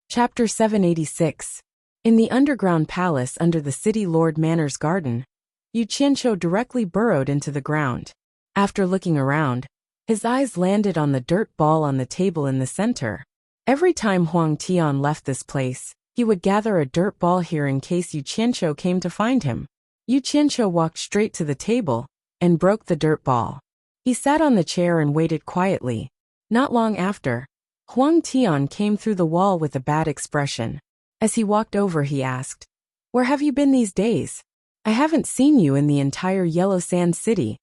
Chapter 786. In the underground palace under the city Lord Manor's garden, Yu Qianqiu directly burrowed into the ground. After looking around, his eyes landed on the dirt ball on the table in the center. Every time Huang Tian left this place, he would gather a dirt ball here in case Yu Qianqiu came to find him. Yu Qianqiu walked straight to the table and broke the dirt ball. He sat on the chair and waited quietly. Not long after, Huang Tian came through the wall with a bad expression. As he walked over, he asked, "Where have you been these days? I haven't seen you in the entire Yellow Sand City,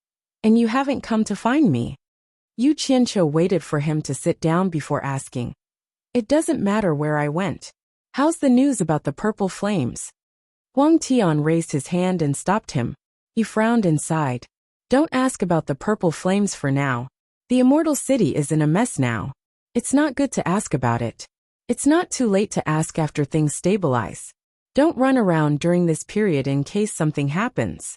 and you haven't come to find me." Yu Qianqiu waited for him to sit down before asking, "It doesn't matter where I went. How's the news about the purple flames?" Huang Tian raised his hand and stopped him. He frowned and sighed. "Don't ask about the purple flames for now. The Immortal City is in a mess now. It's not good to ask about it. It's not too late to ask after things stabilize. Don't run around during this period in case something happens."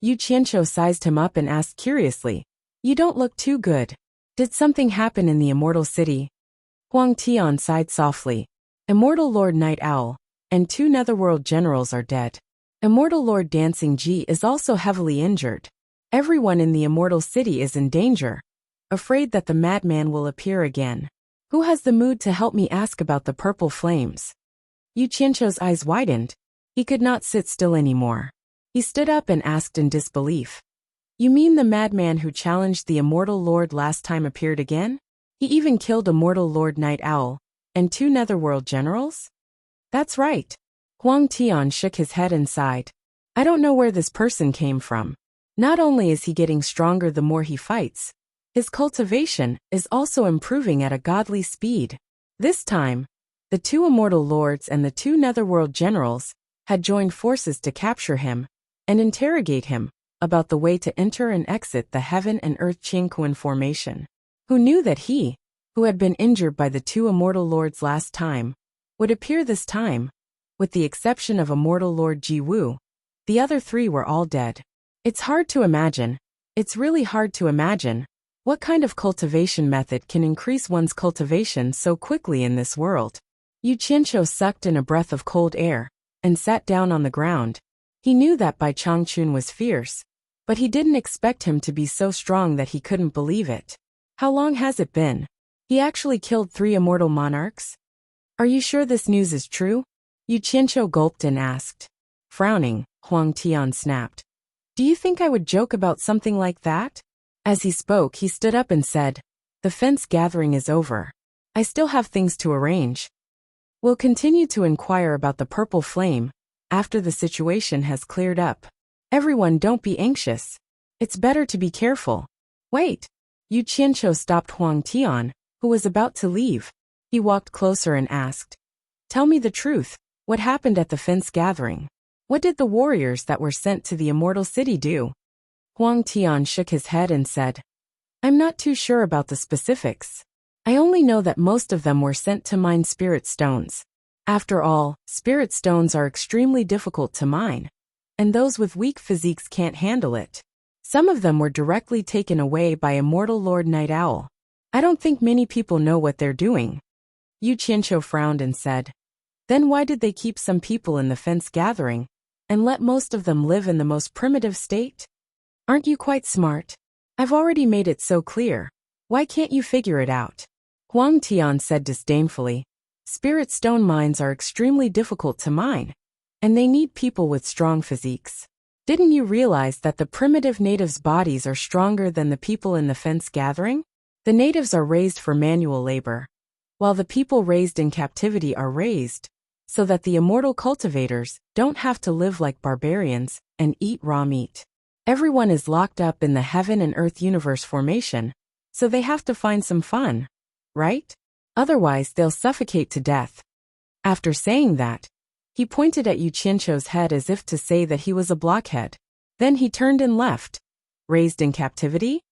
Yu Qianqiu sized him up and asked curiously, "You don't look too good. Did something happen in the Immortal City?" Huang Tian sighed softly. "Immortal Lord Night Owl and 2 Netherworld generals are dead. Immortal Lord Dancing Ji is also heavily injured. Everyone in the Immortal City is in danger, afraid that the madman will appear again. Who has the mood to help me ask about the purple flames?" Yu Qianqiu's eyes widened. He could not sit still anymore. He stood up and asked in disbelief, "You mean the madman who challenged the Immortal Lord last time appeared again? He even killed Immortal Lord Night Owl and 2 Netherworld generals?" "That's right." Huang Tian shook his head and sighed. "I don't know where this person came from. Not only is he getting stronger the more he fights, his cultivation is also improving at a godly speed. This time, the 2 Immortal Lords and the 2 Netherworld generals had joined forces to capture him and interrogate him about the way to enter and exit the Heaven and Earth Qingquan formation. Who knew that he, who had been injured by the 2 Immortal Lords last time, would appear this time? With the exception of Immortal Lord Ji Wu, the other 3 were all dead. It's really hard to imagine what kind of cultivation method can increase one's cultivation so quickly in this world. Yu Qianqiu sucked in a breath of cold air and sat down on the ground. He knew that Bai Changchun was fierce, but he didn't expect him to be so strong that he couldn't believe it. "How long has it been? He actually killed 3 immortal monarchs? Are you sure this news is true?" Yu Qianqiu gulped and asked. Frowning, Huang Tian snapped, "Do you think I would joke about something like that?" As he spoke, he stood up and said, "The fence gathering is over. I still have things to arrange. We'll continue to inquire about the purple flame after the situation has cleared up. Everyone, don't be anxious. It's better to be careful." "Wait." Yu Qianqiu stopped Huang Tian, who was about to leave. He walked closer and asked, "Tell me the truth. What happened at the fence gathering? What did the warriors that were sent to the Immortal City do?" Huang Tian shook his head and said, "I'm not too sure about the specifics. I only know that most of them were sent to mine spirit stones. After all, spirit stones are extremely difficult to mine, and those with weak physiques can't handle it. Some of them were directly taken away by Immortal Lord Night Owl. I don't think many people know what they're doing." Yu Qianqiu frowned and said, "Then why did they keep some people in the fence gathering and let most of them live in the most primitive state? Aren't you quite smart? I've already made it so clear. Why can't you figure it out?" Huang Tian said disdainfully, "Spirit stone mines are extremely difficult to mine, and they need people with strong physiques. Didn't you realize that the primitive natives' bodies are stronger than the people in the fence gathering? The natives are raised for manual labor, while the people raised in captivity are raised so that the immortal cultivators don't have to live like barbarians and eat raw meat. Everyone is locked up in the Heaven and Earth universe formation, so they have to find some fun, right? Otherwise they'll suffocate to death." After saying that, he pointed at Yu Qianqiu's head as if to say that he was a blockhead. Then he turned and left. "Raised in captivity?"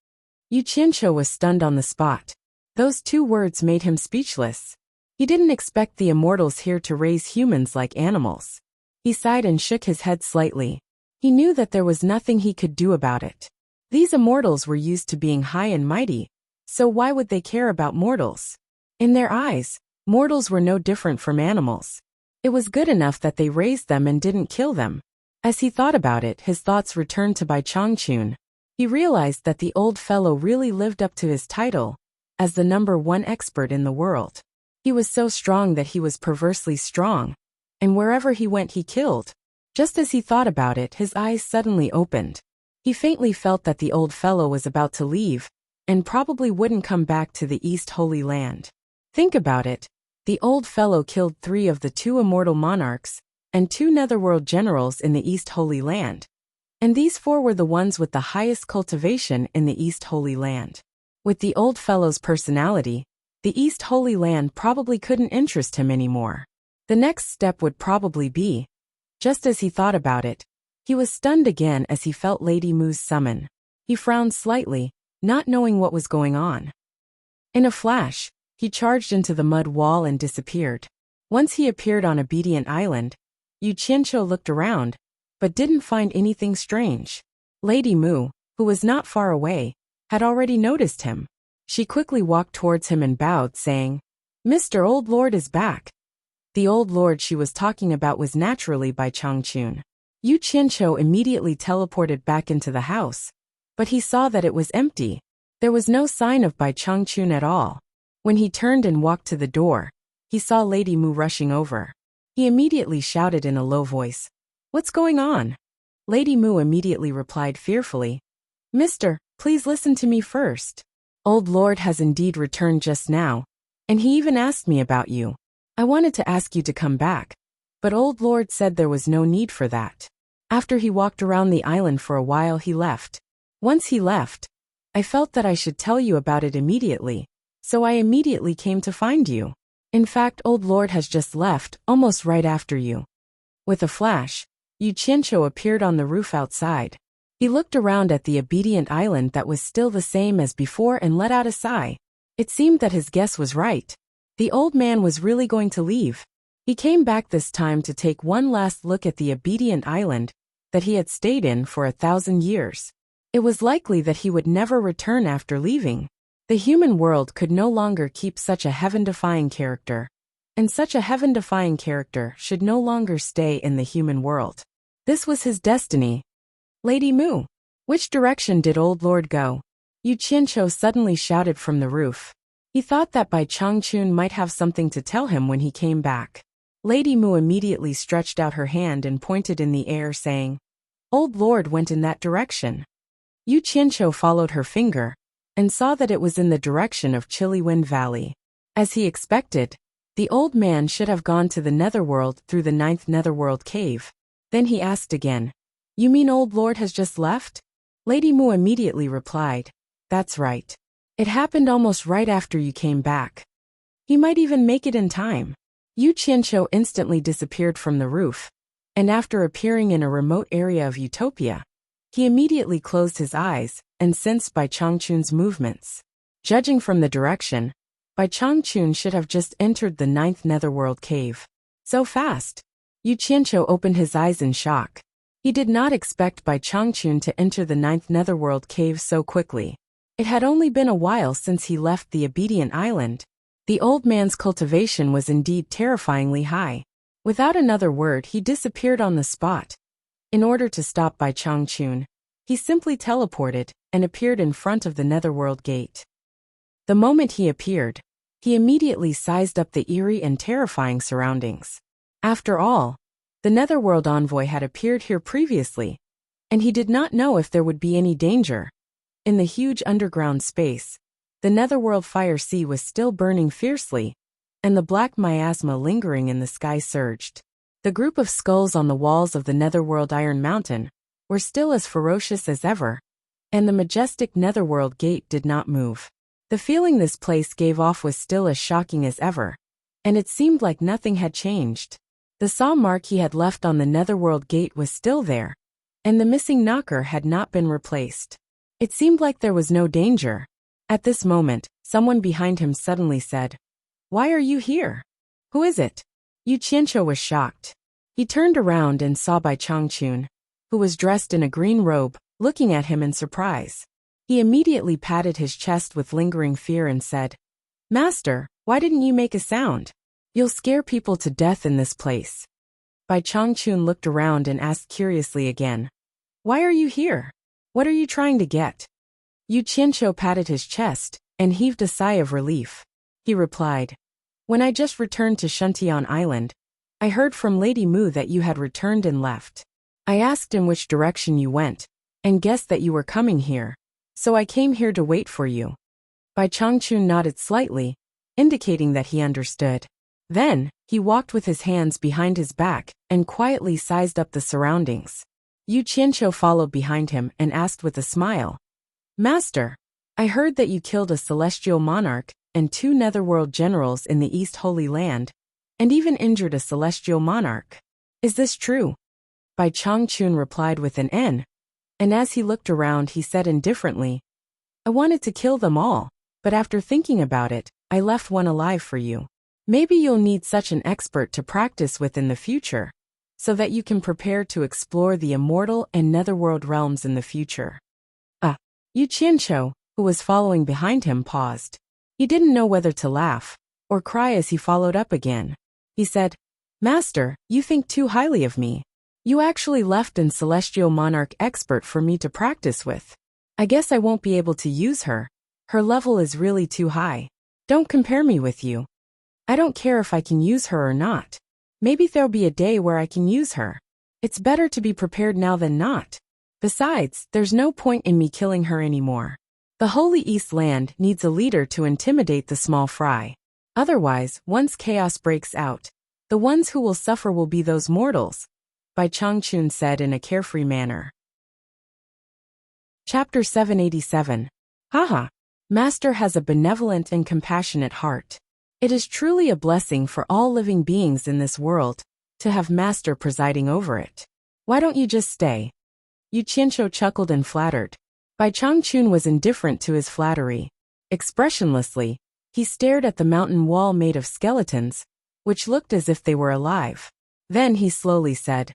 Yu Qianqiu was stunned on the spot. Those 2 words made him speechless. He didn't expect the immortals here to raise humans like animals. He sighed and shook his head slightly. He knew that there was nothing he could do about it. These immortals were used to being high and mighty, so why would they care about mortals? In their eyes, Mortals were no different from animals. It was good enough that they raised them and didn't kill them. As he thought about it, his thoughts returned to Bai Changchun. He realized that the old fellow really lived up to his title as the #1 expert in the world. He was so strong that he was perversely strong, and wherever he went he killed. Just as he thought about it, his eyes suddenly opened. He faintly felt that the old fellow was about to leave, and probably wouldn't come back to the East Holy Land. Think about it. The old fellow killed 3 of the 2 immortal monarchs and 2 netherworld generals in the East Holy Land. And these 4 were the ones with the highest cultivation in the East Holy Land. With the old fellow's personality, the East Holy Land probably couldn't interest him anymore. The next step would probably be, just as he thought about it, he was stunned again as he felt Lady Mu's summon. He frowned slightly, not knowing what was going on. In a flash, he charged into the mud wall and disappeared. Once he appeared on Obedient Island, Yu Qianqiu looked around, but didn't find anything strange. Lady Mu, who was not far away, had already noticed him. She quickly walked towards him and bowed, saying, "Mr. Old Lord is back." The old lord she was talking about was naturally Bai Changchun. Yu Qianqiu immediately teleported back into the house, but he saw that it was empty. There was no sign of Bai Changchun at all. When he turned and walked to the door, he saw Lady Mu rushing over. He immediately shouted in a low voice, "What's going on?" Lady Mu immediately replied fearfully, "Mister, please listen to me first. Old Lord has indeed returned just now, and he even asked me about you. I wanted to ask you to come back, but Old Lord said there was no need for that. After he walked around the island for a while, he left. Once he left, I felt that I should tell you about it immediately, so I immediately came to find you. In fact, Old Lord has just left, almost right after you." With a flash, Yu Qianqiu appeared on the roof outside. He looked around at the Obedient Island that was still the same as before and let out a sigh. It seemed that his guess was right. The old man was really going to leave. He came back this time to take one last look at the Obedient Island that he had stayed in for 1,000 years. It was likely that he would never return after leaving. The human world could no longer keep such a heaven-defying character, and such a heaven-defying character should no longer stay in the human world. This was his destiny. "Lady Mu, which direction did Old Lord go?" Yu Qianqiu suddenly shouted from the roof. He thought that Bai Changchun might have something to tell him when he came back. Lady Mu immediately stretched out her hand and pointed in the air, saying, "Old Lord went in that direction." Yu Qianqiu followed her finger, and saw that it was in the direction of Chilly Wind Valley. As he expected, the old man should have gone to the netherworld through the 9th netherworld cave. Then he asked again, "You mean Old Lord has just left?" Lady Mu immediately replied, "That's right. It happened almost right after you came back. He might even make it in time." Yu Qianqiu instantly disappeared from the roof, and after appearing in a remote area of Utopia, he immediately closed his eyes and sensed Bai Changchun's movements. Judging from the direction, Bai Changchun should have just entered the 9th netherworld cave. So fast! Yu Qianqiu opened his eyes in shock. He did not expect Bai Changchun to enter the 9th netherworld cave so quickly. It had only been a while since he left the Obedient Island. The old man's cultivation was indeed terrifyingly high. Without another word, he disappeared on the spot. In order to stop Bai Changchun, he simply teleported and appeared in front of the netherworld gate. The moment he appeared, he immediately sized up the eerie and terrifying surroundings. After all, the netherworld envoy had appeared here previously, and he did not know if there would be any danger. In the huge underground space, the netherworld fire sea was still burning fiercely, and the black miasma lingering in the sky surged. The group of skulls on the walls of the netherworld Iron Mountain were still as ferocious as ever, and the majestic netherworld gate did not move. The feeling this place gave off was still as shocking as ever, and it seemed like nothing had changed. The saw mark he had left on the netherworld gate was still there, and the missing knocker had not been replaced. It seemed like there was no danger. At this moment, someone behind him suddenly said, "Why are you here? Who is it?" Yu Qianqiu was shocked. He turned around and saw Bai Changchun, who was dressed in a green robe, looking at him in surprise. He immediately patted his chest with lingering fear and said, "Master, Why didn't you make a sound? You'll scare people to death in this place. Bai Changchun looked around and asked curiously again. Why are you here? What are you trying to get? Yu Qianqiu patted his chest and heaved a sigh of relief. He replied, when I just returned to Shuntian Island, I heard from Lady Mu that you had returned and left. I asked in which direction you went, and guessed that you were coming here, so I came here to wait for you. Bai Changchun nodded slightly, indicating that he understood. Then, he walked with his hands behind his back and quietly sized up the surroundings. Yu Qianqiu followed behind him and asked with a smile, Master, I heard that you killed a celestial monarch and 2 netherworld generals in the East Holy Land, and even injured a celestial monarch. Is this true? Bai Changchun replied with an N, and as he looked around he said indifferently, I wanted to kill them all, but after thinking about it, I left one alive for you. Maybe you'll need such an expert to practice with in the future, so that you can prepare to explore the immortal and netherworld realms in the future. Yu Qianqiu, who was following behind him, paused. He didn't know whether to laugh or cry as he followed up again. He said, Master, you think too highly of me. You actually left an celestial monarch expert for me to practice with. I guess I won't be able to use her. Her level is really too high. Don't compare me with you. I don't care if I can use her or not. Maybe there'll be a day where I can use her. It's better to be prepared now than not. Besides, there's no point in me killing her anymore. The Holy East Land needs a leader to intimidate the small fry. Otherwise, once chaos breaks out, the ones who will suffer will be those mortals, Bai Changchun said in a carefree manner. Chapter 787. Haha. Master has a benevolent and compassionate heart. It is truly a blessing for all living beings in this world to have Master presiding over it. Why don't you just stay? Yu Qianqiu chuckled and flattered. Bai Changchun was indifferent to his flattery. Expressionlessly, he stared at the mountain wall made of skeletons, which looked as if they were alive. Then he slowly said,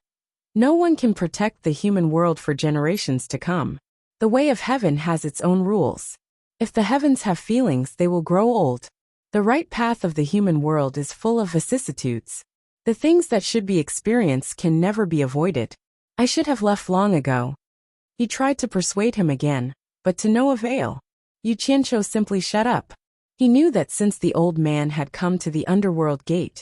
no one can protect the human world for generations to come. The way of heaven has its own rules. If the heavens have feelings, they will grow old. The right path of the human world is full of vicissitudes. The things that should be experienced can never be avoided. I should have left long ago. He tried to persuade him again, but to no avail. Yu Qianqiu simply shut up. He knew that since the old man had come to the underworld gate,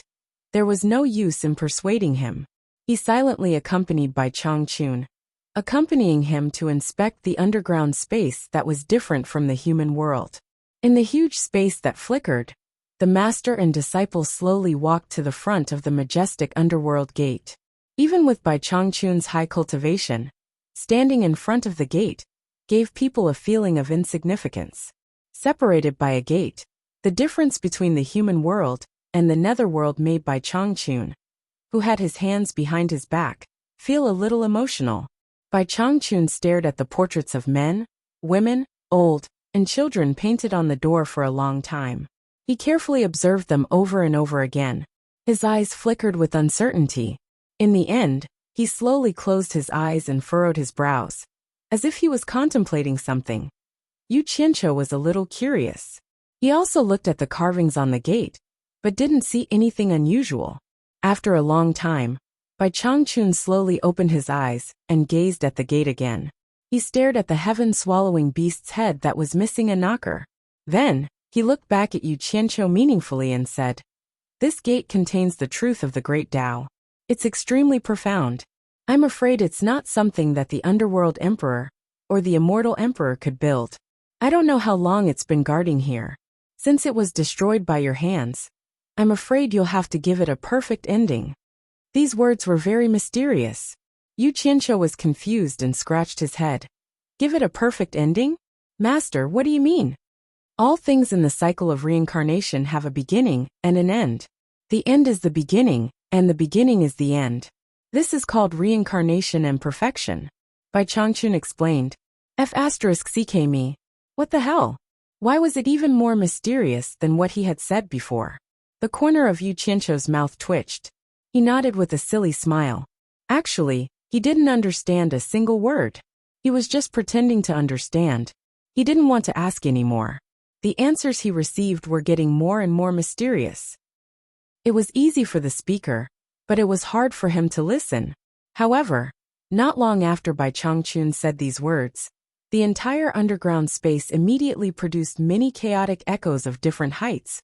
there was no use in persuading him. He silently accompanied Bai Changchun, accompanying him to inspect the underground space that was different from the human world. In the huge space that flickered, the master and disciple slowly walked to the front of the majestic underworld gate. Even with Bai Changchun's high cultivation, standing in front of the gate gave people a feeling of insignificance. Separated by a gate, the difference between the human world and the netherworld made Bai Changchun, who had his hands behind his back, feel a little emotional. Bai Changchun stared at the portraits of men, women, old, and children painted on the door for a long time. He carefully observed them over and over again. His eyes flickered with uncertainty. In the end, he slowly closed his eyes and furrowed his brows, as if he was contemplating something. Yu Qianqiu was a little curious. He also looked at the carvings on the gate, but didn't see anything unusual. After a long time, Bai Changchun slowly opened his eyes and gazed at the gate again. He stared at the heaven-swallowing beast's head that was missing a knocker. Then, he looked back at Yu Qianqiu meaningfully and said, this gate contains the truth of the great Tao. It's extremely profound. I'm afraid it's not something that the Underworld Emperor or the Immortal Emperor could build. I don't know how long it's been guarding here. Since it was destroyed by your hands, I'm afraid you'll have to give it a perfect ending. These words were very mysterious. Yu Qianqiu was confused and scratched his head. Give it a perfect ending? Master, what do you mean? All things in the cycle of reincarnation have a beginning and an end. The end is the beginning, and the beginning is the end. This is called reincarnation and perfection. Bai Changchun explained. F***ck me. What the hell? Why was it even more mysterious than what he had said before? The corner of Yu Qianqiu's mouth twitched. He nodded with a silly smile. Actually, he didn't understand a single word. He was just pretending to understand. He didn't want to ask anymore. the answers he received were getting more and more mysterious. It was easy for the speaker, but it was hard for him to listen. However, not long after Bai Changchun said these words, the entire underground space immediately produced many chaotic echoes of different heights,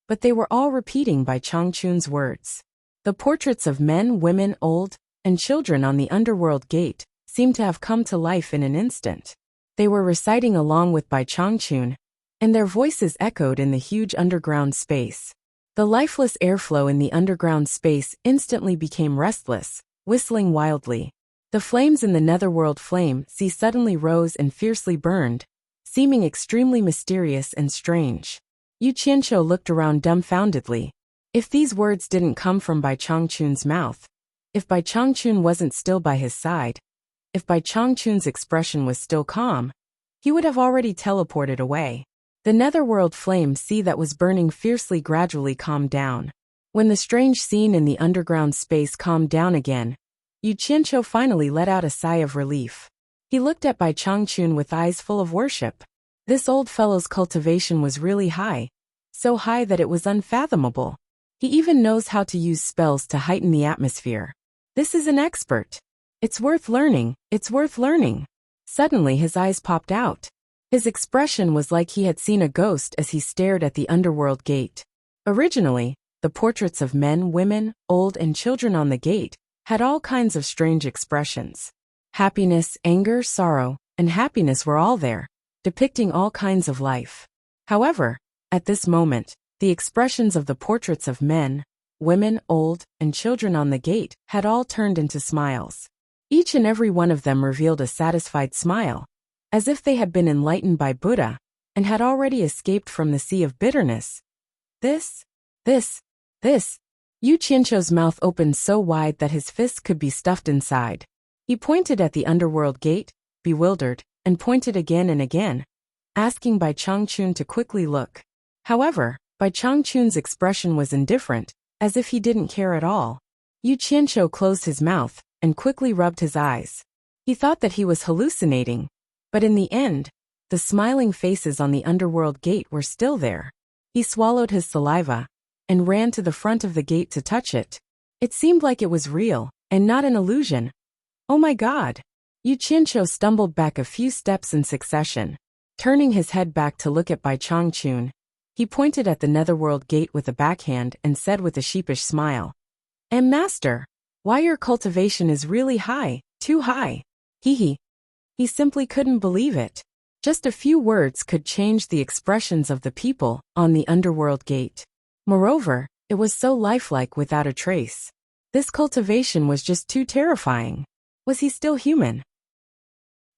but they were all repeating Bai Changchun's words. The portraits of men, women, old, and children on the underworld gate seemed to have come to life in an instant. They were reciting along with Bai Changchun, and their voices echoed in the huge underground space. The lifeless airflow in the underground space instantly became restless, whistling wildly. The flames in the netherworld flame sea suddenly rose and fiercely burned, seeming extremely mysterious and strange. Yu Qianqiu looked around dumbfoundedly. If these words didn't come from Bai Changchun's mouth, if Bai Changchun wasn't still by his side, if Bai Changchun's expression was still calm, he would have already teleported away. The netherworld flame sea that was burning fiercely gradually calmed down. When the strange scene in the underground space calmed down again, Yu Qianqiu finally let out a sigh of relief. He looked at Bai Changchun with eyes full of worship. This old fellow's cultivation was really high, so high that it was unfathomable. He even knows how to use spells to heighten the atmosphere. This is an expert. It's worth learning, it's worth learning. Suddenly his eyes popped out. His expression was like he had seen a ghost as he stared at the underworld gate. Originally, the portraits of men, women, old, and children on the gate had all kinds of strange expressions. Happiness, anger, sorrow, and happiness were all there, depicting all kinds of life. However, at this moment, the expressions of the portraits of men, women, old, and children on the gate had all turned into smiles. Each and every one of them revealed a satisfied smile, as if they had been enlightened by Buddha and had already escaped from the sea of bitterness. This. Yu Qianqiu's mouth opened so wide that his fists could be stuffed inside. He pointed at the underworld gate, bewildered, and pointed again and again, asking Bai Changchun to quickly look. However, Bai Changchun's expression was indifferent, as if he didn't care at all. Yu Qianqiu closed his mouth and quickly rubbed his eyes. He thought that he was hallucinating, but in the end, the smiling faces on the underworld gate were still there. He swallowed his saliva and ran to the front of the gate to touch it. It seemed like it was real, and not an illusion. Oh my God! Yu Qianqiu stumbled back a few steps in succession. Turning his head back to look at Bai Changchun, he pointed at the netherworld gate with a backhand and said with a sheepish smile, Master, why your cultivation is really high, too high. He simply couldn't believe it. Just a few words could change the expressions of the people on the underworld gate. Moreover, it was so lifelike without a trace. This cultivation was just too terrifying. Was he still human?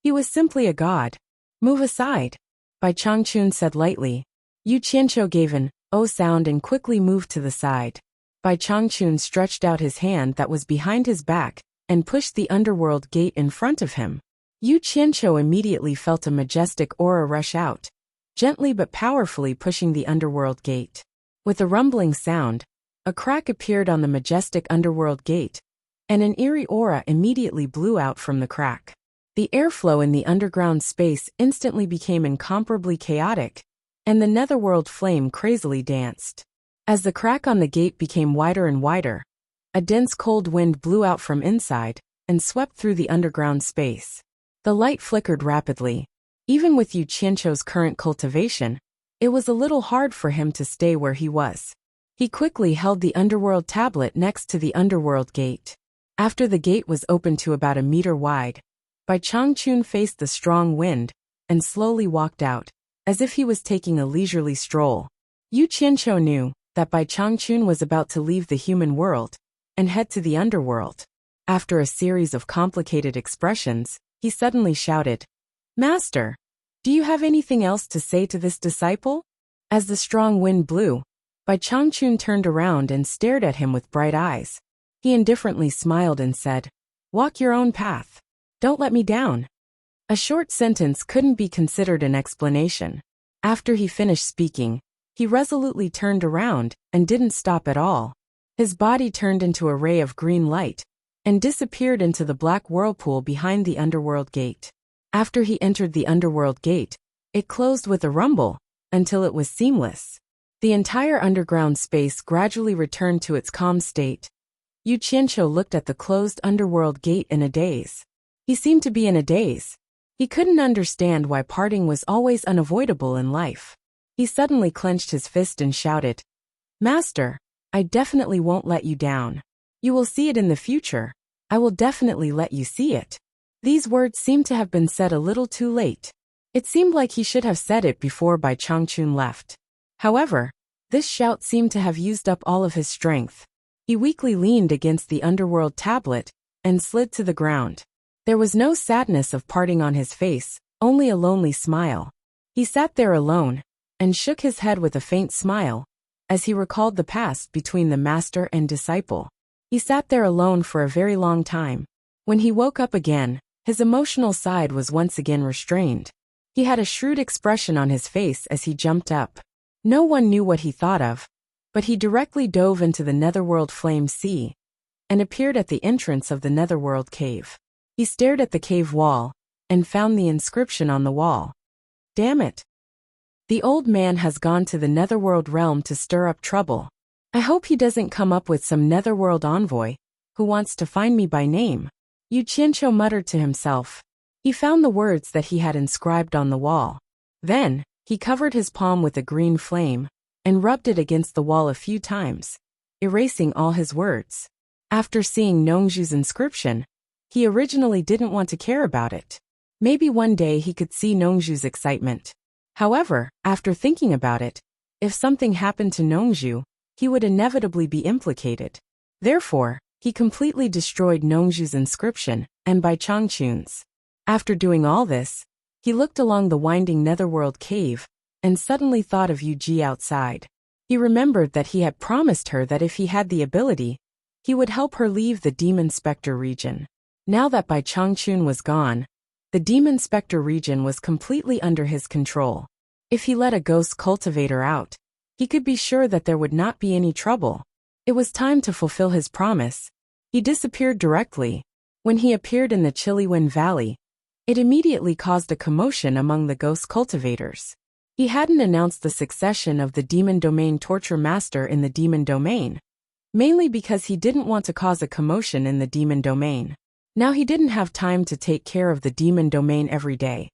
He was simply a god. Move aside, Bai Changchun said lightly. Yu Qianqiu gave an "oh" sound and quickly moved to the side. Bai Changchun stretched out his hand that was behind his back and pushed the underworld gate in front of him. Yu Qianqiu immediately felt a majestic aura rush out, gently but powerfully pushing the underworld gate. With a rumbling sound, a crack appeared on the majestic underworld gate, and an eerie aura immediately blew out from the crack. The airflow in the underground space instantly became incomparably chaotic, and the netherworld flame crazily danced. As the crack on the gate became wider and wider, a dense cold wind blew out from inside and swept through the underground space. The light flickered rapidly. Even with Yu Qianqiu's current cultivation, it was a little hard for him to stay where he was. He quickly held the underworld tablet next to the underworld gate. After the gate was opened to about a meter wide, Bai Changchun faced the strong wind and slowly walked out, as if he was taking a leisurely stroll. Yu Qianqiu knew that Bai Changchun was about to leave the human world and head to the underworld. After a series of complicated expressions, he suddenly shouted, Master, do you have anything else to say to this disciple? As the strong wind blew, Bai Changchun turned around and stared at him with bright eyes. He indifferently smiled and said, Walk your own path. Don't let me down. A short sentence couldn't be considered an explanation. After he finished speaking, he resolutely turned around and didn't stop at all. His body turned into a ray of green light and disappeared into the black whirlpool behind the underworld gate. After he entered the underworld gate, it closed with a rumble, until it was seamless. The entire underground space gradually returned to its calm state. Yu Qianqiu looked at the closed underworld gate in a daze. He seemed to be in a daze. He couldn't understand why parting was always unavoidable in life. He suddenly clenched his fist and shouted, "Master, I definitely won't let you down. You will see it in the future. I will definitely let you see it." These words seemed to have been said a little too late. It seemed like he should have said it before Bai Changchun left. However, this shout seemed to have used up all of his strength. He weakly leaned against the underworld tablet and slid to the ground. There was no sadness of parting on his face, only a lonely smile. He sat there alone and shook his head with a faint smile as he recalled the past between the master and disciple. He sat there alone for a very long time. When he woke up again, his emotional side was once again restrained. He had a shrewd expression on his face as he jumped up. No one knew what he thought of, but he directly dove into the netherworld flame sea and appeared at the entrance of the netherworld cave. He stared at the cave wall and found the inscription on the wall. "Damn it. The old man has gone to the netherworld realm to stir up trouble. I hope he doesn't come up with some netherworld envoy who wants to find me by name." Yu Qianqiu muttered to himself. He found the words that he had inscribed on the wall. Then, he covered his palm with a green flame and rubbed it against the wall a few times, erasing all his words. After seeing Nongzhu's inscription, he originally didn't want to care about it. Maybe one day he could see Nongzhu's excitement. However, after thinking about it, if something happened to Nongzhu, he would inevitably be implicated. Therefore, he completely destroyed Nongzhu's inscription and Bai Changchun's. After doing all this, he looked along the winding netherworld cave and suddenly thought of Yu Ji outside. He remembered that he had promised her that if he had the ability, he would help her leave the Demon Spectre region. Now that Bai Changchun was gone, the Demon Spectre region was completely under his control. If he let a ghost cultivator out, he could be sure that there would not be any trouble. It was time to fulfill his promise. He disappeared directly. When he appeared in the Chiliwen Valley, it immediately caused a commotion among the ghost cultivators. He hadn't announced the succession of the Demon Domain Torture Master in the Demon Domain, mainly because he didn't want to cause a commotion in the Demon Domain. Now he didn't have time to take care of the Demon Domain every day,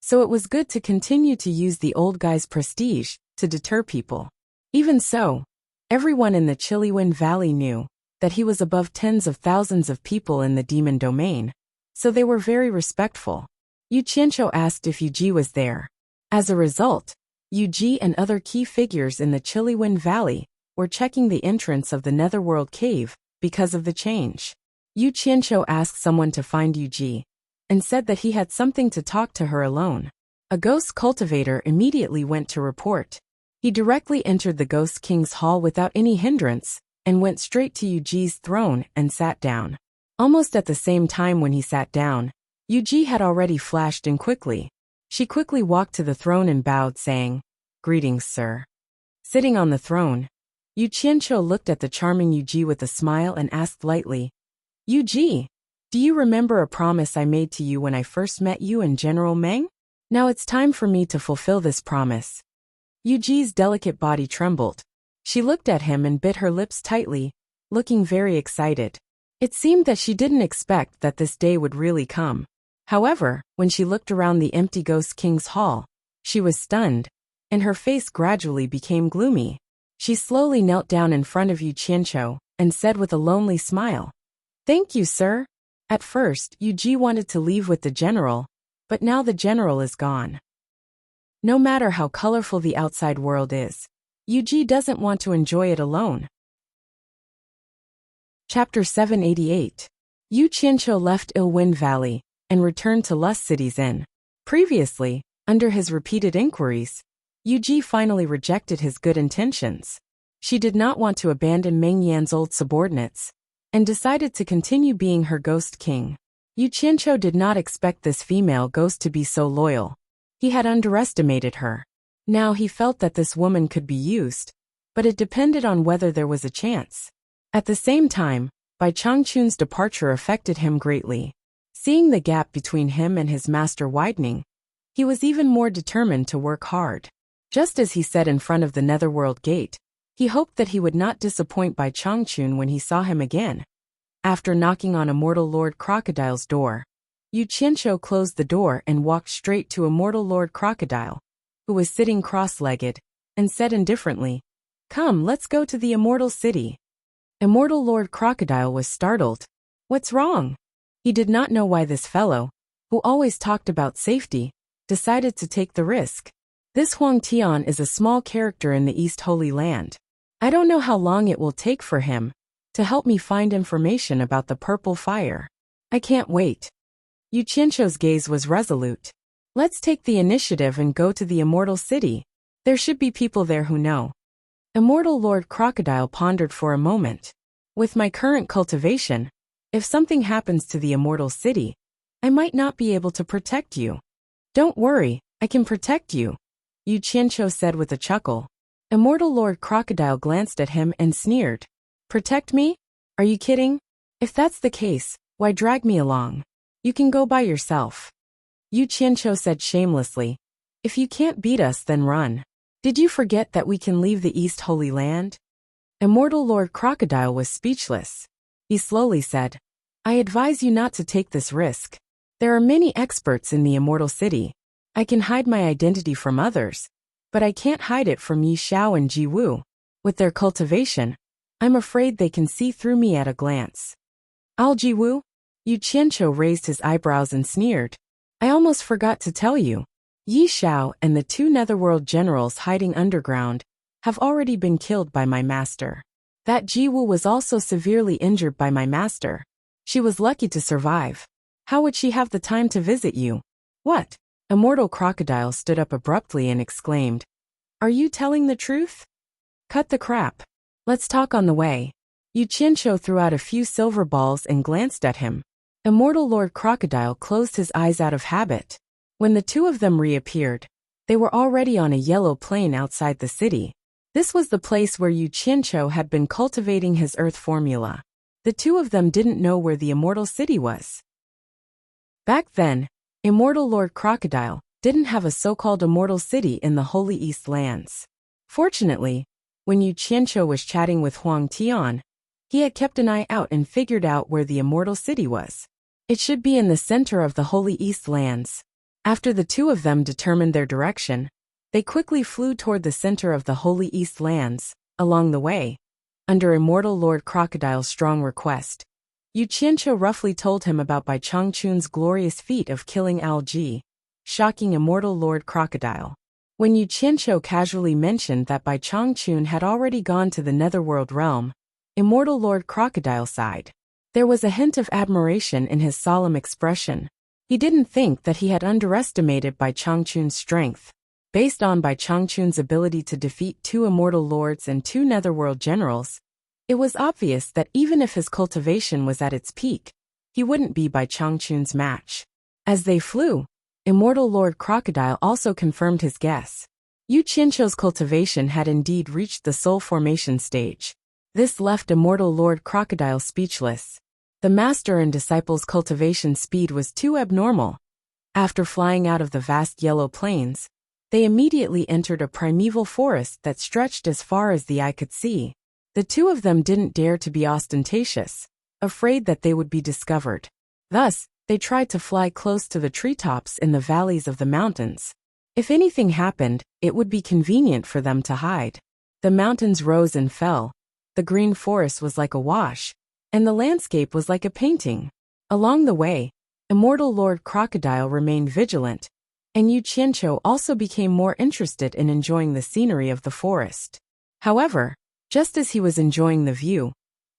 so it was good to continue to use the old guy's prestige to deter people. Even so, everyone in the Chiliwen Valley knew that he was above tens of thousands of people in the Demon Domain, so they were very respectful. Yu Qianqiu asked if Yu Ji was there. As a result, Yu Ji and other key figures in the Chiliwen Valley were checking the entrance of the Netherworld Cave because of the change. Yu Qianqiu asked someone to find Yu Ji and said that he had something to talk to her alone. A ghost cultivator immediately went to report. He directly entered the Ghost King's hall without any hindrance and went straight to Yu Ji's throne and sat down. Almost at the same time when he sat down, Yu Ji had already flashed in quickly. She quickly walked to the throne and bowed, saying, "Greetings, sir." Sitting on the throne, Yu Qianqiu looked at the charming Yu Ji with a smile and asked lightly, "Yu Ji, do you remember a promise I made to you when I first met you and General Meng? Now it's time for me to fulfill this promise." Yu Ji's delicate body trembled. She looked at him and bit her lips tightly, looking very excited. It seemed that she didn't expect that this day would really come. However, when she looked around the empty Ghost King's hall, she was stunned, and her face gradually became gloomy. She slowly knelt down in front of Yu Qianqiu and said with a lonely smile, "Thank you, sir." At first, Yu Ji wanted to leave with the general, but now the general is gone. No matter how colorful the outside world is, Yu Ji doesn't want to enjoy it alone. Chapter 788. Yu Qianqiu left Ilwind Valley and returned to Lust City's Inn. Previously, under his repeated inquiries, Yu Ji finally rejected his good intentions. She did not want to abandon Meng Yan's old subordinates and decided to continue being her Ghost King. Yu Qianqiu did not expect this female ghost to be so loyal. He had underestimated her. Now he felt that this woman could be used, but it depended on whether there was a chance. At the same time, Bai Changchun's departure affected him greatly. Seeing the gap between him and his master widening, he was even more determined to work hard. Just as he said in front of the Netherworld Gate, he hoped that he would not disappoint Bai Changchun when he saw him again. After knocking on Immortal Lord Crocodile's door, Yu Qianqiu closed the door and walked straight to Immortal Lord Crocodile, who was sitting cross-legged, and said indifferently, "Come, let's go to the Immortal City." Immortal Lord Crocodile was startled. What's wrong? He did not know why this fellow, who always talked about safety, decided to take the risk. This Huang Tian is a small character in the East Holy Land. I don't know how long it will take for him to help me find information about the purple fire. I can't wait. Yu Qianqiu's gaze was resolute. Let's take the initiative and go to the Immortal City. There should be people there who know. Immortal Lord Crocodile pondered for a moment. With my current cultivation, if something happens to the Immortal City, I might not be able to protect you. Don't worry, I can protect you, Yu Qianqiu said with a chuckle. Immortal Lord Crocodile glanced at him and sneered. Protect me? Are you kidding? If that's the case, why drag me along? You can go by yourself. Yu Qianqiu said shamelessly. If you can't beat us, then run. Did you forget that we can leave the East Holy Land? Immortal Lord Crocodile was speechless. He slowly said, I advise you not to take this risk. There are many experts in the Immortal City. I can hide my identity from others, but I can't hide it from Yi Xiao and Ji Wu. With their cultivation, I'm afraid they can see through me at a glance. Al Ji Wu? Yu Qianqiu raised his eyebrows and sneered. I almost forgot to tell you. Yi Xiao and the two Netherworld generals hiding underground have already been killed by my master. That Ji Wu was also severely injured by my master. She was lucky to survive. How would she have the time to visit you? What? Immortal Crocodile stood up abruptly and exclaimed. Are you telling the truth? Cut the crap. Let's talk on the way. Yu Qianqiu threw out a few silver balls and glanced at him. Immortal Lord Crocodile closed his eyes out of habit. When the two of them reappeared, they were already on a yellow plain outside the city. This was the place where Yu Qianqiu had been cultivating his earth formula. The two of them didn't know where the Immortal City was. Back then, Immortal Lord Crocodile didn't have a so-called Immortal City in the Holy East Lands. Fortunately, when Yu Qianqiu was chatting with Huang Tian, he had kept an eye out and figured out where the Immortal City was. It should be in the center of the Holy East Lands. After the two of them determined their direction, they quickly flew toward the center of the Holy East Lands. Along the way, under Immortal Lord Crocodile's strong request, Yu Qianqiu roughly told him about Bai Changchun's glorious feat of killing Al Ji, shocking Immortal Lord Crocodile. When Yu Qianqiu casually mentioned that Bai Changchun had already gone to the Netherworld realm, Immortal Lord Crocodile sighed. There was a hint of admiration in his solemn expression. He didn't think that he had underestimated Bai Changchun's strength. Based on Bai Changchun's ability to defeat two Immortal Lords and two Netherworld generals, it was obvious that even if his cultivation was at its peak, he wouldn't be Bai Changchun's match. As they flew, Immortal Lord Crocodile also confirmed his guess. Yu Qianqiu's cultivation had indeed reached the soul formation stage. This left Immortal Lord Crocodile speechless. The master and disciple's cultivation speed was too abnormal. After flying out of the vast yellow plains, they immediately entered a primeval forest that stretched as far as the eye could see. The two of them didn't dare to be ostentatious, afraid that they would be discovered. Thus, they tried to fly close to the treetops in the valleys of the mountains. If anything happened, it would be convenient for them to hide. The mountains rose and fell. The green forest was like a wash, and the landscape was like a painting. Along the way, Immortal Lord Crocodile remained vigilant, and Yu Qianqiu also became more interested in enjoying the scenery of the forest. However, just as he was enjoying the view,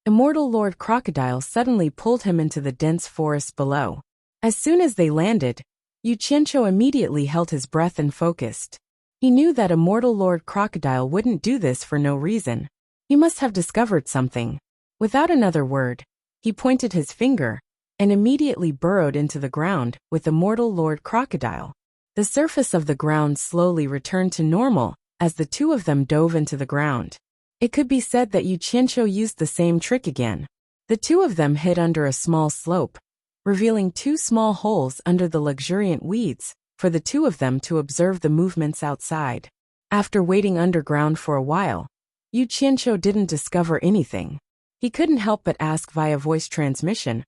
Immortal Lord Crocodile suddenly pulled him into the dense forest below. As soon as they landed, Yu Qianqiu immediately held his breath and focused. He knew that Immortal Lord Crocodile wouldn't do this for no reason. He must have discovered something. Without another word, he pointed his finger and immediately burrowed into the ground with Immortal Lord Crocodile. The surface of the ground slowly returned to normal as the two of them dove into the ground. It could be said that Yu Qianqiu used the same trick again. The two of them hid under a small slope, revealing two small holes under the luxuriant weeds for the two of them to observe the movements outside. After waiting underground for a while, Yu Qianqiu didn't discover anything. He couldn't help but ask via voice transmission,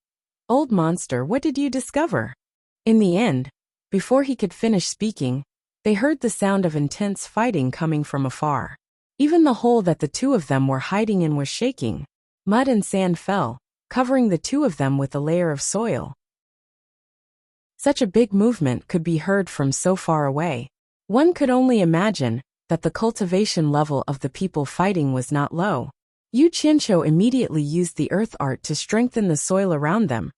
"Old monster, what did you discover?" In the end, before he could finish speaking, they heard the sound of intense fighting coming from afar. Even the hole that the two of them were hiding in was shaking. Mud and sand fell, covering the two of them with a layer of soil. Such a big movement could be heard from so far away. One could only imagine that the cultivation level of the people fighting was not low. Yu Qianqiu immediately used the earth art to strengthen the soil around them,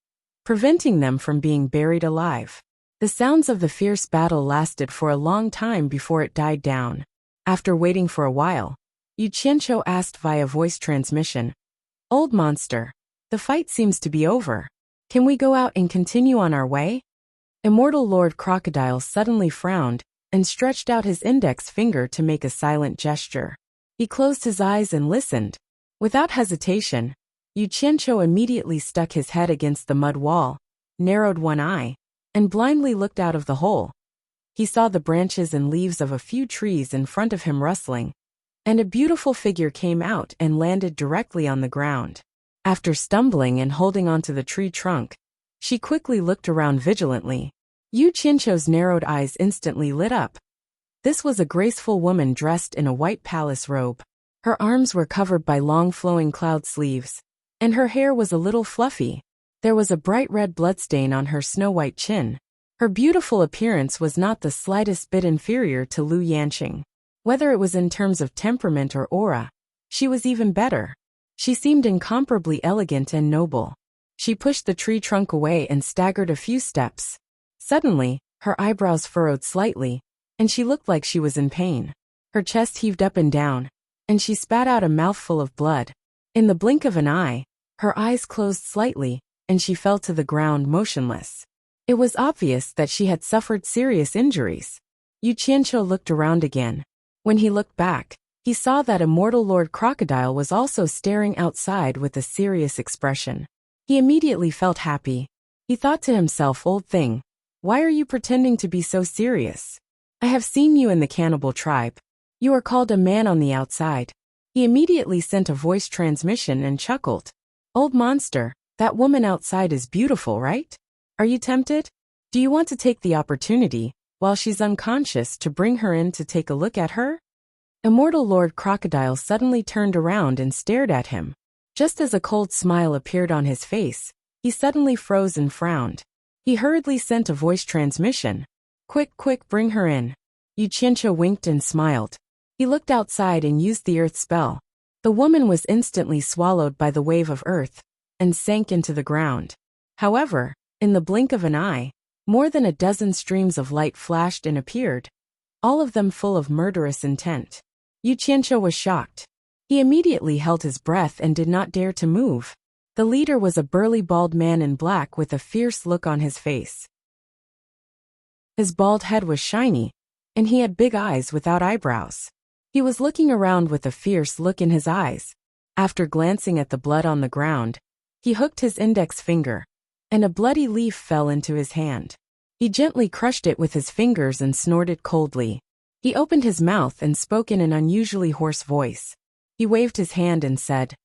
preventing them from being buried alive. The sounds of the fierce battle lasted for a long time before it died down. After waiting for a while, Yu Qianqiu asked via voice transmission, "Old monster, the fight seems to be over. Can we go out and continue on our way?" Immortal Lord Crocodile suddenly frowned and stretched out his index finger to make a silent gesture. He closed his eyes and listened. Without hesitation, Yu Qianqiu immediately stuck his head against the mud wall, narrowed one eye, and blindly looked out of the hole. He saw the branches and leaves of a few trees in front of him rustling, and a beautiful figure came out and landed directly on the ground. After stumbling and holding onto the tree trunk, she quickly looked around vigilantly. Yu Qianqiu's narrowed eyes instantly lit up. This was a graceful woman dressed in a white palace robe. Her arms were covered by long flowing cloud sleeves, and her hair was a little fluffy. There was a bright red bloodstain on her snow-white chin. Her beautiful appearance was not the slightest bit inferior to Lu Yanqing. Whether it was in terms of temperament or aura, she was even better. She seemed incomparably elegant and noble. She pushed the tree trunk away and staggered a few steps. Suddenly, her eyebrows furrowed slightly, and she looked like she was in pain. Her chest heaved up and down, and she spat out a mouthful of blood. In the blink of an eye, her eyes closed slightly, and she fell to the ground motionless. It was obvious that she had suffered serious injuries. Yu Qianqiu looked around again. When he looked back, he saw that Immortal Lord Crocodile was also staring outside with a serious expression. He immediately felt happy. He thought to himself, "Old thing, why are you pretending to be so serious? I have seen you in the cannibal tribe. You are called a man on the outside." He immediately sent a voice transmission and chuckled. "Old monster, that woman outside is beautiful, right? Are you tempted? Do you want to take the opportunity, while she's unconscious, to bring her in to take a look at her?" Immortal Lord Crocodile suddenly turned around and stared at him. Just as a cold smile appeared on his face, he suddenly froze and frowned. He hurriedly sent a voice transmission. "Quick, quick, bring her in." Yu Qianqiu winked and smiled. He looked outside and used the earth spell. The woman was instantly swallowed by the wave of earth and sank into the ground. However, in the blink of an eye, more than a dozen streams of light flashed and appeared, all of them full of murderous intent. Yu Qianqiu was shocked. He immediately held his breath and did not dare to move. The leader was a burly bald man in black with a fierce look on his face. His bald head was shiny, and he had big eyes without eyebrows. He was looking around with a fierce look in his eyes. After glancing at the blood on the ground, he hooked his index finger, and a bloody leaf fell into his hand. He gently crushed it with his fingers and snorted coldly. He opened his mouth and spoke in an unusually hoarse voice. He waved his hand and said,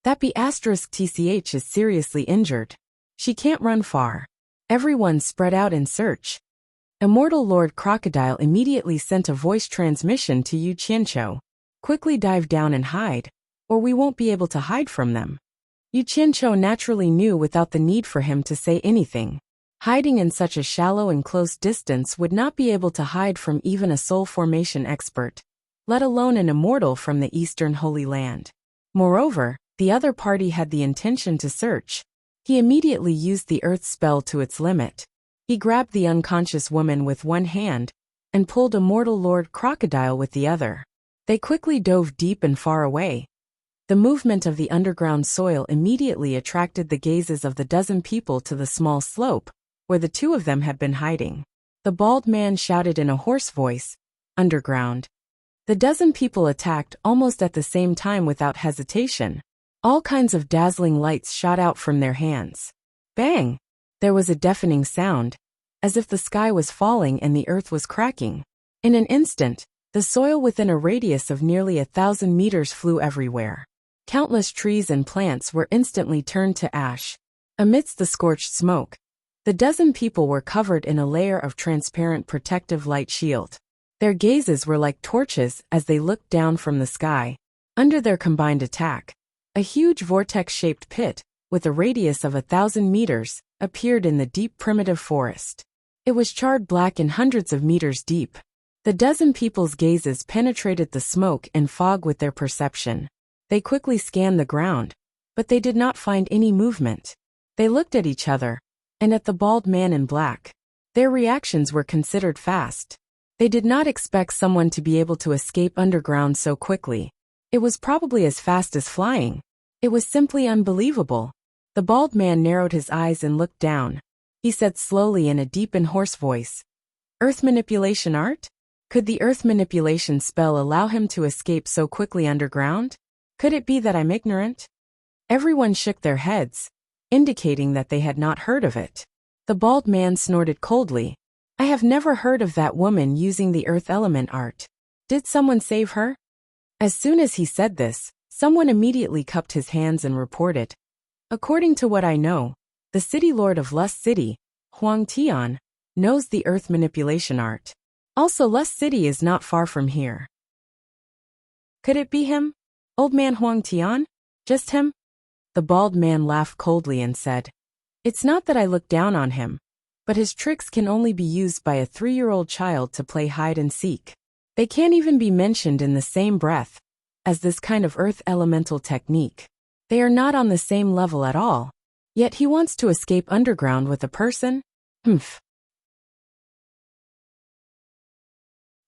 "That B*TCH is seriously injured. She can't run far." Everyone spread out in search. Immortal Lord Crocodile immediately sent a voice transmission to Yu Qianqiu. "Quickly dive down and hide, or we won't be able to hide from them." Yu Qianqiu naturally knew without the need for him to say anything. Hiding in such a shallow and close distance would not be able to hide from even a soul formation expert, let alone an immortal from the Eastern Holy Land. Moreover, the other party had the intention to search. He immediately used the earth spell to its limit. He grabbed the unconscious woman with one hand and pulled Immortal Lord Crocodile with the other. They quickly dove deep and far away. The movement of the underground soil immediately attracted the gazes of the dozen people to the small slope where the two of them had been hiding. The bald man shouted in a hoarse voice, "Underground." The dozen people attacked almost at the same time without hesitation. All kinds of dazzling lights shot out from their hands. Bang! There was a deafening sound, as if the sky was falling and the earth was cracking. In an instant, The soil within a radius of nearly 1,000 meters flew everywhere. Countless trees and plants were instantly turned to ash. Amidst the scorched smoke, the dozen people were covered in a layer of transparent protective light shield. Their gazes were like torches as they looked down from the sky. Under their combined attack, a huge vortex-shaped pit, with a radius of 1,000 meters, appeared in the deep primitive forest. It was charred black and hundreds of meters deep. The dozen people's gazes penetrated the smoke and fog with their perception. They quickly scanned the ground, but they did not find any movement. They looked at each other, and at the bald man in black. Their reactions were considered fast. They did not expect someone to be able to escape underground so quickly. It was probably as fast as flying. It was simply unbelievable. The bald man narrowed his eyes and looked down. He said slowly in a deep and hoarse voice, "Earth manipulation art? Could the earth manipulation spell allow him to escape so quickly underground? Could it be that I'm ignorant?" Everyone shook their heads, indicating that they had not heard of it. The bald man snorted coldly. "I have never heard of that woman using the earth element art. Did someone save her?" As soon as he said this, someone immediately cupped his hands and reported, "According to what I know, the city lord of Lust City, Huang Tian, knows the earth manipulation art. Also, Lust City is not far from here." "Could it be him? Old man Huang Tian? Just him?" The bald man laughed coldly and said, "It's not that I look down on him, but his tricks can only be used by a 3-year-old child to play hide and seek. They can't even be mentioned in the same breath as this kind of earth elemental technique. They are not on the same level at all. Yet he wants to escape underground with a person? Humph."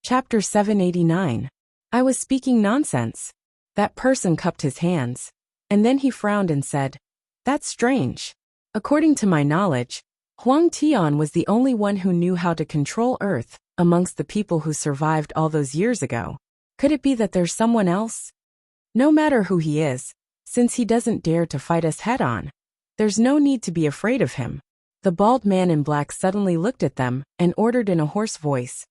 Chapter 789. I was speaking nonsense. That person cupped his hands, and then he frowned and said, "That's strange. According to my knowledge, Huang Tian was the only one who knew how to control Earth amongst the people who survived all those years ago. Could it be that there's someone else? No matter who he is, since he doesn't dare to fight us head-on, there's no need to be afraid of him." The bald man in black suddenly looked at them and ordered in a hoarse voice,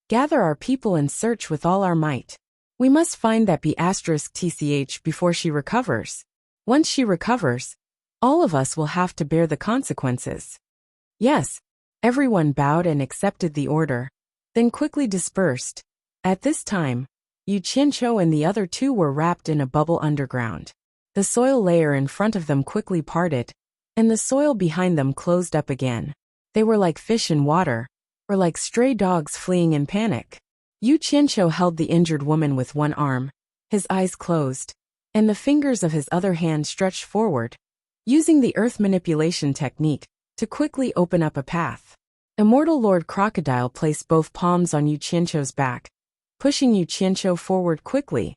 "Gather our people and search with all our might. We must find that B*TCH before she recovers. Once she recovers, all of us will have to bear the consequences." "Yes." Everyone bowed and accepted the order, then quickly dispersed. At this time, Yu Qianqiu and the other two were wrapped in a bubble underground. The soil layer in front of them quickly parted, and the soil behind them closed up again. They were like fish in water, or like stray dogs fleeing in panic. Yu Qianqiu held the injured woman with one arm, his eyes closed, and the fingers of his other hand stretched forward, using the earth manipulation technique to quickly open up a path. Immortal Lord Crocodile placed both palms on Yu Qianqiu's back, pushing Yu Qianqiu forward quickly.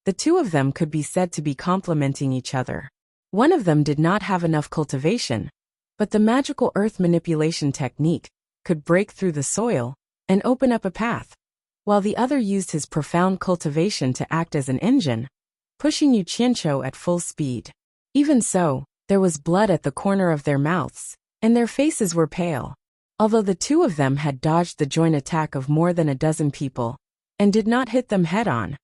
The two of them could be said to be complementing each other. One of them did not have enough cultivation, but the magical earth manipulation technique could break through the soil and open up a path, while the other used his profound cultivation to act as an engine, pushing Yu Qianqiu at full speed. Even so, there was blood at the corner of their mouths, and their faces were pale. Although the two of them had dodged the joint attack of more than a dozen people, and did not hit them head-on,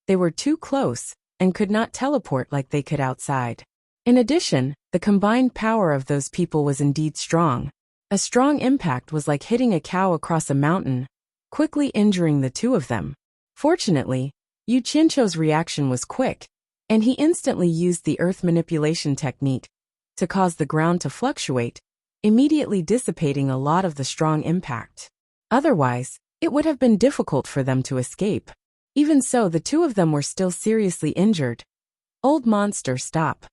they were too close, and could not teleport like they could outside. In addition, the combined power of those people was indeed strong. A strong impact was like hitting a cow across a mountain, quickly injuring the two of them. Fortunately, Yu Qianqiu's reaction was quick, and he instantly used the earth manipulation technique to cause the ground to fluctuate, immediately dissipating a lot of the strong impact. Otherwise, it would have been difficult for them to escape. Even so, the two of them were still seriously injured. "Old monster, stop."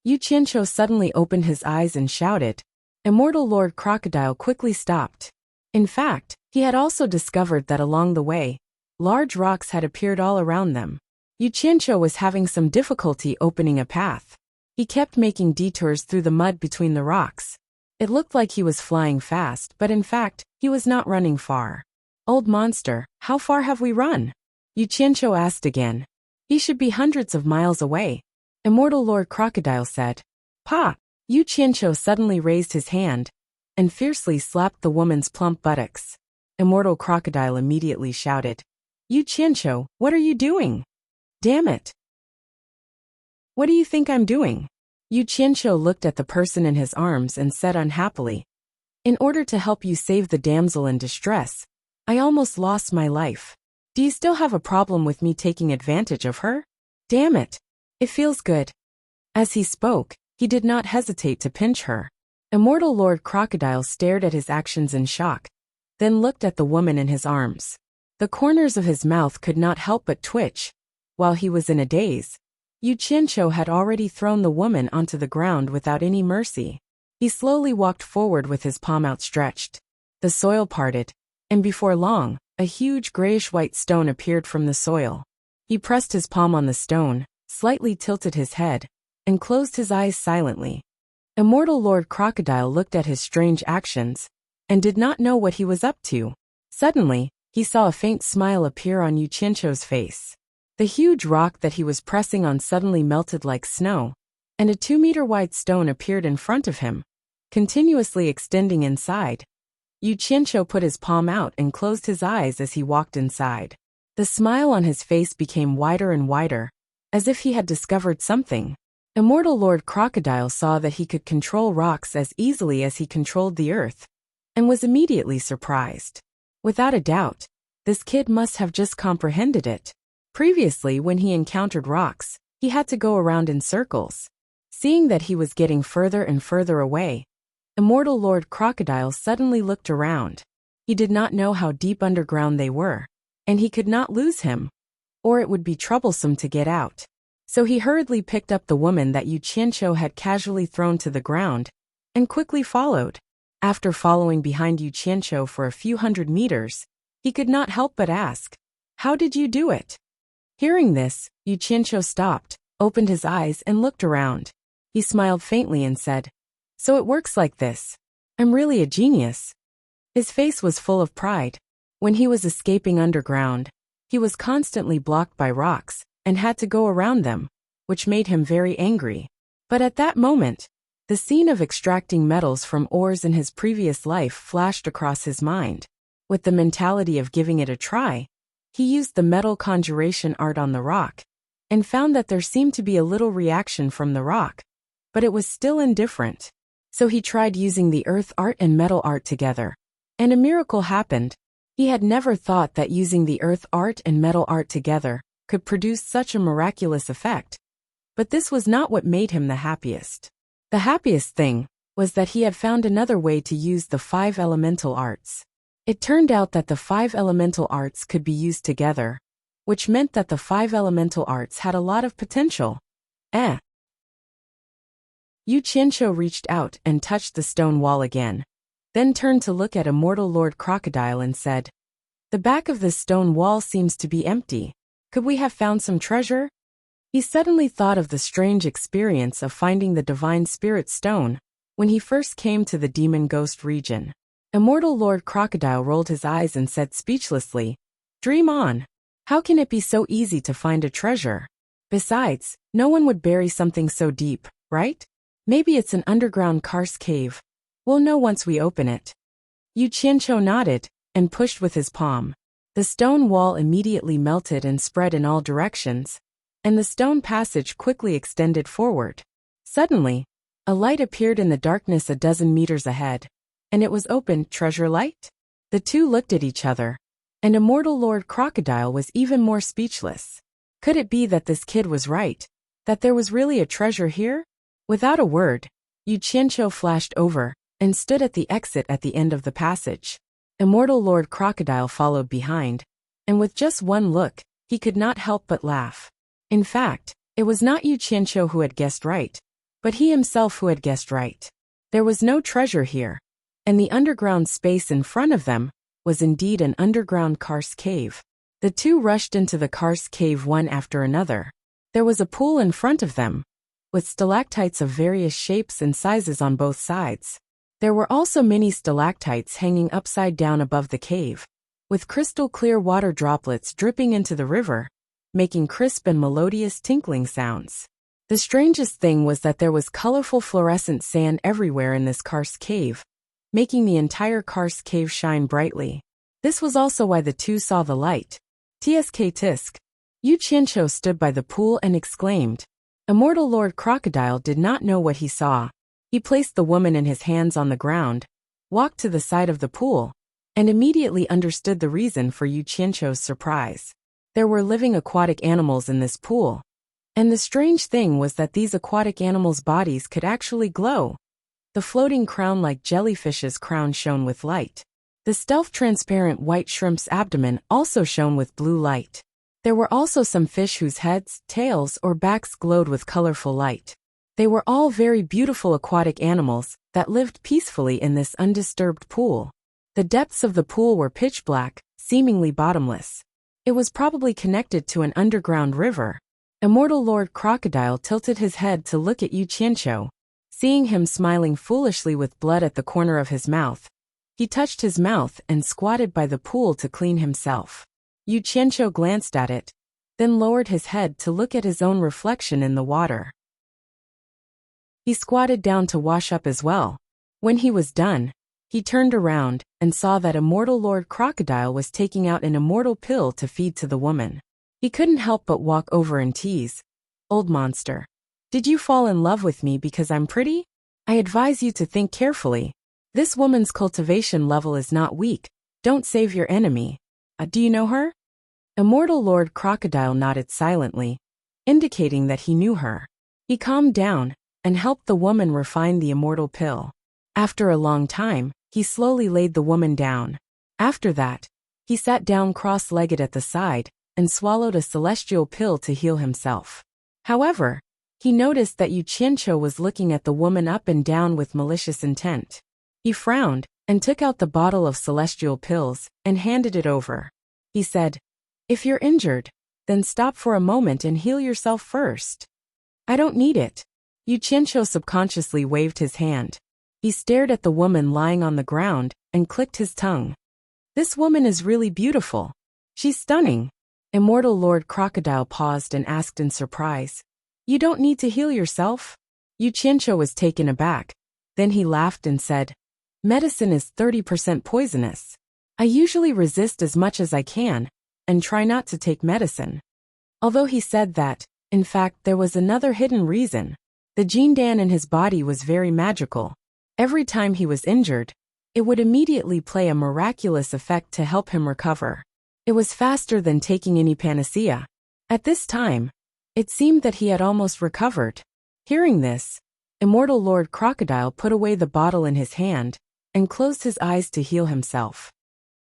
Yu Qianqiu suddenly opened his eyes and shouted. Immortal Lord Crocodile quickly stopped. In fact, he had also discovered that along the way, large rocks had appeared all around them. Yu Qianqiu was having some difficulty opening a path. He kept making detours through the mud between the rocks. It looked like he was flying fast, but in fact, he was not running far. "Old monster, how far have we run?" Yu Qianqiu asked again. "He should be hundreds of miles away," Immortal Lord Crocodile said. "Pa!" Yu Qianqiu suddenly raised his hand and fiercely slapped the woman's plump buttocks. Immortal Crocodile immediately shouted, "You Qianqiu, what are you doing? Damn it! What do you think I'm doing?" Yu Qianqiu looked at the person in his arms and said unhappily, "In order to help you save the damsel in distress, I almost lost my life. Do you still have a problem with me taking advantage of her? Damn it! It feels good." As he spoke, he did not hesitate to pinch her. Immortal Lord Crocodile stared at his actions in shock, then looked at the woman in his arms. The corners of his mouth could not help but twitch. While he was in a daze, Yu Qianqiu had already thrown the woman onto the ground without any mercy. He slowly walked forward with his palm outstretched. The soil parted, and before long, a huge grayish-white stone appeared from the soil. He pressed his palm on the stone, slightly tilted his head, and closed his eyes silently. Immortal Lord Crocodile looked at his strange actions, and did not know what he was up to. Suddenly, he saw a faint smile appear on Yu Qianqiu's face. The huge rock that he was pressing on suddenly melted like snow, and a 2-meter-wide stone appeared in front of him, continuously extending inside. Yu Qianqiu put his palm out and closed his eyes as he walked inside. The smile on his face became wider and wider, as if he had discovered something. Immortal Lord Crocodile saw that he could control rocks as easily as he controlled the earth, and was immediately surprised. Without a doubt, this kid must have just comprehended it. Previously, when he encountered rocks, he had to go around in circles. Seeing that he was getting further and further away, Immortal Lord Crocodile suddenly looked around. He did not know how deep underground they were, and he could not lose him, or it would be troublesome to get out. So he hurriedly picked up the woman that Yu Qianqiu had casually thrown to the ground, and quickly followed. After following behind Yu Qianqiu for a few hundred meters, he could not help but ask, "How did you do it?" Hearing this, Yu Qianqiu stopped, opened his eyes and looked around. He smiled faintly and said, "So it works like this. I'm really a genius." His face was full of pride. When he was escaping underground, he was constantly blocked by rocks, and had to go around them, which made him very angry. But at that moment, the scene of extracting metals from ores in his previous life flashed across his mind. With the mentality of giving it a try, he used the metal conjuration art on the rock, and found that there seemed to be a little reaction from the rock, but it was still indifferent. So he tried using the earth art and metal art together, and a miracle happened. He had never thought that using the earth art and metal art together could produce such a miraculous effect. But this was not what made him the happiest. The happiest thing was that he had found another way to use the 5 elemental arts. It turned out that the 5 elemental arts could be used together, which meant that the 5 elemental arts had a lot of potential. Yu Qianqiu reached out and touched the stone wall again, then turned to look at Immortal Lord Crocodile and said, "The back of this stone wall seems to be empty. Could we have found some treasure?" He suddenly thought of the strange experience of finding the Divine Spirit Stone when he first came to the Demon Ghost region. Immortal Lord Crocodile rolled his eyes and said speechlessly, "Dream on. How can it be so easy to find a treasure? Besides, no one would bury something so deep, right? Maybe it's an underground karst cave. We'll know once we open it." Yu Qianqiu nodded, and pushed with his palm. The stone wall immediately melted and spread in all directions, and the stone passage quickly extended forward. Suddenly, a light appeared in the darkness a dozen meters ahead, and it was open. "Treasure light?" The two looked at each other, and Immortal Lord Crocodile was even more speechless. Could it be that this kid was right, that there was really a treasure here? Without a word, Yu Qianqiu flashed over, and stood at the exit at the end of the passage. Immortal Lord Crocodile followed behind, and with just one look, he could not help but laugh. In fact, it was not Yu Qianqiu who had guessed right, but he himself who had guessed right. There was no treasure here, and the underground space in front of them was indeed an underground karst cave. The two rushed into the karst cave one after another. There was a pool in front of them, with stalactites of various shapes and sizes on both sides. There were also many stalactites hanging upside down above the cave, with crystal clear water droplets dripping into the river, making crisp and melodious tinkling sounds. The strangest thing was that there was colorful fluorescent sand everywhere in this karst cave, making the entire karst cave shine brightly. This was also why the two saw the light. Tsk tisk. Yu Qianqiu stood by the pool and exclaimed. Immortal Lord Crocodile did not know what he saw. He placed the woman and his hands on the ground, walked to the side of the pool, and immediately understood the reason for Yu Qianqiu's surprise. There were living aquatic animals in this pool. And the strange thing was that these aquatic animals' bodies could actually glow. The floating crown-like jellyfish's crown shone with light. The stealth transparent white shrimp's abdomen also shone with blue light. There were also some fish whose heads, tails, or backs glowed with colorful light. They were all very beautiful aquatic animals that lived peacefully in this undisturbed pool. The depths of the pool were pitch black, seemingly bottomless. It was probably connected to an underground river. Immortal Lord Crocodile tilted his head to look at Yu Qianqiu. Seeing him smiling foolishly with blood at the corner of his mouth, he touched his mouth and squatted by the pool to clean himself. Yu Qianqiu glanced at it, then lowered his head to look at his own reflection in the water. He squatted down to wash up as well. When he was done, he turned around and saw that Immortal Lord Crocodile was taking out an immortal pill to feed to the woman. He couldn't help but walk over and tease. Old monster. Did you fall in love with me because I'm pretty? I advise you to think carefully. This woman's cultivation level is not weak. Don't save your enemy. Do you know her? Immortal Lord Crocodile nodded silently, indicating that he knew her. He calmed down and helped the woman refine the immortal pill. After a long time, he slowly laid the woman down. After that, he sat down cross-legged at the side and swallowed a celestial pill to heal himself. However, he noticed that Yu Qianqiu was looking at the woman up and down with malicious intent. He frowned and took out the bottle of celestial pills and handed it over. He said, If you're injured, then stop for a moment and heal yourself first. I don't need it. Yu Qianqiu subconsciously waved his hand. He stared at the woman lying on the ground and clicked his tongue. This woman is really beautiful. She's stunning. Immortal Lord Crocodile paused and asked in surprise, You don't need to heal yourself? Yu Qianqiu was taken aback. Then he laughed and said, Medicine is 30% poisonous. I usually resist as much as I can and try not to take medicine. Although he said that, in fact, there was another hidden reason. The Jindan in his body was very magical. Every time he was injured, it would immediately play a miraculous effect to help him recover. It was faster than taking any panacea. At this time, it seemed that he had almost recovered. Hearing this, Immortal Lord Crocodile put away the bottle in his hand and closed his eyes to heal himself.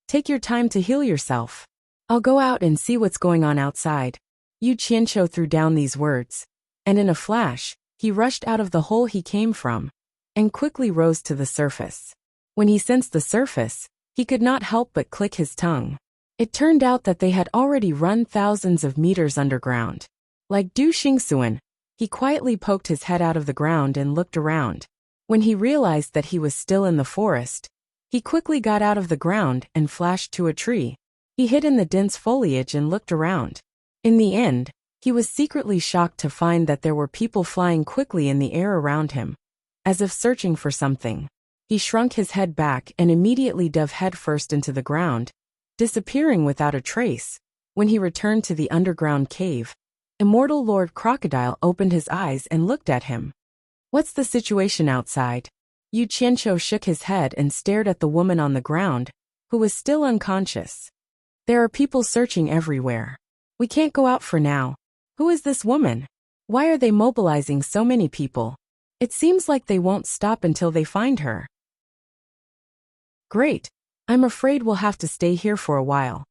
Take your time to heal yourself. I'll go out and see what's going on outside. Yu Qianqiu threw down these words, and in a flash, he rushed out of the hole he came from and quickly rose to the surface. When he sensed the surface, he could not help but click his tongue. It turned out that they had already run thousands of meters underground. Like Du Xingxuan, he quietly poked his head out of the ground and looked around. When he realized that he was still in the forest, he quickly got out of the ground and flashed to a tree. He hid in the dense foliage and looked around. In the end, he was secretly shocked to find that there were people flying quickly in the air around him, as if searching for something. He shrunk his head back and immediately dove headfirst into the ground, disappearing without a trace. When he returned to the underground cave, Immortal Lord Crocodile opened his eyes and looked at him. What's the situation outside? Yu Qianqiu shook his head and stared at the woman on the ground, who was still unconscious. There are people searching everywhere. We can't go out for now. Who is this woman? Why are they mobilizing so many people? It seems like they won't stop until they find her. Great. I'm afraid we'll have to stay here for a while.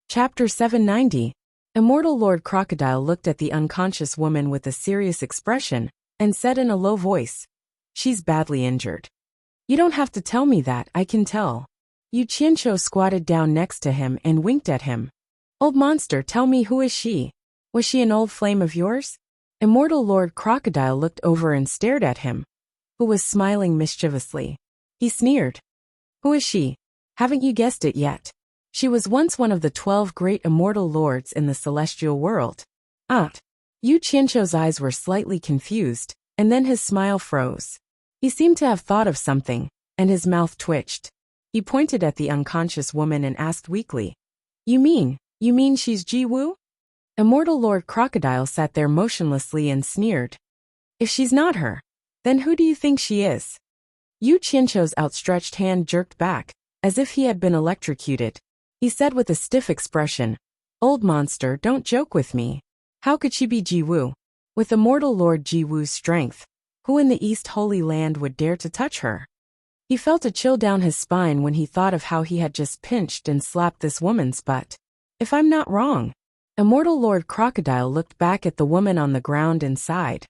Chapter 790. Immortal Lord Crocodile looked at the unconscious woman with a serious expression and said in a low voice, She's badly injured. You don't have to tell me that, I can tell. Yu Qianqiu squatted down next to him and winked at him. Old monster, tell me, who is she? Was she an old flame of yours? Immortal Lord Crocodile looked over and stared at him, who was smiling mischievously. He sneered. Who is she? Haven't you guessed it yet? She was once one of the 12 great immortal lords in the celestial world. Yu Qianqiu's eyes were slightly confused, and then his smile froze. He seemed to have thought of something, and his mouth twitched. He pointed at the unconscious woman and asked weakly, You mean she's Ji-woo? Immortal Lord Crocodile sat there motionlessly and sneered. If she's not her, then who do you think she is? Yu Qianqiu's outstretched hand jerked back, as if he had been electrocuted. He said with a stiff expression, Old monster, don't joke with me. How could she be Ji-woo? With Immortal Lord Ji-woo's strength, who in the East Holy Land would dare to touch her? He felt a chill down his spine when he thought of how he had just pinched and slapped this woman's butt. If I'm not wrong. Immortal Lord Crocodile looked back at the woman on the ground and sighed.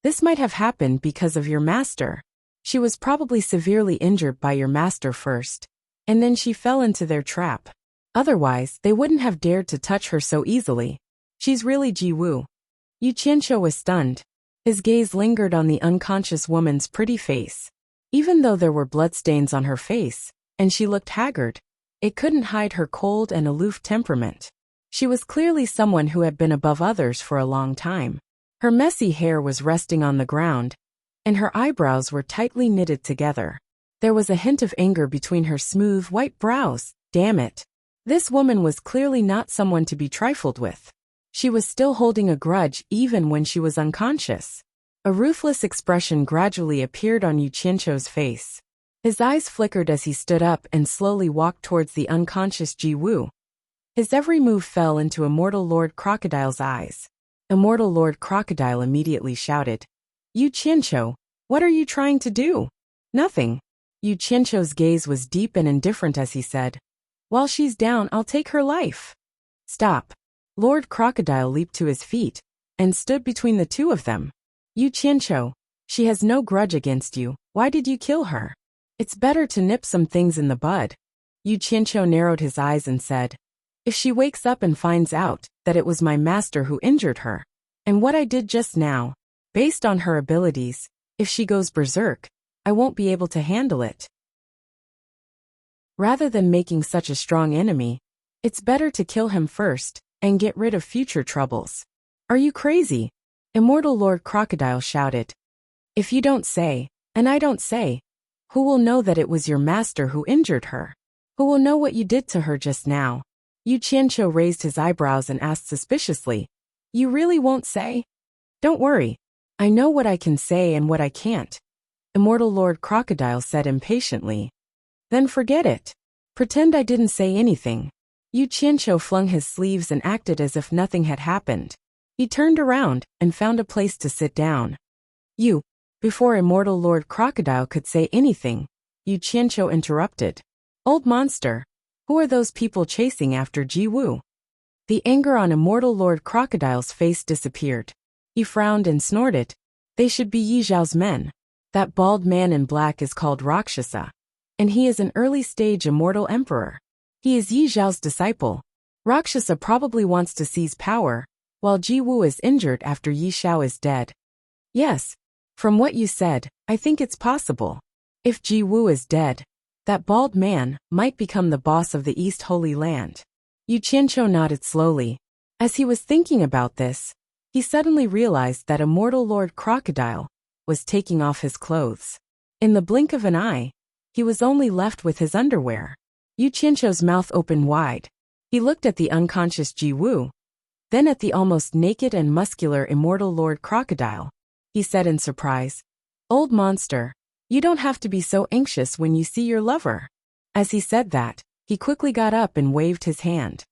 This might have happened because of your master. She was probably severely injured by your master first, and then she fell into their trap. Otherwise, they wouldn't have dared to touch her so easily. She's really Ji-woo. Yu Qianqiu was stunned. His gaze lingered on the unconscious woman's pretty face. Even though there were bloodstains on her face, and she looked haggard, it couldn't hide her cold and aloof temperament. She was clearly someone who had been above others for a long time. Her messy hair was resting on the ground, and her eyebrows were tightly knitted together. There was a hint of anger between her smooth, white brows. Damn it. This woman was clearly not someone to be trifled with. She was still holding a grudge even when she was unconscious. A ruthless expression gradually appeared on Yu Qianqiu's face. His eyes flickered as he stood up and slowly walked towards the unconscious Ji-woo. His every move fell into Immortal Lord Crocodile's eyes. Immortal Lord Crocodile immediately shouted, Yu Qianqiu, what are you trying to do? Nothing. Yu Qianqiu's gaze was deep and indifferent as he said, While she's down, I'll take her life. Stop. Lord Crocodile leaped to his feet and stood between the two of them. Yu Qianqiu, she has no grudge against you. Why did you kill her? It's better to nip some things in the bud. Yu Qianqiu narrowed his eyes and said, If she wakes up and finds out that it was my master who injured her, and what I did just now, based on her abilities, if she goes berserk, I won't be able to handle it. Rather than making such a strong enemy, it's better to kill him first and get rid of future troubles. Are you crazy? Immortal Lord Crocodile shouted. If you don't say, and I don't say, who will know that it was your master who injured her? Who will know what you did to her just now? Yu Qianqiu raised his eyebrows and asked suspiciously, You really won't say? Don't worry. I know what I can say and what I can't. Immortal Lord Crocodile said impatiently. Then forget it. Pretend I didn't say anything. Yu Qianqiu flung his sleeves and acted as if nothing had happened. He turned around and found a place to sit down. Before Immortal Lord Crocodile could say anything, Yu Qianqiu interrupted. Old monster, who are those people chasing after Ji-woo? The anger on Immortal Lord Crocodile's face disappeared. He frowned and snorted. They should be Yi Zhao's men. That bald man in black is called Rakshasa, and he is an early-stage immortal emperor. He is Yi Zhao's disciple. Rakshasa probably wants to seize power, while Ji-woo is injured after Yi Zhao is dead. Yes, from what you said, I think it's possible. If Ji-woo is dead, that bald man might become the boss of the East Holy Land. Yu Qianqiu nodded slowly. As he was thinking about this, he suddenly realized that Immortal Lord Crocodile was taking off his clothes. In the blink of an eye, he was only left with his underwear. Yu Qianqiu's mouth opened wide. He looked at the unconscious Ji-woo, then at the almost naked and muscular Immortal Lord Crocodile. He said in surprise, Old monster, you don't have to be so anxious when you see your lover. As he said that, he quickly got up and waved his hand.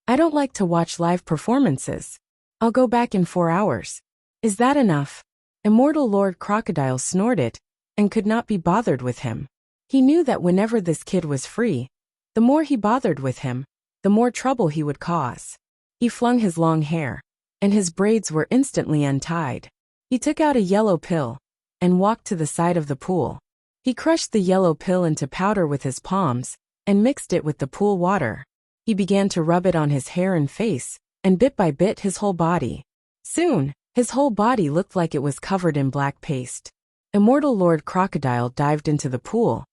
I don't like to watch live performances. I'll go back in 4 hours. Is that enough? Immortal Lord Crocodile snorted and could not be bothered with him. He knew that whenever this kid was free, the more he bothered with him, the more trouble he would cause. He flung his long hair, and his braids were instantly untied. He took out a yellow pill and walked to the side of the pool. He crushed the yellow pill into powder with his palms and mixed it with the pool water. He began to rub it on his hair and face, and bit by bit his whole body. Soon, his whole body looked like it was covered in black paste. Immortal Lord Crocodile dived into the pool,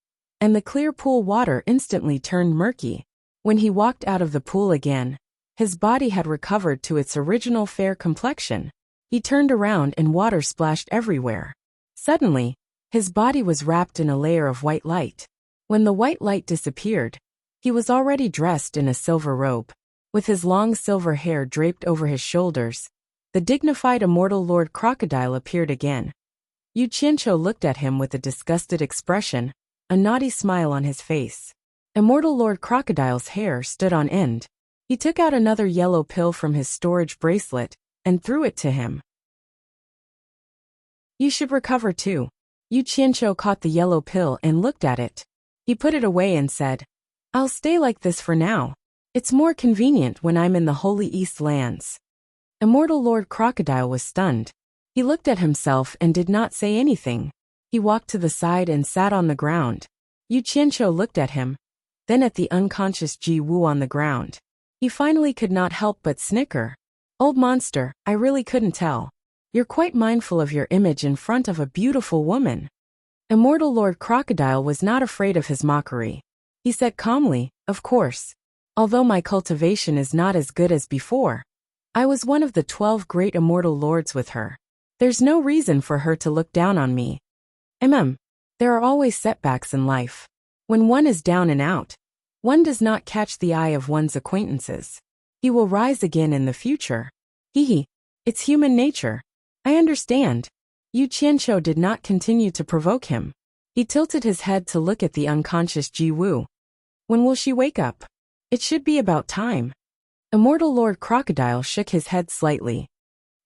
and the clear pool water instantly turned murky. When he walked out of the pool again, his body had recovered to its original fair complexion. He turned around and water splashed everywhere. Suddenly, his body was wrapped in a layer of white light. When the white light disappeared, he was already dressed in a silver robe. With his long silver hair draped over his shoulders, the dignified immortal Lord Crocodile appeared again. Yu Qianqiu looked at him with a disgusted expression, a naughty smile on his face. Immortal Lord Crocodile's hair stood on end. He took out another yellow pill from his storage bracelet and threw it to him. You should recover too. Yu Qianqiu caught the yellow pill and looked at it. He put it away and said, I'll stay like this for now. It's more convenient when I'm in the Holy East lands. Immortal Lord Crocodile was stunned. He looked at himself and did not say anything. He walked to the side and sat on the ground. Yu Qianqiu looked at him, then at the unconscious Ji Wu on the ground. He finally could not help but snicker. Old monster, I really couldn't tell. You're quite mindful of your image in front of a beautiful woman. Immortal Lord Crocodile was not afraid of his mockery. He said calmly, of course. Although my cultivation is not as good as before, I was one of the 12 great immortal lords with her. There's no reason for her to look down on me. There are always setbacks in life. When one is down and out, one does not catch the eye of one's acquaintances. He will rise again in the future. It's human nature. I understand. Yu Qianqiu did not continue to provoke him. He tilted his head to look at the unconscious Ji Wu. When will she wake up? It should be about time. Immortal Lord Crocodile shook his head slightly.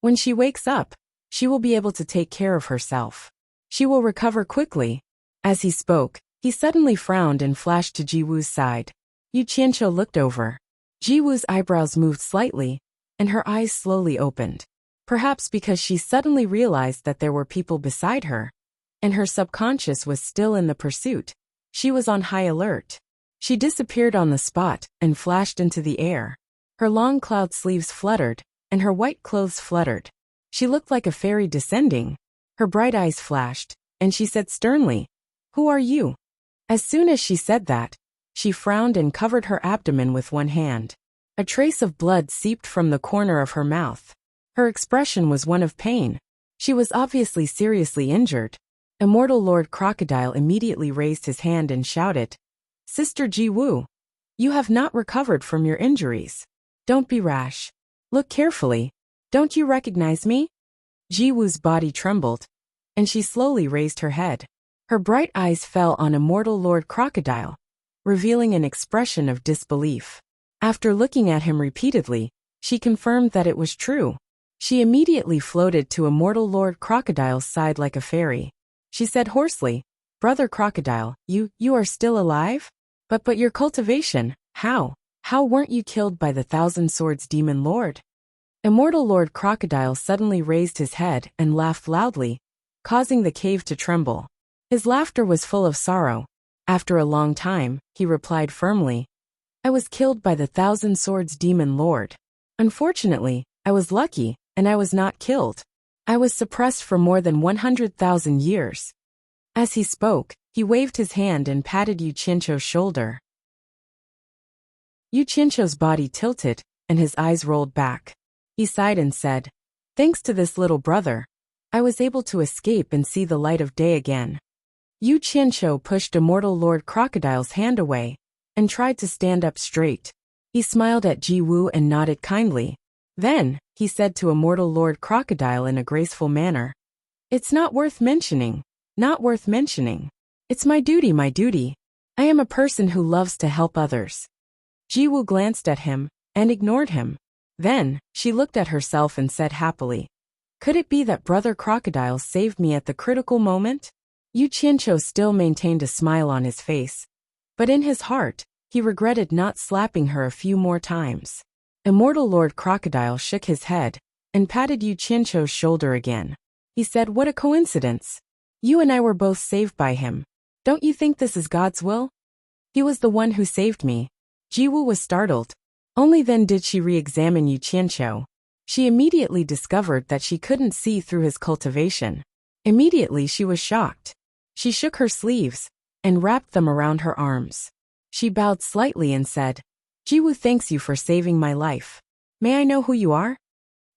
When she wakes up, she will be able to take care of herself. She will recover quickly. As he spoke, he suddenly frowned and flashed to Ji Wu's side. Yu Qianqiu looked over. Ji Wu's eyebrows moved slightly, and her eyes slowly opened. Perhaps because she suddenly realized that there were people beside her, and her subconscious was still in the pursuit. She was on high alert. She disappeared on the spot and flashed into the air. Her long cloud sleeves fluttered, and her white clothes fluttered. She looked like a fairy descending. Her bright eyes flashed, and she said sternly, Who are you? As soon as she said that, she frowned and covered her abdomen with one hand. A trace of blood seeped from the corner of her mouth. Her expression was one of pain. She was obviously seriously injured. Immortal Lord Crocodile immediately raised his hand and shouted, Sister Ji Wu, you have not recovered from your injuries. Don't be rash. Look carefully. Don't you recognize me? Ji Wu's body trembled, and she slowly raised her head. Her bright eyes fell on Immortal Lord Crocodile, revealing an expression of disbelief. After looking at him repeatedly, she confirmed that it was true. She immediately floated to Immortal Lord Crocodile's side like a fairy. She said hoarsely, Brother Crocodile, you are still alive? But your cultivation, how? How weren't you killed by the Thousand Swords Demon Lord? Immortal Lord Crocodile suddenly raised his head and laughed loudly, causing the cave to tremble. His laughter was full of sorrow. After a long time, he replied firmly, I was killed by the Thousand Swords Demon Lord. Unfortunately, I was lucky, and I was not killed. I was suppressed for more than 100,000 years. As he spoke, he waved his hand and patted Yu Qianqiu's shoulder. Yu Qianqiu's body tilted, and his eyes rolled back. He sighed and said, Thanks to this little brother, I was able to escape and see the light of day again. Yu Qianqiu pushed Immortal Lord Crocodile's hand away, and tried to stand up straight. He smiled at Ji Wu and nodded kindly. Then, he said to Immortal Lord Crocodile in a graceful manner, It's not worth mentioning. Not worth mentioning. It's my duty, my duty. I am a person who loves to help others. Ji Wu glanced at him, and ignored him. Then, she looked at herself and said happily, Could it be that Brother Crocodile saved me at the critical moment? Yu Qianqiu still maintained a smile on his face, but in his heart, he regretted not slapping her a few more times. Immortal Lord Crocodile shook his head, and patted Yu Qianqiu's shoulder again. He said, What a coincidence. You and I were both saved by him. Don't you think this is God's will? He was the one who saved me. Ji Wu was startled. Only then did she re-examine Yu Qianqiu. She immediately discovered that she couldn't see through his cultivation. Immediately she was shocked. She shook her sleeves, and wrapped them around her arms. She bowed slightly and said, Ji Wu thanks you for saving my life. May I know who you are?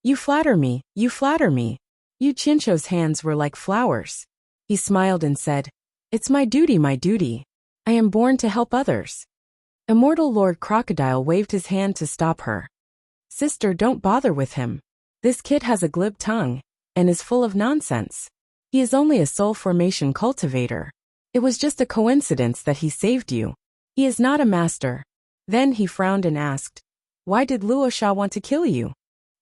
You flatter me, you flatter me. Yu Qianqiu's hands were like flowers. He smiled and said, It's my duty, my duty. I am born to help others. Immortal Lord Crocodile waved his hand to stop her. Sister, don't bother with him. This kid has a glib tongue and is full of nonsense. He is only a soul formation cultivator. It was just a coincidence that he saved you. He is not a master. Then he frowned and asked, why did Luosha want to kill you?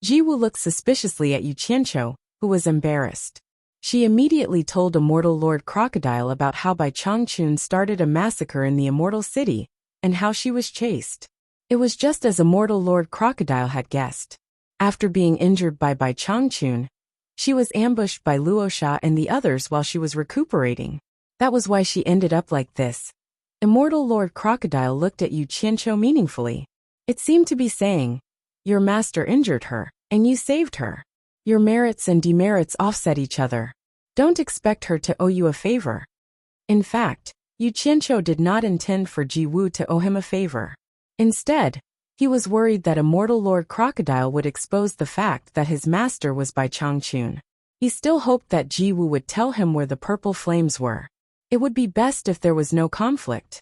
Jiwoo looked suspiciously at Yu Qianqiu, who was embarrassed. She immediately told Immortal Lord Crocodile about how Bai Changchun started a massacre in the Immortal City, and how she was chased. It was just as Immortal Lord Crocodile had guessed. After being injured by Bai Changchun, she was ambushed by Luosha and the others while she was recuperating. That was why she ended up like this. Immortal Lord Crocodile looked at Yu Qianqiu meaningfully. It seemed to be saying, your master injured her, and you saved her. Your merits and demerits offset each other. Don't expect her to owe you a favor. In fact, Yu Qianqiu did not intend for Jiwoo to owe him a favor. Instead, he was worried that Immortal Lord Crocodile would expose the fact that his master was Bai Changchun. He still hoped that Jiwoo would tell him where the purple flames were. It would be best if there was no conflict.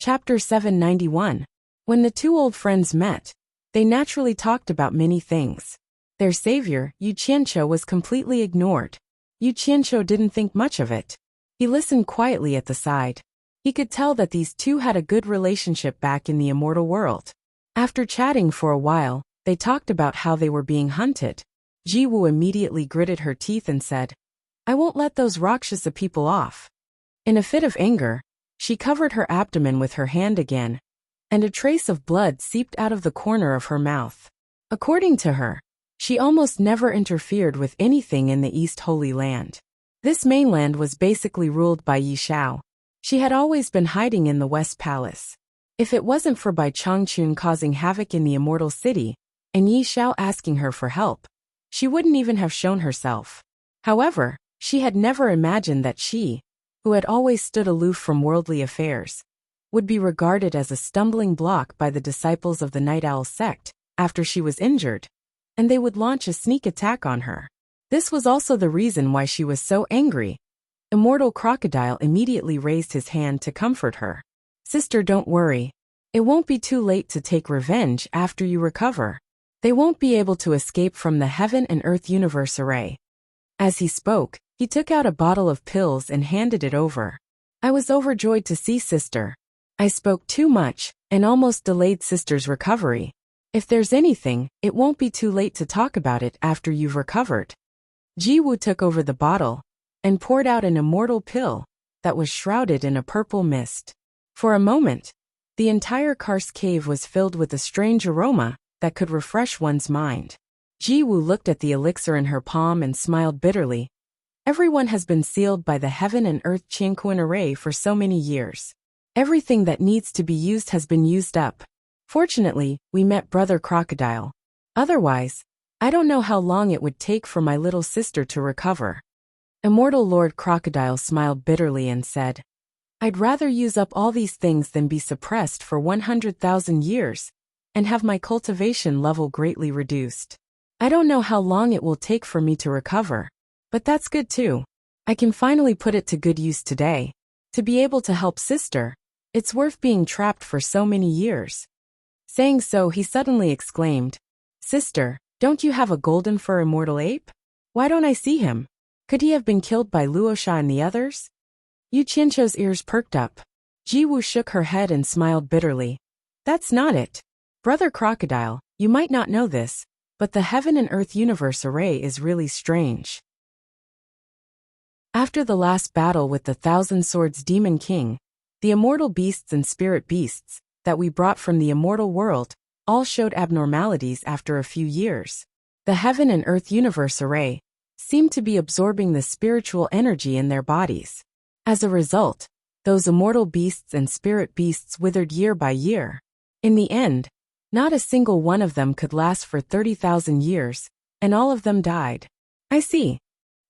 Chapter 791. When the two old friends met, they naturally talked about many things. Their savior, Yu Qianqiu, was completely ignored. Yu Qianqiu didn't think much of it. He listened quietly at the side. He could tell that these two had a good relationship back in the immortal world. After chatting for a while, they talked about how they were being hunted. Jiwoo immediately gritted her teeth and said, I won't let those Rakshasa people off. In a fit of anger, she covered her abdomen with her hand again, and a trace of blood seeped out of the corner of her mouth. According to her, she almost never interfered with anything in the East Holy Land. This mainland was basically ruled by Yi Shao. She had always been hiding in the West Palace. If it wasn't for Bai Changchun causing havoc in the Immortal City, and Yi Shao asking her for help, she wouldn't even have shown herself. However, she had never imagined that she, who had always stood aloof from worldly affairs, would be regarded as a stumbling block by the disciples of the Night Owl sect after she was injured, and they would launch a sneak attack on her. This was also the reason why she was so angry. Immortal Crocodile immediately raised his hand to comfort her. Sister, don't worry. It won't be too late to take revenge after you recover. They won't be able to escape from the Heaven and Earth Universe Array. As he spoke, he took out a bottle of pills and handed it over. I was overjoyed to see Sister. I spoke too much and almost delayed Sister's recovery. If there's anything, it won't be too late to talk about it after you've recovered. Jiwoo took over the bottle and poured out an immortal pill that was shrouded in a purple mist. For a moment, the entire karst cave was filled with a strange aroma that could refresh one's mind. Jiwoo looked at the elixir in her palm and smiled bitterly. Everyone has been sealed by the Heaven and Earth Qianquan Array for so many years. Everything that needs to be used has been used up. Fortunately, we met Brother Crocodile. Otherwise, I don't know how long it would take for my little sister to recover. Immortal Lord Crocodile smiled bitterly and said, I'd rather use up all these things than be suppressed for 100,000 years and have my cultivation level greatly reduced. I don't know how long it will take for me to recover. But that's good too. I can finally put it to good use today. To be able to help Sister, it's worth being trapped for so many years. Saying so, he suddenly exclaimed, Sister, don't you have a golden fur immortal ape? Why don't I see him? Could he have been killed by Luosha and the others? Yu Qianqiu's ears perked up. Jiwoo shook her head and smiled bitterly. That's not it. Brother Crocodile, you might not know this, but the Heaven and Earth Universe Array is really strange. After the last battle with the Thousand Swords Demon King, the immortal beasts and spirit beasts that we brought from the immortal world all showed abnormalities after a few years. The Heaven and Earth Universe Array seemed to be absorbing the spiritual energy in their bodies. As a result, those immortal beasts and spirit beasts withered year by year. In the end, not a single one of them could last for 30,000 years, and all of them died. I see.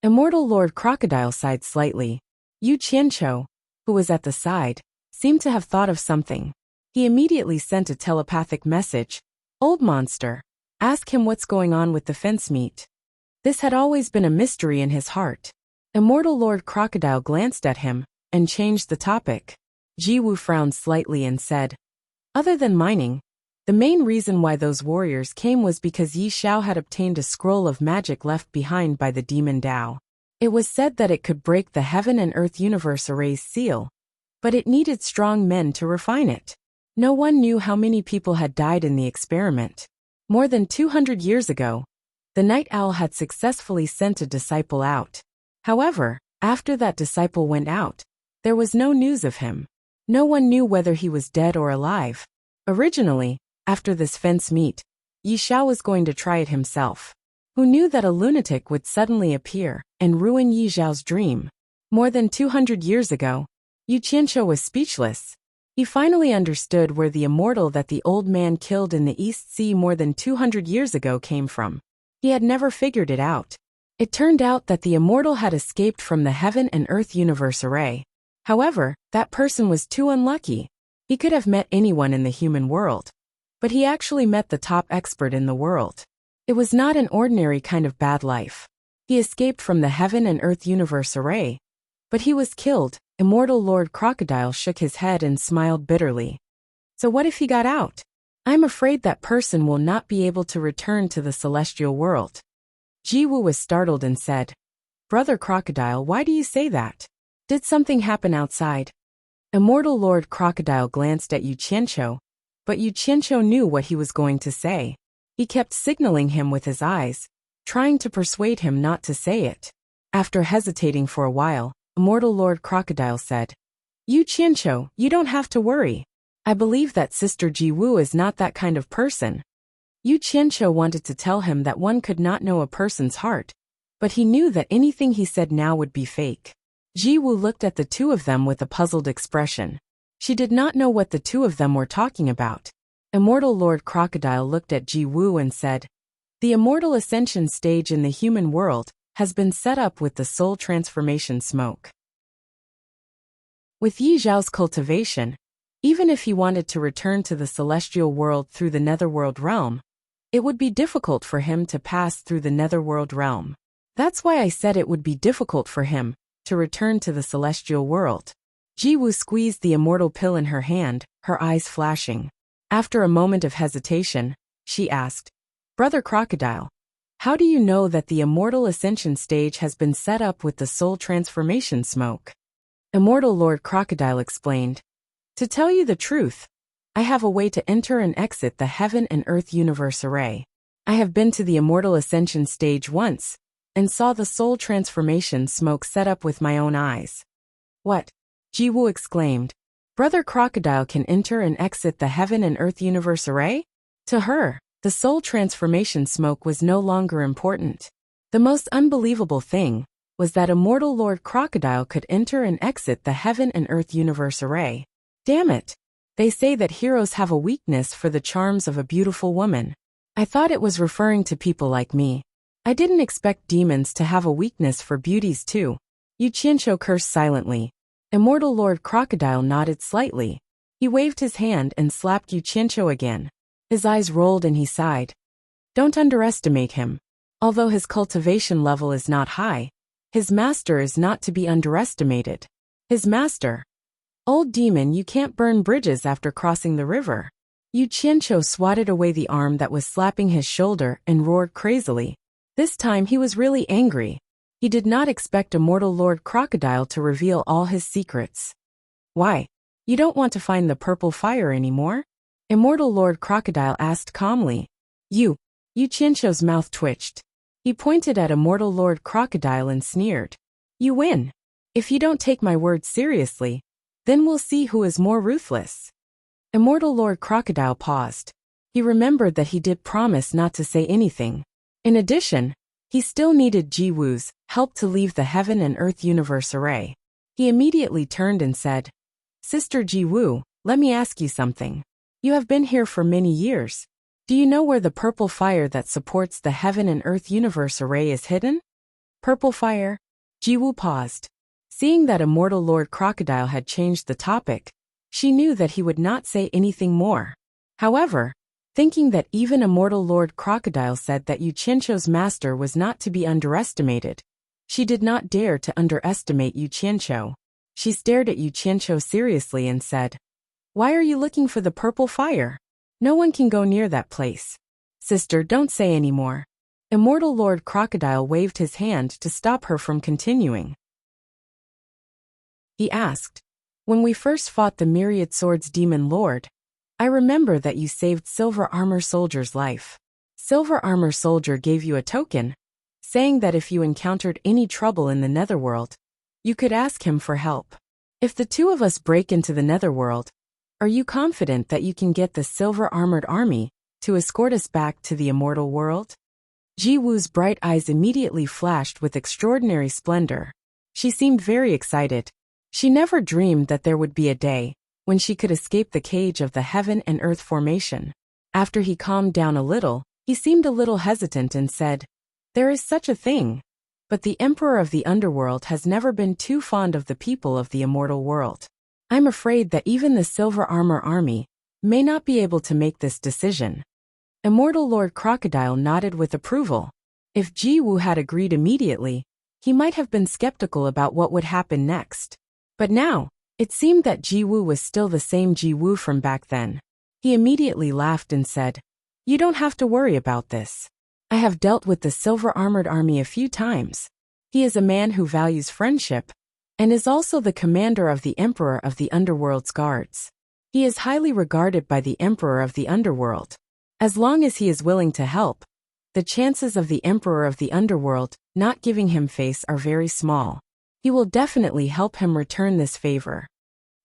Immortal Lord Crocodile sighed slightly. Yu Qianqiu, who was at the side, seemed to have thought of something. He immediately sent a telepathic message. Old monster, ask him what's going on with the fence meat. This had always been a mystery in his heart. Immortal Lord Crocodile glanced at him and changed the topic. Jiwoo frowned slightly and said, "Other than mining, the main reason why those warriors came was because Yi Xiao had obtained a scroll of magic left behind by the demon Dao. It was said that it could break the Heaven and Earth Universe Array's seal, but it needed strong men to refine it. No one knew how many people had died in the experiment. More than 200 years ago, the Night Owl had successfully sent a disciple out. However, after that disciple went out, there was no news of him. No one knew whether he was dead or alive. Originally, after this fence meet, Yi Xiao was going to try it himself. Who knew that a lunatic would suddenly appear and ruin Yi Xiao's dream? More than 200 years ago, Yu Qianqiu was speechless. He finally understood where the immortal that the old man killed in the East Sea more than 200 years ago came from. He had never figured it out. It turned out that the immortal had escaped from the Heaven and Earth Universe Array. However, that person was too unlucky. He could have met anyone in the human world, but he actually met the top expert in the world. It was not an ordinary kind of bad life. He escaped from the Heaven and Earth Universe Array, but he was killed. Immortal Lord Crocodile shook his head and smiled bitterly. So what if he got out? I'm afraid that person will not be able to return to the celestial world. Jiwoo was startled and said, "Brother Crocodile, why do you say that? Did something happen outside?" Immortal Lord Crocodile glanced at Yu Qianqiu, but Yu Qianqiu knew what he was going to say. He kept signaling him with his eyes, trying to persuade him not to say it. After hesitating for a while, Immortal Lord Crocodile said, "Yu Qianqiu, you don't have to worry. I believe that Sister Jiwoo is not that kind of person." Yu Qianqiu wanted to tell him that one could not know a person's heart, but he knew that anything he said now would be fake. Jiwoo looked at the two of them with a puzzled expression. She did not know what the two of them were talking about. Immortal Lord Crocodile looked at Jiwoo and said, "The immortal ascension stage in the human world has been set up with the soul transformation smoke. With Yi Xiao's cultivation, even if he wanted to return to the celestial world through the netherworld realm, it would be difficult for him to pass through the netherworld realm. That's why I said it would be difficult for him to return to the celestial world." Jiwoo squeezed the immortal pill in her hand, her eyes flashing. After a moment of hesitation, she asked, "Brother Crocodile, how do you know that the immortal ascension stage has been set up with the soul transformation smoke?" Immortal Lord Crocodile explained, "To tell you the truth, I have a way to enter and exit the Heaven and Earth Universe Array. I have been to the immortal ascension stage once, and saw the soul transformation smoke set up with my own eyes." "What?" Jiwoo exclaimed. "Brother Crocodile can enter and exit the Heaven and Earth Universe Array?" To her, the soul transformation smoke was no longer important. The most unbelievable thing was that Immortal Lord Crocodile could enter and exit the Heaven and Earth Universe Array. Damn it! They say that heroes have a weakness for the charms of a beautiful woman. I thought it was referring to people like me. I didn't expect demons to have a weakness for beauties too. Yu Qianqiu cursed silently. Immortal Lord Crocodile nodded slightly. He waved his hand and slapped Yu Qianqiu again. His eyes rolled and he sighed. Don't underestimate him. Although his cultivation level is not high, his master is not to be underestimated. His master. Old demon, you can't burn bridges after crossing the river. Yu Qianqiu swatted away the arm that was slapping his shoulder and roared crazily. This time he was really angry. He did not expect Immortal Lord Crocodile to reveal all his secrets. Why? You don't want to find the purple fire anymore? Immortal Lord Crocodile asked calmly. Yu Qianqiu's mouth twitched. He pointed at Immortal Lord Crocodile and sneered. You win. If you don't take my word seriously, then we'll see who is more ruthless. Immortal Lord Crocodile paused. He remembered that he did promise not to say anything. In addition, he still needed Jiwoo's help to leave the Heaven and Earth Universe Array. He immediately turned and said, Sister Jiwoo, let me ask you something. You have been here for many years. Do you know where the purple fire that supports the Heaven and Earth Universe Array is hidden? Purple fire? Jiwoo paused. Seeing that Immortal Lord Crocodile had changed the topic, she knew that he would not say anything more. However, thinking that even Immortal Lord Crocodile said that Yu Qianqiu's master was not to be underestimated, She did not dare to underestimate Yu Qianqiu. She stared at Yu Qianqiu seriously and said, "Why are you looking for the purple fire? No one can go near that place." "Sister, don't say any more." Immortal Lord Crocodile waved his hand to stop her from continuing. He asked, "When we first fought the Myriad Swords Demon Lord, I remember that you saved Silver Armor Soldier's life. Silver Armor Soldier gave you a token, saying that if you encountered any trouble in the Netherworld, you could ask him for help. If the two of us break into the Netherworld, are you confident that you can get the Silver Armored Army to escort us back to the immortal world?" Ji Wu's bright eyes immediately flashed with extraordinary splendor. She seemed very excited. She never dreamed that there would be a day when she could escape the cage of the heaven and earth formation. After he calmed down a little, he seemed a little hesitant and said, "There is such a thing. But the Emperor of the Underworld has never been too fond of the people of the immortal world. I'm afraid that even the Silver Armor Army may not be able to make this decision." Immortal Lord Crocodile nodded with approval. If Ji Wu had agreed immediately, he might have been skeptical about what would happen next. But now, it seemed that Ji Wu was still the same Ji Wu from back then. He immediately laughed and said, "You don't have to worry about this. I have dealt with the Silver Armored Army a few times. He is a man who values friendship, and is also the commander of the Emperor of the Underworld's guards. He is highly regarded by the Emperor of the Underworld. As long as he is willing to help, the chances of the Emperor of the Underworld not giving him face are very small. He will definitely help him return this favor."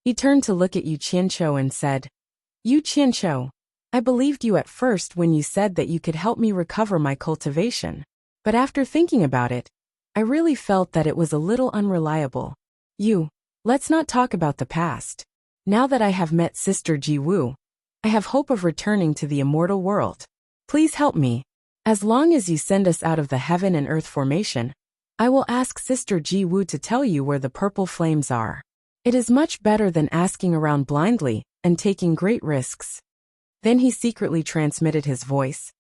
He turned to look at Yu Qianqiu and said, "Yu Qianqiu, I believed you at first when you said that you could help me recover my cultivation. But after thinking about it, I really felt that it was a little unreliable. Let's not talk about the past. Now that I have met Sister Ji Wu, I have hope of returning to the immortal world. Please help me. As long as you send us out of the heaven and earth formation, I will ask Sister Ji Wu to tell you where the purple flames are. It is much better than asking around blindly and taking great risks." Then he secretly transmitted his voice.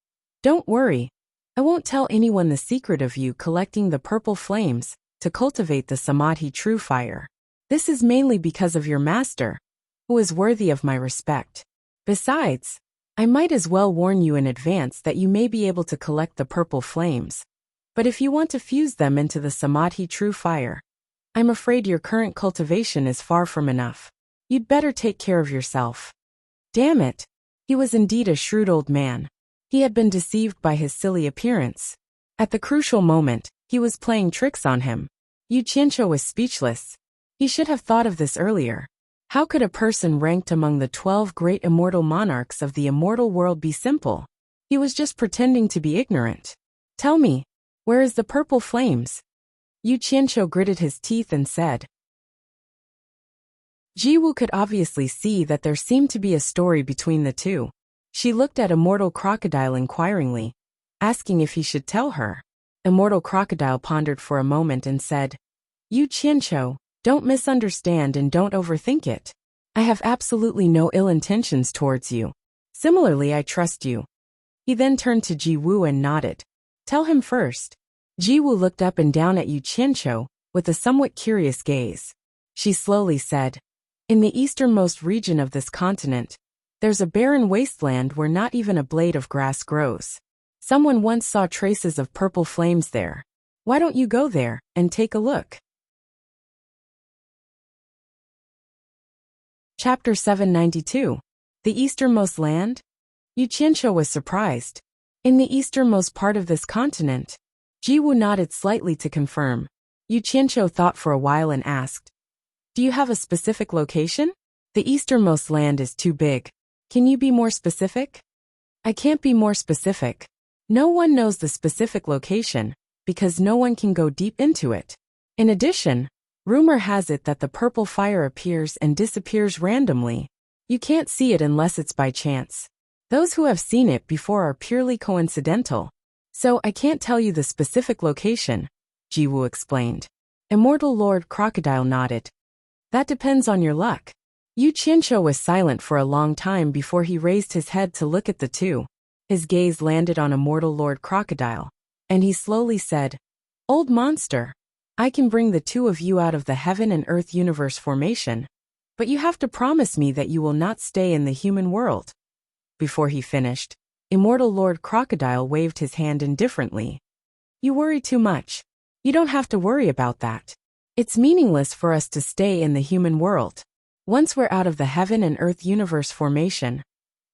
"Don't worry. I won't tell anyone the secret of you collecting the purple flames to cultivate the Samadhi true fire. This is mainly because of your master, who is worthy of my respect. Besides, I might as well warn you in advance that you may be able to collect the purple flames. But if you want to fuse them into the Samadhi true fire, I'm afraid your current cultivation is far from enough. You'd better take care of yourself." Damn it! He was indeed a shrewd old man. He had been deceived by his silly appearance. At the crucial moment, he was playing tricks on him. Yu Qianqiu was speechless. He should have thought of this earlier. How could a person ranked among the 12 great immortal monarchs of the immortal world be simple? He was just pretending to be ignorant. "Tell me, where is the purple flames?" Yu Qianqiu gritted his teeth and said. Ji Wu could obviously see that there seemed to be a story between the two. She looked at Immortal Crocodile inquiringly, asking if he should tell her. Immortal Crocodile pondered for a moment and said, "Yu Qianqiu, don't misunderstand and don't overthink it. I have absolutely no ill intentions towards you. Similarly, I trust you." He then turned to Ji Wu and nodded. "Tell him first." Ji Wu looked up and down at Yu Qianqiu with a somewhat curious gaze. She slowly said, "In the easternmost region of this continent, there's a barren wasteland where not even a blade of grass grows. Someone once saw traces of purple flames there. Why don't you go there and take a look?" Chapter 792. The Easternmost Land? Yu Qianqiu was surprised. In the easternmost part of this continent? Ji Wu nodded slightly to confirm. Yu Qianqiu thought for a while and asked, "Do you have a specific location?" "The easternmost land is too big. Can you be more specific?" "I can't be more specific. No one knows the specific location, because no one can go deep into it. In addition, rumor has it that the purple fire appears and disappears randomly. You can't see it unless it's by chance. Those who have seen it before are purely coincidental. So I can't tell you the specific location," Ji Wu explained. Immortal Lord Crocodile nodded. "That depends on your luck." Yu Qianqiu was silent for a long time before he raised his head to look at the two. His gaze landed on Immortal Lord Crocodile, and he slowly said, "Old monster, I can bring the two of you out of the heaven and earth universe formation, but you have to promise me that you will not stay in the human world." Before he finished, Immortal Lord Crocodile waved his hand indifferently. "You worry too much. You don't have to worry about that. It's meaningless for us to stay in the human world. Once we're out of the heaven and earth universe formation,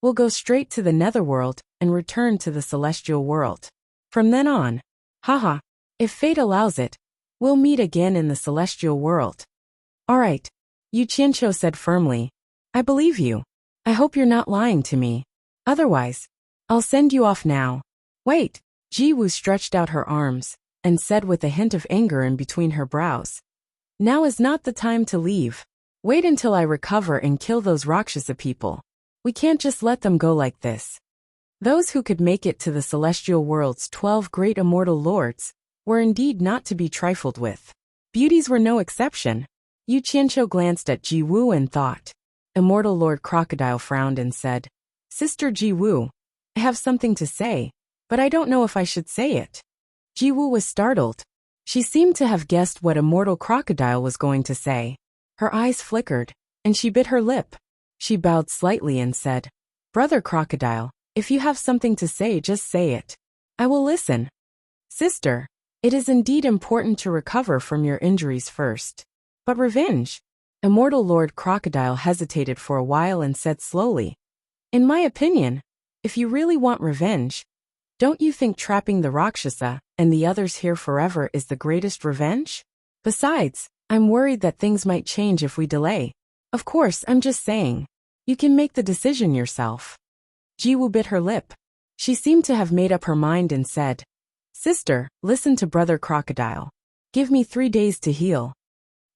we'll go straight to the netherworld and return to the celestial world. From then on, haha, if fate allows it, we'll meet again in the celestial world." "All right," Yu Qianqiu said firmly. "I believe you. I hope you're not lying to me. Otherwise, I'll send you off now." "Wait," Ji Wu stretched out her arms and said with a hint of anger in between her brows. "Now is not the time to leave. Wait until I recover and kill those Rakshasa people. We can't just let them go like this." Those who could make it to the celestial world's 12 great immortal lords were indeed not to be trifled with. Beauties were no exception. Yu Qianqiu glanced at Ji Wu and thought. Immortal Lord Crocodile frowned and said, "Sister Ji Wu, I have something to say, but I don't know if I should say it." Ji Wu was startled. She seemed to have guessed what Immortal Crocodile was going to say. Her eyes flickered, and she bit her lip. She bowed slightly and said, "Brother Crocodile, if you have something to say, just say it. I will listen." "Sister, it is indeed important to recover from your injuries first. But revenge?" Immortal Lord Crocodile hesitated for a while and said slowly, "In my opinion, if you really want revenge, don't you think trapping the Rakshasa and the others here forever is the greatest revenge? Besides, I'm worried that things might change if we delay. Of course, I'm just saying. You can make the decision yourself." Ji Wu bit her lip. She seemed to have made up her mind and said, "Sister, listen to Brother Crocodile. Give me 3 days to heal."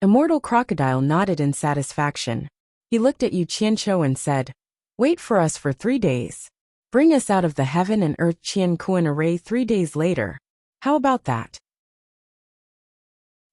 Immortal Crocodile nodded in satisfaction. He looked at Yu Qianqiu and said, "Wait for us for 3 days. Bring us out of the heaven and earth Qian Kuan array 3 days later. How about that?"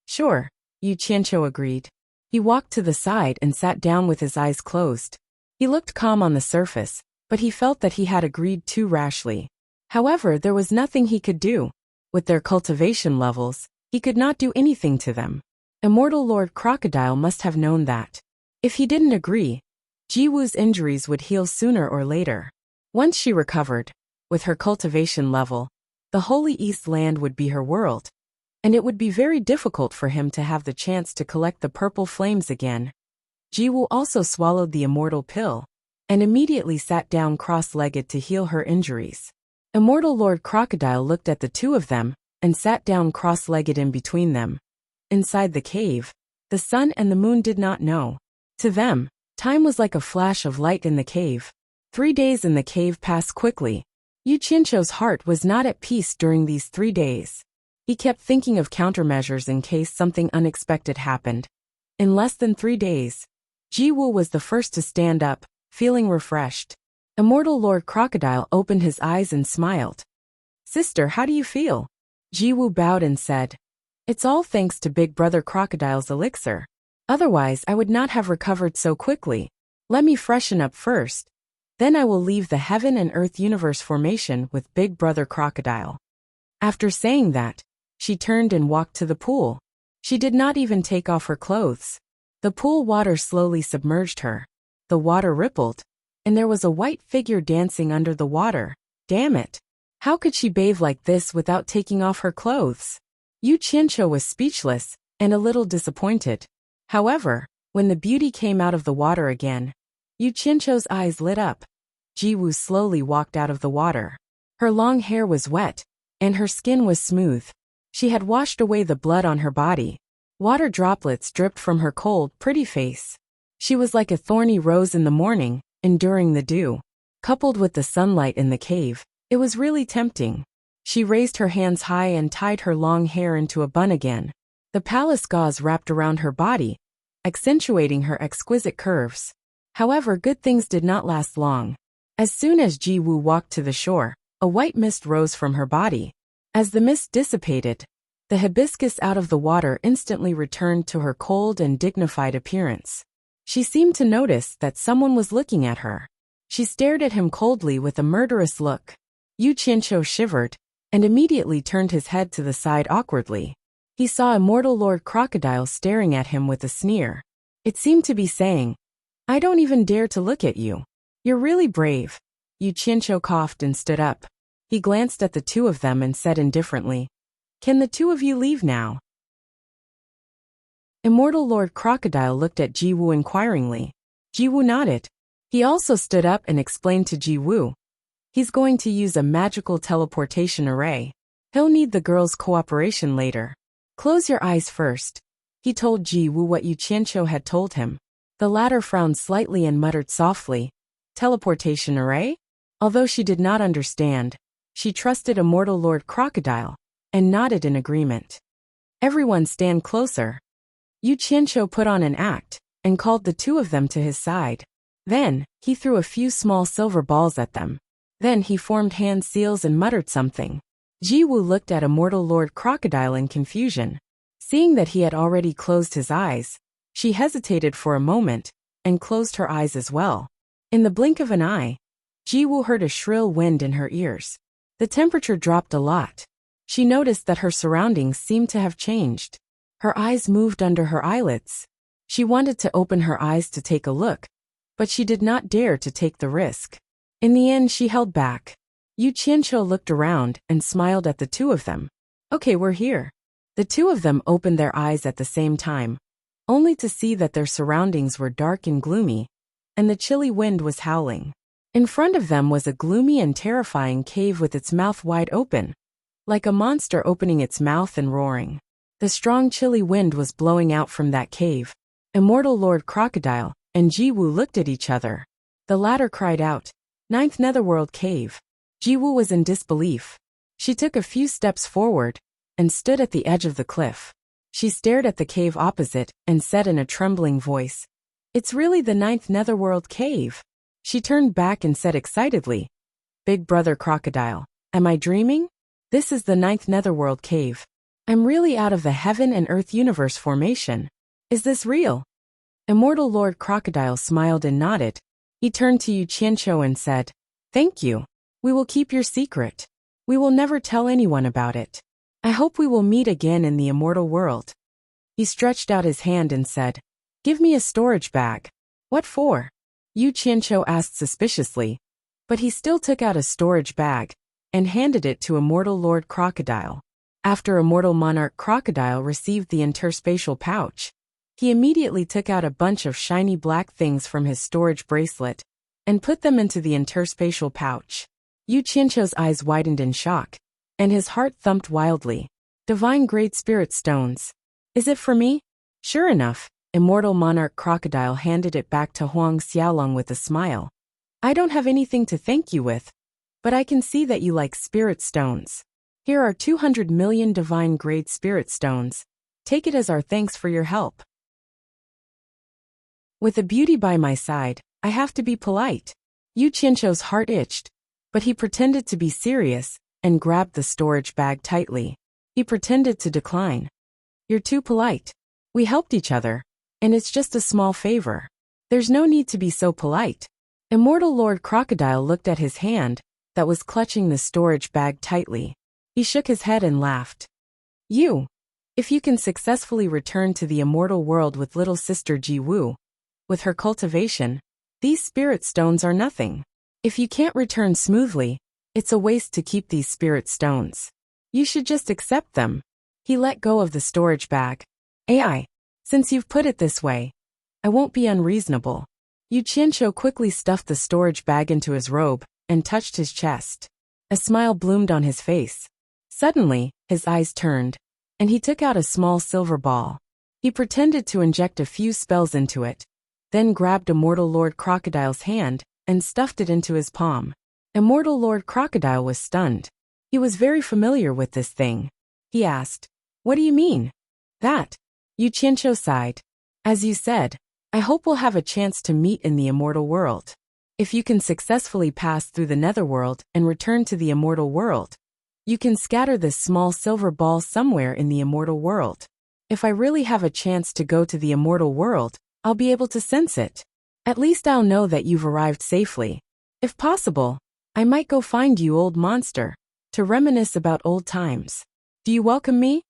"Sure," Yu Qianqiu agreed. He walked to the side and sat down with his eyes closed. He looked calm on the surface, but he felt that he had agreed too rashly. However, there was nothing he could do. With their cultivation levels, he could not do anything to them. Immortal Lord Crocodile must have known that. If he didn't agree, Ji Wu's injuries would heal sooner or later. Once she recovered, with her cultivation level, the Holy East Land would be her world, and it would be very difficult for him to have the chance to collect the purple flames again. Ji Wu also swallowed the immortal pill, and immediately sat down cross-legged to heal her injuries. Immortal Lord Crocodile looked at the two of them, and sat down cross-legged in between them. Inside the cave, the sun and the moon did not know. To them, time was like a flash of light in the cave. 3 days in the cave passed quickly. Yu Qianqiu's heart was not at peace during these 3 days. He kept thinking of countermeasures in case something unexpected happened. In less than 3 days, Ji Wu was the first to stand up, feeling refreshed. Immortal Lord Crocodile opened his eyes and smiled. "Sister, how do you feel?" Ji Wu bowed and said, "It's all thanks to Big Brother Crocodile's elixir. Otherwise, I would not have recovered so quickly. Let me freshen up first. Then I will leave the heaven and earth universe formation with Big Brother Crocodile." After saying that, she turned and walked to the pool. She did not even take off her clothes. The pool water slowly submerged her. The water rippled, and there was a white figure dancing under the water. Damn it! How could she bathe like this without taking off her clothes? Yu Qianqiu was speechless and a little disappointed. However, when the beauty came out of the water again, Yu Qianqiu's eyes lit up. Ji Wu slowly walked out of the water. Her long hair was wet, and her skin was smooth. She had washed away the blood on her body. Water droplets dripped from her cold, pretty face. She was like a thorny rose in the morning, enduring the dew. Coupled with the sunlight in the cave, it was really tempting. She raised her hands high and tied her long hair into a bun again. The palace gauze wrapped around her body, accentuating her exquisite curves. However, good things did not last long. As soon as Ji Wu walked to the shore, a white mist rose from her body. As the mist dissipated, the hibiscus out of the water instantly returned to her cold and dignified appearance. She seemed to notice that someone was looking at her. She stared at him coldly with a murderous look. Yu Qianqiu shivered, and immediately turned his head to the side awkwardly. he saw Immortal Lord Crocodile staring at him with a sneer. It seemed to be saying, "I don't even dare to look at you. You're really brave." Yu Qianqiu coughed and stood up. He glanced at the two of them and said indifferently, "Can the two of you leave now?" Immortal Lord Crocodile looked at Ji Wu inquiringly. Ji Wu nodded. He also stood up and explained to Ji Wu. He's going to use a magical teleportation array. He'll need the girls' cooperation later. Close your eyes first. He told Ji Wu what Yu Qianqiu had told him. The latter frowned slightly and muttered softly, "Teleportation array?" Although she did not understand, she trusted Immortal Lord Crocodile, and nodded in agreement. "Everyone stand closer." Yu Qianqiu put on an act, and called the two of them to his side. Then, he threw a few small silver balls at them. Then he formed hand seals and muttered something. Ji Wu looked at Immortal Lord Crocodile in confusion. Seeing that he had already closed his eyes, she hesitated for a moment, and closed her eyes as well. In the blink of an eye, Ji Wu heard a shrill wind in her ears. The temperature dropped a lot. She noticed that her surroundings seemed to have changed. Her eyes moved under her eyelids. She wanted to open her eyes to take a look, but she did not dare to take the risk. In the end, she held back. Yu Qianqiu looked around and smiled at the two of them. "Okay, we're here." The two of them opened their eyes at the same time, only to see that their surroundings were dark and gloomy, and the chilly wind was howling. In front of them was a gloomy and terrifying cave with its mouth wide open, like a monster opening its mouth and roaring. The strong chilly wind was blowing out from that cave. Immortal Lord Crocodile and Ji Wu looked at each other. The latter cried out, "Ninth Netherworld Cave." Ji Wu was in disbelief. She took a few steps forward and stood at the edge of the cliff. She stared at the cave opposite and said in a trembling voice, "It's really the Ninth Netherworld Cave." She turned back and said excitedly, "Big Brother Crocodile, am I dreaming? This is the Ninth Netherworld Cave. I'm really out of the Heaven and Earth universe formation. Is this real?" Immortal Lord Crocodile smiled and nodded. He turned to Yu Qianqiu and said, "Thank you. We will keep your secret. We will never tell anyone about it. I hope we will meet again in the immortal world." He stretched out his hand and said, "Give me a storage bag." "What for?" Yu Qianqiu asked suspiciously, but he still took out a storage bag and handed it to Immortal Lord Crocodile. After Immortal Monarch Crocodile received the interspatial pouch, he immediately took out a bunch of shiny black things from his storage bracelet and put them into the interspatial pouch. Yu Qianqiu's eyes widened in shock, and his heart thumped wildly. "Divine Great Spirit Stones. Is it for me?" Sure enough, Immortal Monarch Crocodile handed it back to Huang Xiaolong with a smile. "I don't have anything to thank you with, but I can see that you like spirit stones. Here are 200 million Divine Great Spirit Stones. Take it as our thanks for your help. With a beauty by my side, I have to be polite." Yu Qianqiu's heart itched, but he pretended to be serious and grabbed the storage bag tightly. He pretended to decline. "You're too polite. We helped each other, and it's just a small favor. There's no need to be so polite." Immortal Lord Crocodile looked at his hand that was clutching the storage bag tightly. He shook his head and laughed. If you can successfully return to the immortal world with little sister Ji Wu, with her cultivation, these spirit stones are nothing. If you can't return smoothly, it's a waste to keep these spirit stones. You should just accept them." He let go of the storage bag. "AI, since you've put it this way, I won't be unreasonable." Yu Qianqiu quickly stuffed the storage bag into his robe and touched his chest. A smile bloomed on his face. Suddenly, his eyes turned, and he took out a small silver ball. He pretended to inject a few spells into it, then grabbed Immortal Lord Crocodile's hand and stuffed it into his palm. Immortal Lord Crocodile was stunned. He was very familiar with this thing. He asked, "What do you mean?" "That." Yu Qianqiu sighed. "As you said, I hope we'll have a chance to meet in the immortal world. If you can successfully pass through the netherworld and return to the immortal world, you can scatter this small silver ball somewhere in the immortal world. If I really have a chance to go to the immortal world, I'll be able to sense it. At least I'll know that you've arrived safely. If possible, I might go find you, old monster, to reminisce about old times. Do you welcome me?"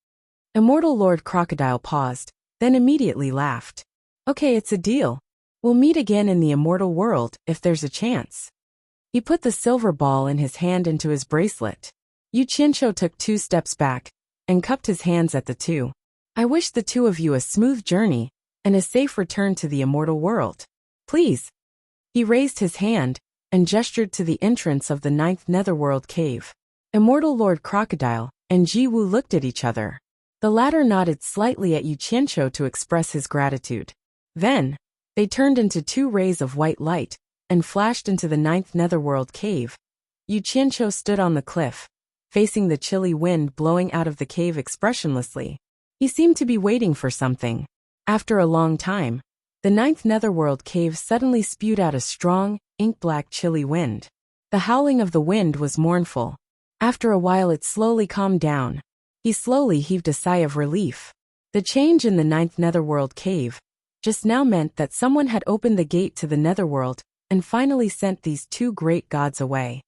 Immortal Lord Crocodile paused, then immediately laughed. Okay, it's a deal. We'll meet again in the immortal world, if there's a chance. He put the silver ball in his hand into his bracelet. Yu Qianqiu took 2 steps back, and cupped his hands at the two. I wish the two of you a smooth journey, and a safe return to the immortal world. Please. He raised his hand, and gestured to the entrance of the 9th netherworld cave. Immortal Lord Crocodile and Ji Wu looked at each other. The latter nodded slightly at Yu Qianqiu to express his gratitude. Then, they turned into 2 rays of white light, and flashed into the 9th netherworld cave. Yu Qianqiu stood on the cliff, facing the chilly wind blowing out of the cave expressionlessly. He seemed to be waiting for something. After a long time, the 9th netherworld cave suddenly spewed out a strong, ink-black chilly wind. The howling of the wind was mournful. After a while it slowly calmed down. He slowly heaved a sigh of relief. The change in the 9th netherworld cave just now meant that someone had opened the gate to the netherworld and finally sent these 2 great gods away.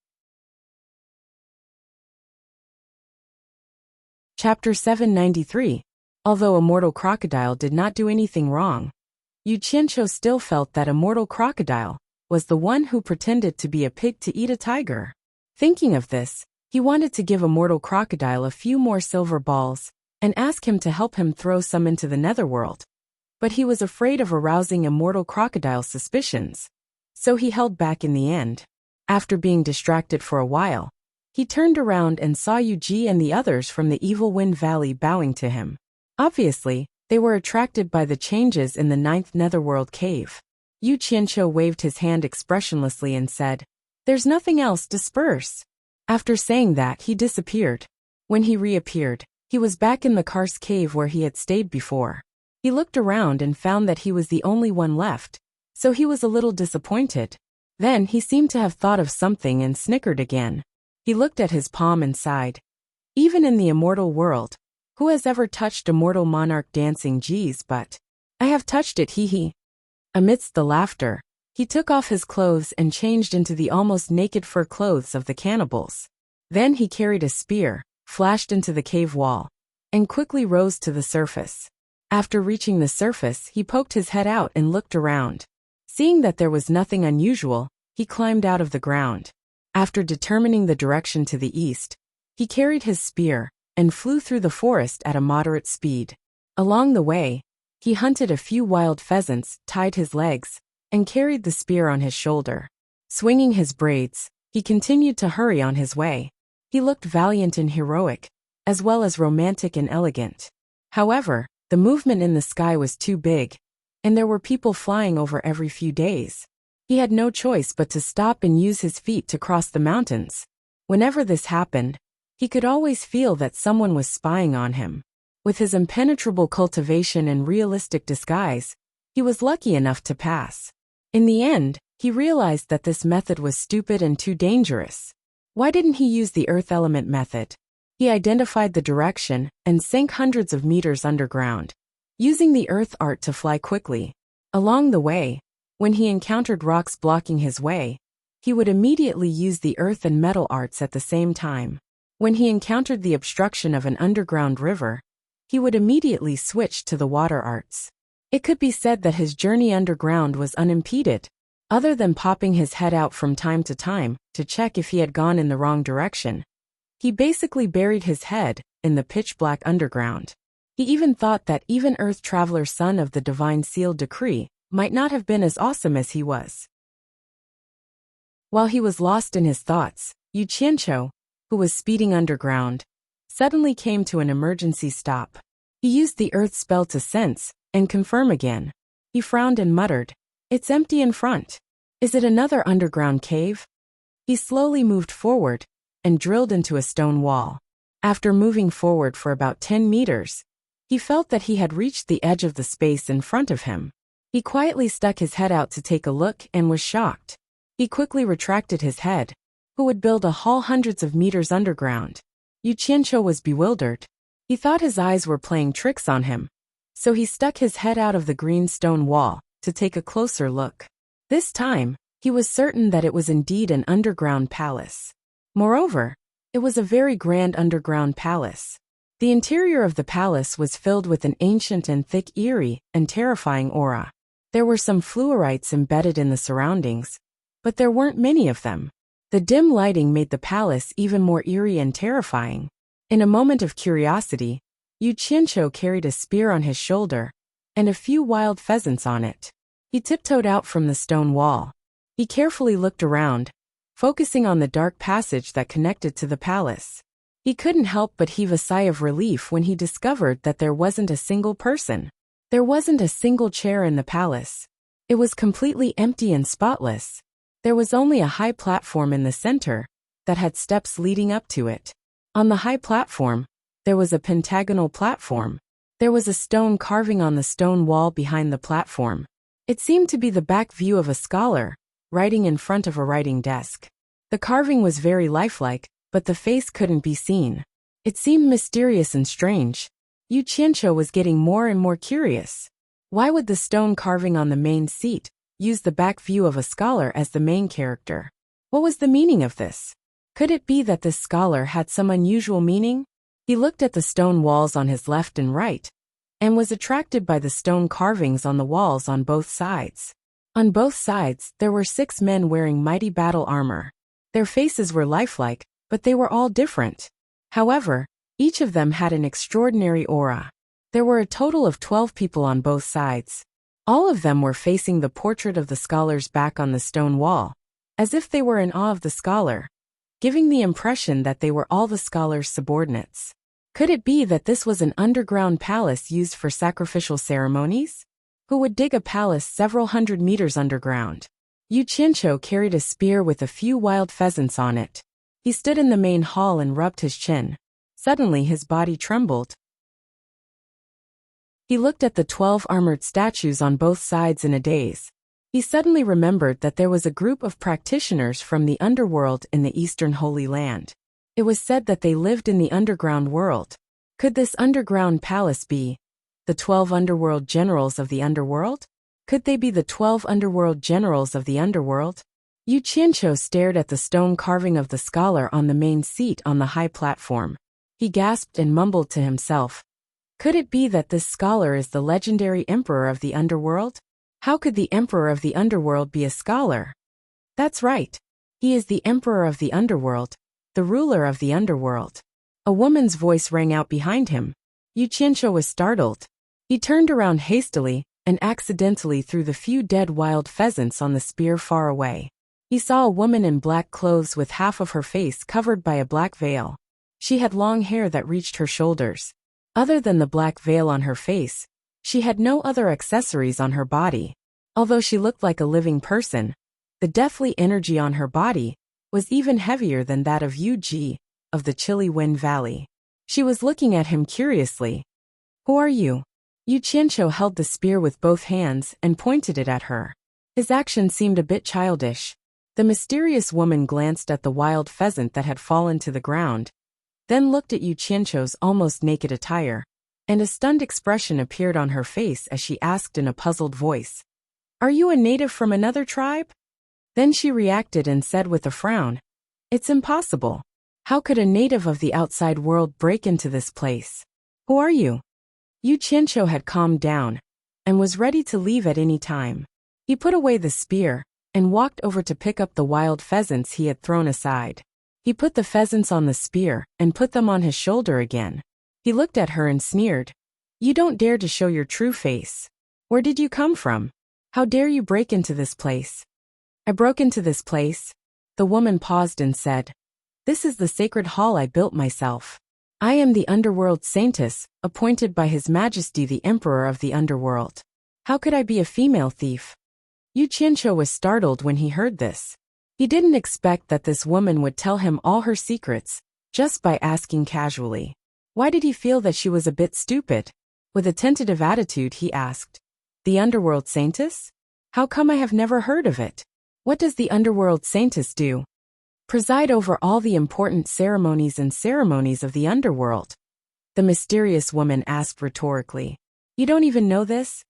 Chapter 793. Although Immortal Crocodile did not do anything wrong, Yu Qianqiu still felt that Immortal Crocodile was the one who pretended to be a pig to eat a tiger. Thinking of this, he wanted to give Immortal Crocodile a few more silver balls and ask him to help him throw some into the netherworld. But he was afraid of arousing Immortal Crocodile's suspicions, so he held back in the end. After being distracted for a while, he turned around and saw Yu Ji and the others from the Evil Wind Valley bowing to him. Obviously, they were attracted by the changes in the 9th netherworld cave. Yu Qianqiu waved his hand expressionlessly and said, "There's nothing else, disperse." After saying that, he disappeared. When he reappeared, he was back in the karst cave where he had stayed before. He looked around and found that he was the only one left, so he was a little disappointed. Then he seemed to have thought of something and snickered again. He looked at his palm and sighed. Even in the immortal world, who has ever touched immortal monarch dancing? Geez, but I have touched it, hee. Amidst the laughter, he took off his clothes and changed into the almost naked fur clothes of the cannibals. Then he carried a spear, flashed into the cave wall, and quickly rose to the surface. After reaching the surface, he poked his head out and looked around. Seeing that there was nothing unusual, he climbed out of the ground. After determining the direction to the east, he carried his spear and flew through the forest at a moderate speed. Along the way, he hunted a few wild pheasants, tied his legs, and carried the spear on his shoulder. Swinging his braids, he continued to hurry on his way. He looked valiant and heroic, as well as romantic and elegant. However, the movement in the sky was too big, and there were people flying over every few days. He had no choice but to stop and use his feet to cross the mountains. Whenever this happened, he could always feel that someone was spying on him. With his impenetrable cultivation and realistic disguise, he was lucky enough to pass. In the end, he realized that this method was stupid and too dangerous. Why didn't he use the earth element method? He identified the direction and sank hundreds of meters underground, using the earth art to fly quickly. Along the way, when he encountered rocks blocking his way, he would immediately use the earth and metal arts at the same time. When he encountered the obstruction of an underground river, he would immediately switch to the water arts. It could be said that his journey underground was unimpeded, other than popping his head out from time to time to check if he had gone in the wrong direction. He basically buried his head in the pitch-black underground. He even thought that even Earth Traveler, son of the divine sealed decree, might not have been as awesome as he was. While he was lost in his thoughts, Yu Qianqiu, who was speeding underground, suddenly came to an emergency stop. He used the earth spell to sense and confirm again. He frowned and muttered, "It's empty in front. Is it another underground cave?" He slowly moved forward and drilled into a stone wall. After moving forward for about 10 meters, he felt that he had reached the edge of the space in front of him. He quietly stuck his head out to take a look and was shocked. He quickly retracted his head. Who would build a hall hundreds of meters underground? Yu Qianqiu was bewildered. He thought his eyes were playing tricks on him, so he stuck his head out of the green stone wall to take a closer look. This time, he was certain that it was indeed an underground palace. Moreover, it was a very grand underground palace. The interior of the palace was filled with an ancient and thick, eerie, and terrifying aura. There were some fluorites embedded in the surroundings, but there weren't many of them. The dim lighting made the palace even more eerie and terrifying. In a moment of curiosity, Yu Qianqiu carried a spear on his shoulder and a few wild pheasants on it. He tiptoed out from the stone wall. He carefully looked around, focusing on the dark passage that connected to the palace. He couldn't help but heave a sigh of relief when he discovered that there wasn't a single person. There wasn't a single chair in the palace. It was completely empty and spotless. There was only a high platform in the center that had steps leading up to it. On the high platform, there was a pentagonal platform. There was a stone carving on the stone wall behind the platform. It seemed to be the back view of a scholar, writing in front of a writing desk. The carving was very lifelike, but the face couldn't be seen. It seemed mysterious and strange. Yu Qianqiu was getting more and more curious. Why would the stone carving on the main seat use the back view of a scholar as the main character? What was the meaning of this? Could it be that this scholar had some unusual meaning? He looked at the stone walls on his left and right, and was attracted by the stone carvings on the walls on both sides. On both sides, there were 6 men wearing mighty battle armor. Their faces were lifelike, but they were all different. However, each of them had an extraordinary aura. There were a total of 12 people on both sides. All of them were facing the portrait of the scholar's back on the stone wall, as if they were in awe of the scholar, giving the impression that they were all the scholar's subordinates. Could it be that this was an underground palace used for sacrificial ceremonies? Who would dig a palace several hundred meters underground? Yu Qianqiu carried a spear with a few wild pheasants on it. He stood in the main hall and rubbed his chin. Suddenly his body trembled. He looked at the 12 armored statues on both sides in a daze. He suddenly remembered that there was a group of practitioners from the underworld in the Eastern Holy Land. It was said that they lived in the underground world. Could this underground palace be the 12 underworld generals of the underworld? Could they be the 12 underworld generals of the underworld? Yu Qianqiu stared at the stone carving of the scholar on the main seat on the high platform. He gasped and mumbled to himself. Could it be that this scholar is the legendary emperor of the underworld? How could the emperor of the underworld be a scholar? That's right. He is the emperor of the underworld, the ruler of the underworld. A woman's voice rang out behind him. Yu Qianqiu was startled. He turned around hastily and accidentally threw the few dead wild pheasants on the spear far away. He saw a woman in black clothes with half of her face covered by a black veil. She had long hair that reached her shoulders. Other than the black veil on her face, she had no other accessories on her body. Although she looked like a living person, the deathly energy on her body was even heavier than that of Yu Ji, of the Chilly Wind Valley. She was looking at him curiously. Who are you? Yu Qianqiu held the spear with both hands and pointed it at her. His action seemed a bit childish. The mysterious woman glanced at the wild pheasant that had fallen to the ground, then looked at Yu Qianqiu's almost naked attire, and a stunned expression appeared on her face as she asked in a puzzled voice, "Are you a native from another tribe?" Then she reacted and said with a frown, "It's impossible. How could a native of the outside world break into this place? Who are you?" Yu Qianqiu had calmed down and was ready to leave at any time. He put away the spear and walked over to pick up the wild pheasants he had thrown aside. He put the pheasants on the spear and put them on his shoulder again. He looked at her and sneered, "You don't dare to show your true face. Where did you come from? How dare you break into this place?" "I broke into this place." The woman paused and said, "This is the sacred hall I built myself. I am the underworld saintess, appointed by His Majesty the Emperor of the underworld. How could I be a female thief?" Yu Qianqiu was startled when he heard this. He didn't expect that this woman would tell him all her secrets, just by asking casually. Why did he feel that she was a bit stupid? With a tentative attitude he asked, "The underworld saintess? How come I have never heard of it? What does the underworld saintess do?" "Preside over all the important ceremonies of the underworld," the mysterious woman asked rhetorically. "You don't even know this?"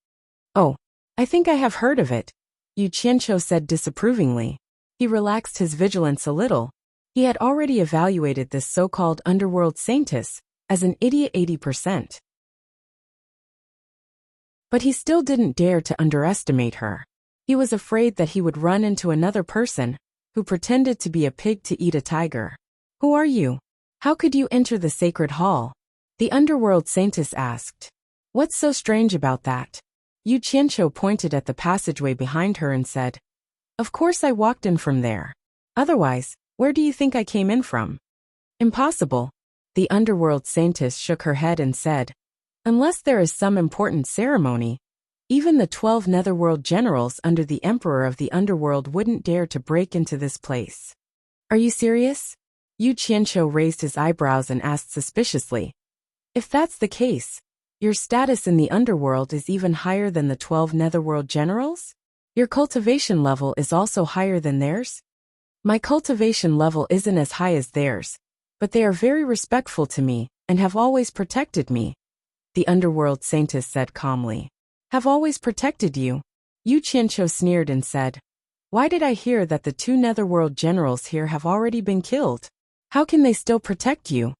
"Oh, I think I have heard of it," Yu Qianqiu said disapprovingly. He relaxed his vigilance a little. He had already evaluated this so-called underworld saintess as an idiot 80%. But he still didn't dare to underestimate her. He was afraid that he would run into another person who pretended to be a pig to eat a tiger. Who are you? How could you enter the sacred hall? The underworld saintess asked. What's so strange about that? Yu Qianqiu pointed at the passageway behind her and said, Of course I walked in from there. Otherwise, where do you think I came in from? Impossible. The underworld saintess shook her head and said, Unless there is some important ceremony, even the 12 netherworld generals under the emperor of the underworld wouldn't dare to break into this place. Are you serious? Yu Qianqiu raised his eyebrows and asked suspiciously. If that's the case, your status in the underworld is even higher than the 12 netherworld generals? Your cultivation level is also higher than theirs? My cultivation level isn't as high as theirs, but they are very respectful to me and have always protected me, the underworld saintess said calmly. Have always protected you? Yu Qianqiu sneered and said, Why did I hear that the 2 netherworld generals here have already been killed? How can they still protect you?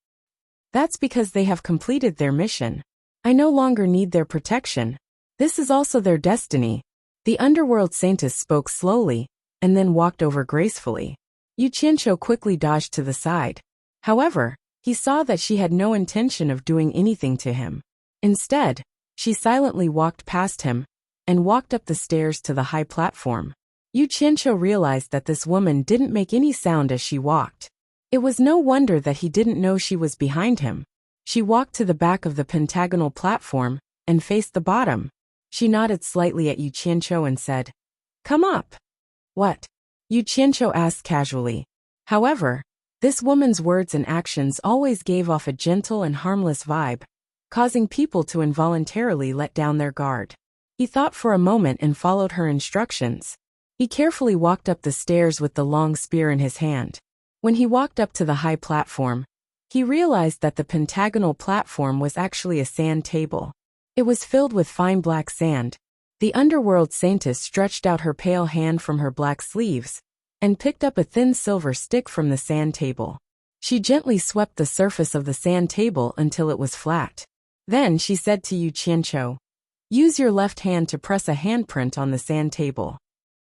That's because they have completed their mission. I no longer need their protection. This is also their destiny. The underworld saintess spoke slowly, and then walked over gracefully. Yu Qianqiu quickly dodged to the side. However, he saw that she had no intention of doing anything to him. Instead, she silently walked past him and walked up the stairs to the high platform. Yu Qianqiu realized that this woman didn't make any sound as she walked. It was no wonder that he didn't know she was behind him. She walked to the back of the pentagonal platform and faced the bottom. She nodded slightly at Yu Qianqiu and said, Come up. What? Yu Qianqiu asked casually. However, this woman's words and actions always gave off a gentle and harmless vibe, causing people to involuntarily let down their guard. He thought for a moment and followed her instructions. He carefully walked up the stairs with the long spear in his hand. When he walked up to the high platform, he realized that the pentagonal platform was actually a sand table. It was filled with fine black sand. The underworld saintess stretched out her pale hand from her black sleeves and picked up a thin silver stick from the sand table. She gently swept the surface of the sand table until it was flat. Then she said to Yu Qianqiu, Use your left hand to press a handprint on the sand table.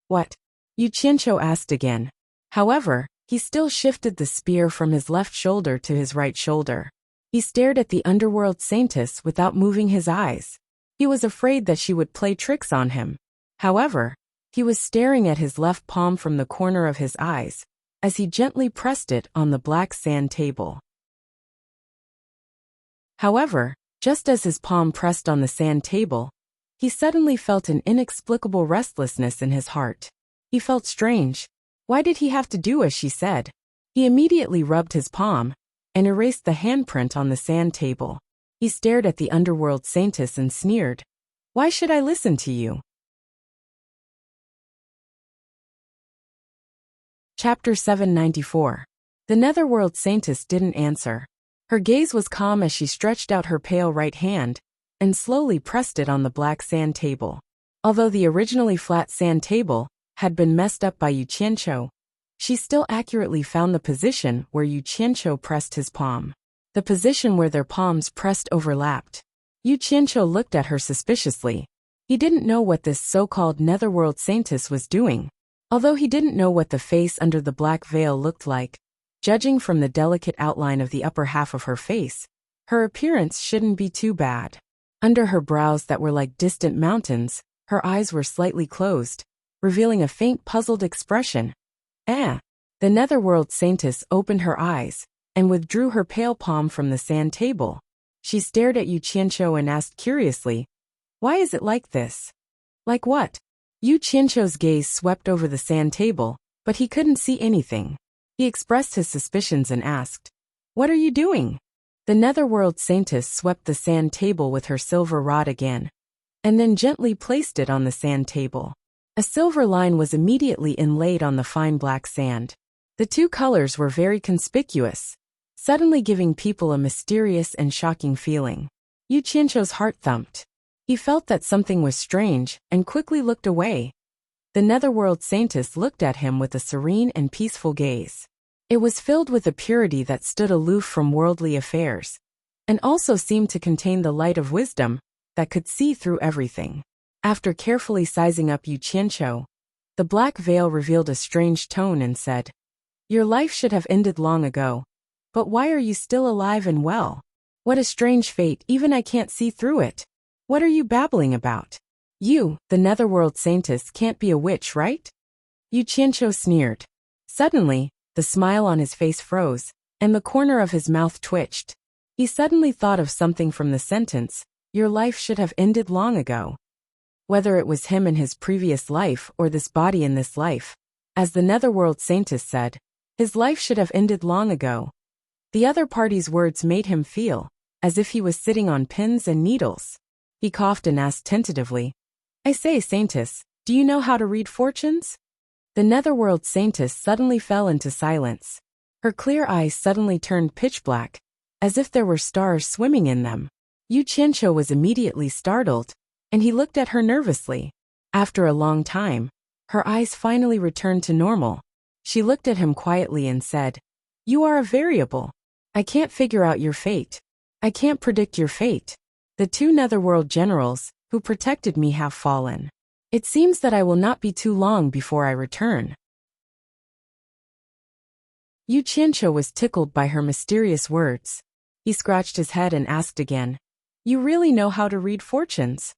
What? Yu Qianqiu asked again. However, he still shifted the spear from his left shoulder to his right shoulder. He stared at the underworld saintess without moving his eyes. He was afraid that she would play tricks on him. However, he was staring at his left palm from the corner of his eyes as he gently pressed it on the black sand table. However, just as his palm pressed on the sand table, he suddenly felt an inexplicable restlessness in his heart. He felt strange. Why did he have to do as she said? He immediately rubbed his palm and erased the handprint on the sand table. He stared at the underworld saintess and sneered. Why should I listen to you? Chapter 794. The netherworld saintess didn't answer. Her gaze was calm as she stretched out her pale right hand and slowly pressed it on the black sand table. Although the originally flat sand table had been messed up by Yu Qianqiu, she still accurately found the position where Yu Qianqiu pressed his palm. The position where their palms pressed overlapped. Yu Qianqiu looked at her suspiciously. He didn't know what this so-called netherworld saintess was doing. Although he didn't know what the face under the black veil looked like, judging from the delicate outline of the upper half of her face, her appearance shouldn't be too bad. Under her brows that were like distant mountains, her eyes were slightly closed, revealing a faint puzzled expression. The netherworld saintess opened her eyes and withdrew her pale palm from the sand table. She stared at Yu Qianqiu and asked curiously, Why is it like this? Like what? Yu Qianqiu's gaze swept over the sand table, but he couldn't see anything. He expressed his suspicions and asked, What are you doing? The netherworld saintess swept the sand table with her silver rod again, and then gently placed it on the sand table. A silver line was immediately inlaid on the fine black sand. The two colors were very conspicuous, suddenly giving people a mysterious and shocking feeling. Yu Qianqiu's heart thumped. He felt that something was strange and quickly looked away. The netherworld saintess looked at him with a serene and peaceful gaze. It was filled with a purity that stood aloof from worldly affairs, and also seemed to contain the light of wisdom that could see through everything. After carefully sizing up Yu Qianqiu, the black veil revealed a strange tone and said, "Your life should have ended long ago. But why are you still alive and well? What a strange fate, even I can't see through it. What are you babbling about? You, the netherworld saintess, can't be a witch, right?" Yu Qianqiu sneered. Suddenly, the smile on his face froze, and the corner of his mouth twitched. He suddenly thought of something from the sentence, "Your life should have ended long ago." Whether it was him in his previous life or this body in this life, as the netherworld saintess said, his life should have ended long ago. The other party's words made him feel as if he was sitting on pins and needles. He coughed and asked tentatively, "I say, saintess, do you know how to read fortunes?" The netherworld saintess suddenly fell into silence. Her clear eyes suddenly turned pitch black, as if there were stars swimming in them. Yu Qianqiu was immediately startled, and he looked at her nervously. After a long time, her eyes finally returned to normal. She looked at him quietly and said, "You are a variable. I can't figure out your fate. I can't predict your fate. The two netherworld generals who protected me have fallen. It seems that I will not be too long before I return." Yu Qianqiu was tickled by her mysterious words. He scratched his head and asked again, "You really know how to read fortunes?"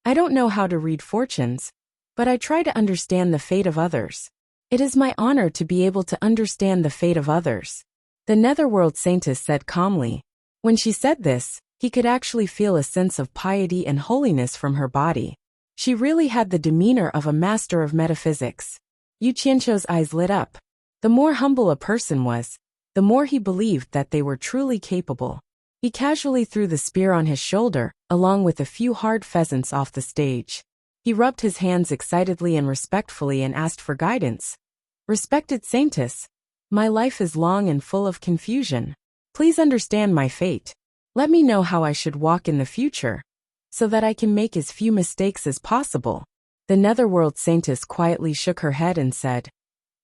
"I don't know how to read fortunes, but I try to understand the fate of others. It is my honor to be able to understand the fate of others," the netherworld saintess said calmly. When she said this, he could actually feel a sense of piety and holiness from her body. She really had the demeanor of a master of metaphysics. Yu Qianqiu's eyes lit up. The more humble a person was, the more he believed that they were truly capable. He casually threw the spear on his shoulder, along with a few hard pheasants off the stage. He rubbed his hands excitedly and respectfully and asked for guidance. "Respected saintess, my life is long and full of confusion. Please understand my fate. Let me know how I should walk in the future, so that I can make as few mistakes as possible." The netherworld saintess quietly shook her head and said,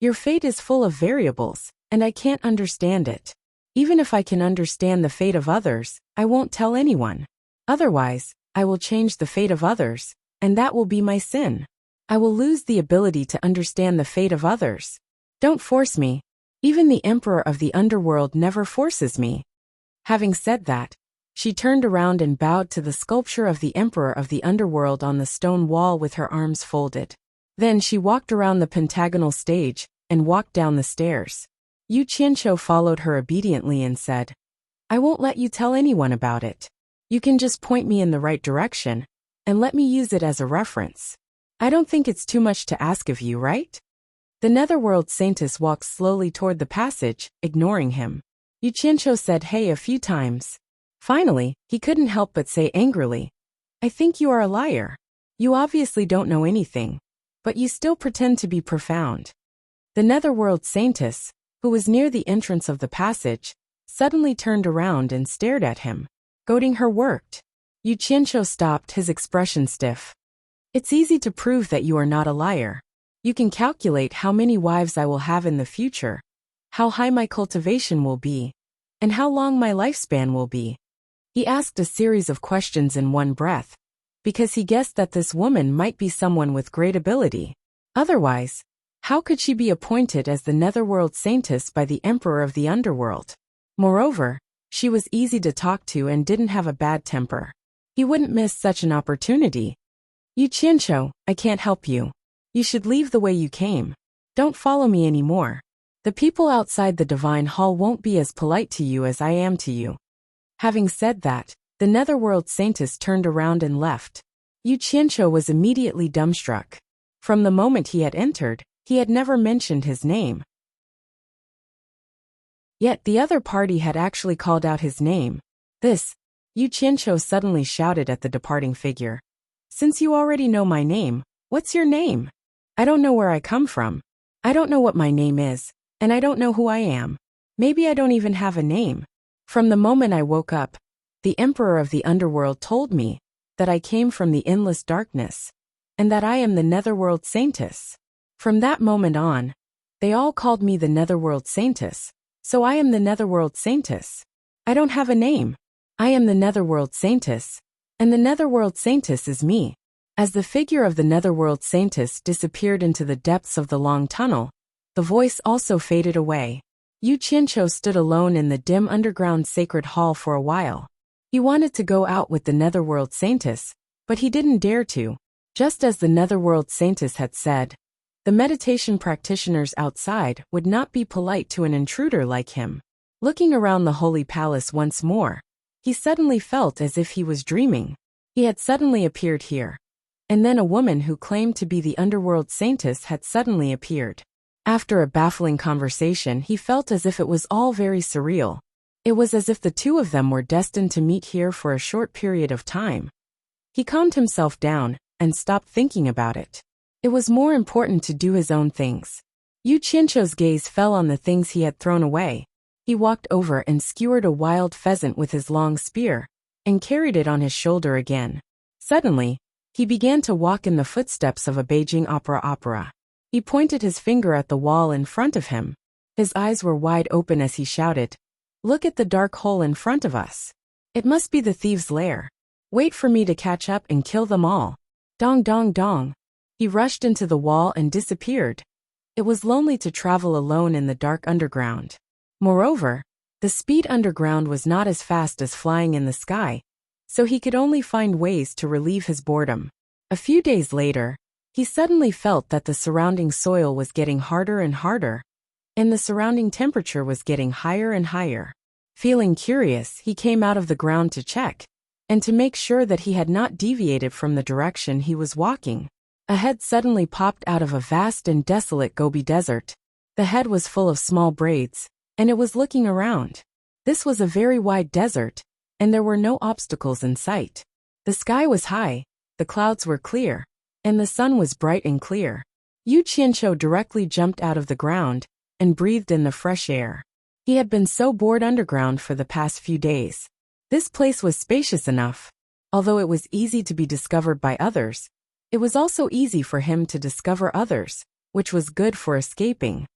"Your fate is full of variables, and I can't understand it. Even if I can understand the fate of others, I won't tell anyone. Otherwise, I will change the fate of others, and that will be my sin. I will lose the ability to understand the fate of others. Don't force me. Even the emperor of the underworld never forces me." Having said that, she turned around and bowed to the sculpture of the emperor of the underworld on the stone wall with her arms folded. Then she walked around the pentagonal stage and walked down the stairs. Yu Qianqiu followed her obediently and said, "I won't let you tell anyone about it. You can just point me in the right direction, and let me use it as a reference. I don't think it's too much to ask of you, right?" The netherworld saintess walked slowly toward the passage, ignoring him. Yu Qianqiu said "Hey" a few times. Finally, he couldn't help but say angrily, "I think you are a liar. You obviously don't know anything, but you still pretend to be profound." The netherworld saintess, who was near the entrance of the passage, suddenly turned around and stared at him. Goading her worked. Yu Qianqiu stopped, his expression stiff. "It's easy to prove that you are not a liar. You can calculate how many wives I will have in the future, how high my cultivation will be, and how long my lifespan will be." He asked a series of questions in one breath, because he guessed that this woman might be someone with great ability. Otherwise, how could she be appointed as the netherworld saintess by the emperor of the underworld? Moreover, she was easy to talk to and didn't have a bad temper. He wouldn't miss such an opportunity. "Yu Qianqiu, I can't help you. You should leave the way you came. Don't follow me anymore. The people outside the divine hall won't be as polite to you as I am to you." Having said that, the netherworld saintess turned around and left. Yu Qianqiu was immediately dumbstruck. From the moment he had entered, he had never mentioned his name. Yet the other party had actually called out his name. "This," Yu Qianqiu suddenly shouted at the departing figure. "Since you already know my name, what's your name? I don't know where I come from. I don't know what my name is, and I don't know who I am. Maybe I don't even have a name. From the moment I woke up, the emperor of the underworld told me that I came from the endless darkness, and that I am the netherworld saintess. From that moment on, they all called me the netherworld saintess, so I am the netherworld saintess. I don't have a name. I am the Netherworld Saintess, and the Netherworld Saintess is me." As the figure of the Netherworld Saintess disappeared into the depths of the long tunnel, the voice also faded away. Yu Qianqiu stood alone in the dim underground sacred hall for a while. He wanted to go out with the Netherworld Saintess, but he didn't dare to. Just as the Netherworld Saintess had said, the meditation practitioners outside would not be polite to an intruder like him. Looking around the holy palace once more, he suddenly felt as if he was dreaming. He had suddenly appeared here. And then a woman who claimed to be the Underworld Saintess had suddenly appeared. After a baffling conversation, he felt as if it was all very surreal. It was as if the two of them were destined to meet here for a short period of time. He calmed himself down and stopped thinking about it. It was more important to do his own things. Yu Qianqiu's gaze fell on the things he had thrown away. He walked over and skewered a wild pheasant with his long spear, and carried it on his shoulder again. Suddenly, he began to walk in the footsteps of a Beijing opera. He pointed his finger at the wall in front of him. His eyes were wide open as he shouted, "Look at the dark hole in front of us. It must be the thieves' lair. Wait for me to catch up and kill them all." Dong dong dong. He rushed into the wall and disappeared. It was lonely to travel alone in the dark underground. Moreover, the speed underground was not as fast as flying in the sky, so he could only find ways to relieve his boredom. A few days later, he suddenly felt that the surrounding soil was getting harder and harder, and the surrounding temperature was getting higher and higher. Feeling curious, he came out of the ground to check, and to make sure that he had not deviated from the direction he was walking. A head suddenly popped out of a vast and desolate Gobi Desert. The head was full of small braids, and it was looking around. This was a very wide desert, and there were no obstacles in sight. The sky was high, the clouds were clear, and the sun was bright and clear. Yu Qianqiu directly jumped out of the ground and breathed in the fresh air. He had been so bored underground for the past few days. This place was spacious enough. Although it was easy to be discovered by others, it was also easy for him to discover others, which was good for escaping.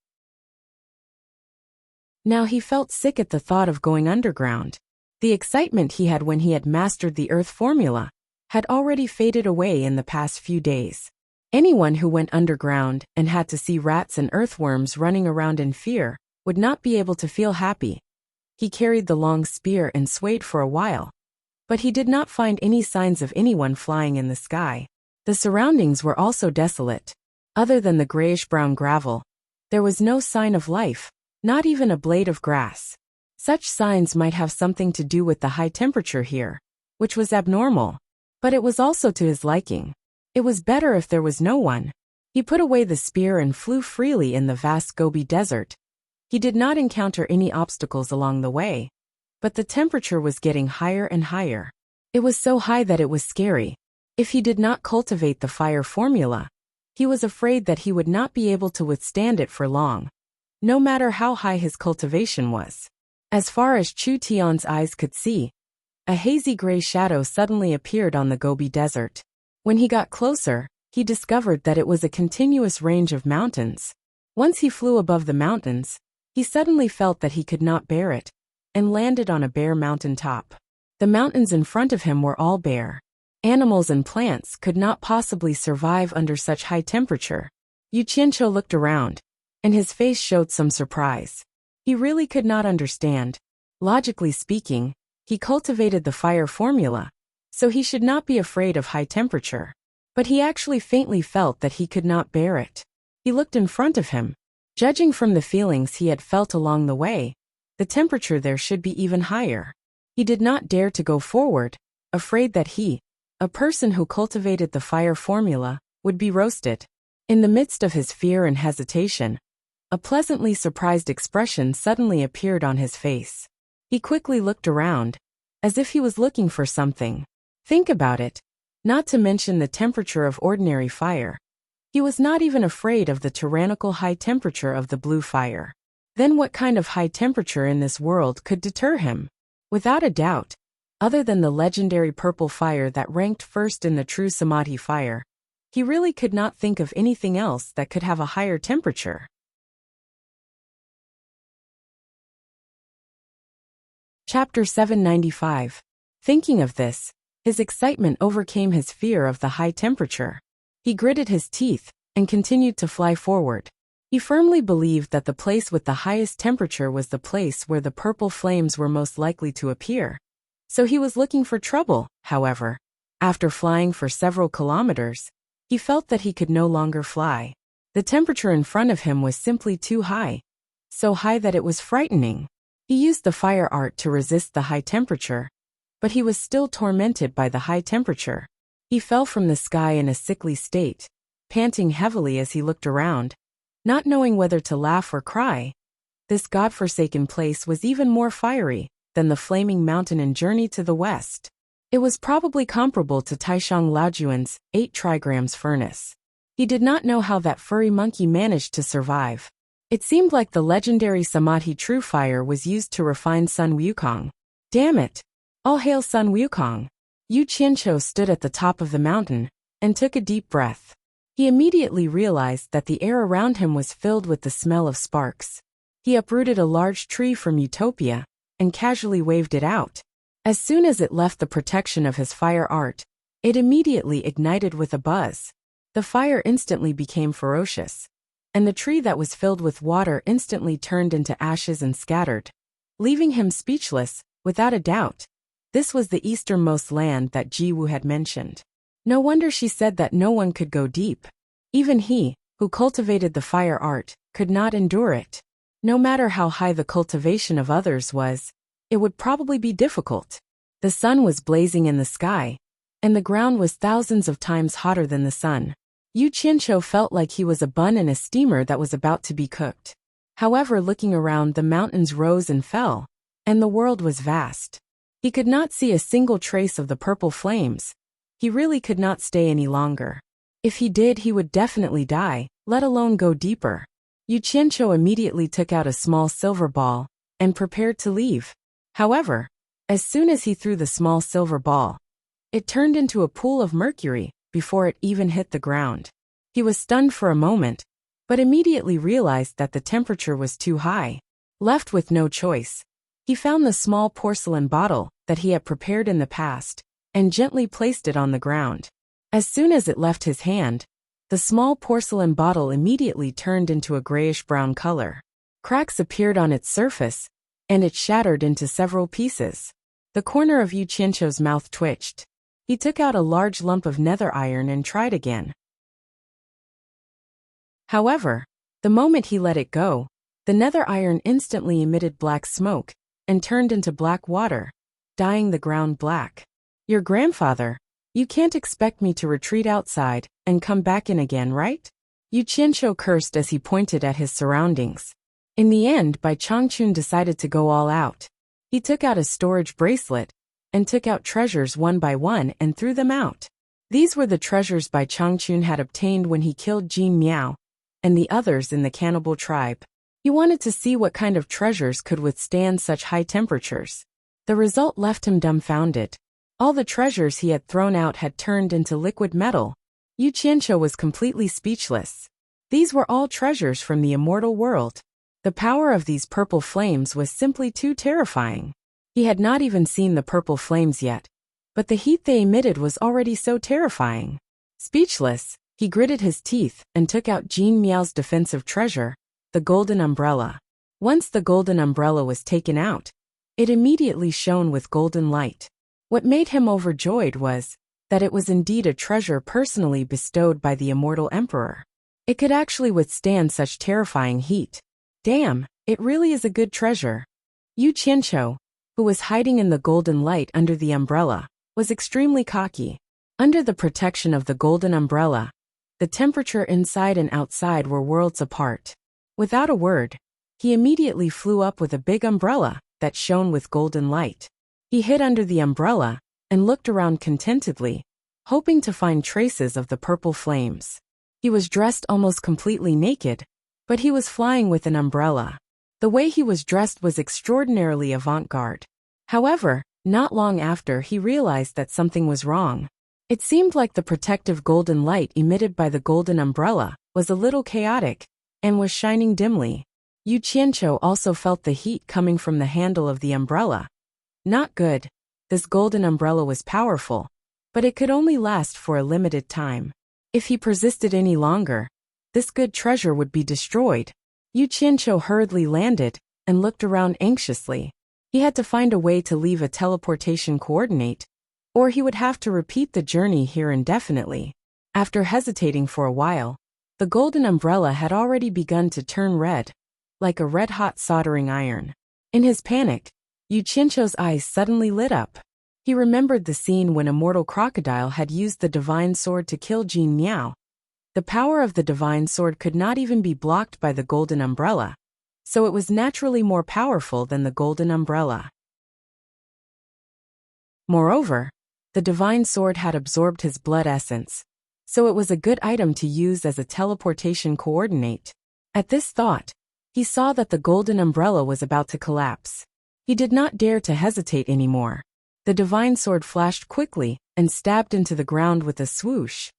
Now he felt sick at the thought of going underground. The excitement he had when he had mastered the Earth formula had already faded away in the past few days. Anyone who went underground and had to see rats and earthworms running around in fear would not be able to feel happy. He carried the long spear and swayed for a while, but he did not find any signs of anyone flying in the sky. The surroundings were also desolate. Other than the grayish-brown gravel, there was no sign of life, not even a blade of grass. Such signs might have something to do with the high temperature here, which was abnormal. But it was also to his liking. It was better if there was no one. He put away the spear and flew freely in the vast Gobi Desert. He did not encounter any obstacles along the way, but the temperature was getting higher and higher. It was so high that it was scary. If he did not cultivate the fire formula, he was afraid that he would not be able to withstand it for long, no matter how high his cultivation was. As far as Chu Tian's eyes could see, a hazy gray shadow suddenly appeared on the Gobi Desert. When he got closer, he discovered that it was a continuous range of mountains. Once he flew above the mountains, he suddenly felt that he could not bear it, and landed on a bare mountain top. The mountains in front of him were all bare. Animals and plants could not possibly survive under such high temperature. Yu Qianqiu looked around, and his face showed some surprise. He really could not understand. Logically speaking, he cultivated the fire formula, so he should not be afraid of high temperature. But he actually faintly felt that he could not bear it. He looked in front of him. Judging from the feelings he had felt along the way, the temperature there should be even higher. He did not dare to go forward, afraid that he, a person who cultivated the fire formula, would be roasted. In the midst of his fear and hesitation, a pleasantly surprised expression suddenly appeared on his face. He quickly looked around, as if he was looking for something. Think about it. Not to mention the temperature of ordinary fire. He was not even afraid of the tyrannical high temperature of the blue fire. Then what kind of high temperature in this world could deter him? Without a doubt, other than the legendary purple fire that ranked first in the true Samadhi fire, he really could not think of anything else that could have a higher temperature. Chapter 795. Thinking of this, his excitement overcame his fear of the high temperature. He gritted his teeth and continued to fly forward. He firmly believed that the place with the highest temperature was the place where the purple flames were most likely to appear. So he was looking for trouble, however. After flying for several kilometers, he felt that he could no longer fly. The temperature in front of him was simply too high. So high that it was frightening. He used the fire art to resist the high temperature, but he was still tormented by the high temperature. He fell from the sky in a sickly state, panting heavily as he looked around, not knowing whether to laugh or cry. This godforsaken place was even more fiery than the flaming mountain in Journey to the West. It was probably comparable to Taishang Laojuan's 8 trigrams furnace. He did not know how that furry monkey managed to survive. It seemed like the legendary Samadhi true fire was used to refine Sun Wukong. Damn it! All hail Sun Wukong! Yu Qianqiu stood at the top of the mountain and took a deep breath. He immediately realized that the air around him was filled with the smell of sparks. He uprooted a large tree from Utopia and casually waved it out. As soon as it left the protection of his fire art, it immediately ignited with a buzz. The fire instantly became ferocious, and the tree that was filled with water instantly turned into ashes and scattered, leaving him speechless. Without a doubt, this was the easternmost land that Ji Wu had mentioned. No wonder she said that no one could go deep. Even he, who cultivated the fire art, could not endure it. No matter how high the cultivation of others was, it would probably be difficult. The sun was blazing in the sky, and the ground was thousands of times hotter than the sun. Yu Qianqiu felt like he was a bun in a steamer that was about to be cooked. However, looking around, the mountains rose and fell, and the world was vast. He could not see a single trace of the purple flames. He really could not stay any longer. If he did, he would definitely die, let alone go deeper. Yu Qianqiu immediately took out a small silver ball and prepared to leave. However, as soon as he threw the small silver ball, it turned into a pool of mercury before it even hit the ground. He was stunned for a moment, but immediately realized that the temperature was too high. Left with no choice, he found the small porcelain bottle that he had prepared in the past and gently placed it on the ground. As soon as it left his hand, the small porcelain bottle immediately turned into a grayish-brown color. Cracks appeared on its surface, and it shattered into several pieces. The corner of Yu Qianqiu's mouth twitched. He took out a large lump of nether iron and tried again. However, the moment he let it go, the nether iron instantly emitted black smoke and turned into black water, dyeing the ground black. Your grandfather, you can't expect me to retreat outside and come back in again, right? Yu Qianqiu cursed as he pointed at his surroundings. In the end, Bai Changchun decided to go all out. He took out a storage bracelet and took out treasures one by one and threw them out. These were the treasures Bai Changchun had obtained when he killed Jin Miao and the others in the cannibal tribe. He wanted to see what kind of treasures could withstand such high temperatures. The result left him dumbfounded. All the treasures he had thrown out had turned into liquid metal. Yu Qianqiu was completely speechless. These were all treasures from the immortal world. The power of these purple flames was simply too terrifying. He had not even seen the purple flames yet, but the heat they emitted was already so terrifying. Speechless, he gritted his teeth and took out Jin Miao's defensive treasure, the golden umbrella. Once the golden umbrella was taken out, it immediately shone with golden light. What made him overjoyed was that it was indeed a treasure personally bestowed by the immortal emperor. It could actually withstand such terrifying heat. Damn, it really is a good treasure. Yu Qianqiu, who was hiding in the golden light under the umbrella, was extremely cocky. Under the protection of the golden umbrella, the temperature inside and outside were worlds apart. Without a word, he immediately flew up with a big umbrella that shone with golden light. He hid under the umbrella and looked around contentedly, hoping to find traces of the purple flames. He was dressed almost completely naked, but he was flying with an umbrella. The way he was dressed was extraordinarily avant-garde. However, not long after, he realized that something was wrong. It seemed like the protective golden light emitted by the golden umbrella was a little chaotic and was shining dimly. Yu Qianqiu also felt the heat coming from the handle of the umbrella. Not good. This golden umbrella was powerful, but it could only last for a limited time. If he persisted any longer, this good treasure would be destroyed. Yu Qianqiu hurriedly landed and looked around anxiously. He had to find a way to leave a teleportation coordinate, or he would have to repeat the journey here indefinitely. After hesitating for a while, the golden umbrella had already begun to turn red, like a red-hot soldering iron. In his panic, Yu Qianqiu's eyes suddenly lit up. He remembered the scene when a mortal crocodile had used the divine sword to kill Jin Miao. The power of the divine sword could not even be blocked by the golden umbrella, so it was naturally more powerful than the golden umbrella. Moreover, the divine sword had absorbed his blood essence, so it was a good item to use as a teleportation coordinate. At this thought, he saw that the golden umbrella was about to collapse. He did not dare to hesitate anymore. The divine sword flashed quickly and stabbed into the ground with a swoosh.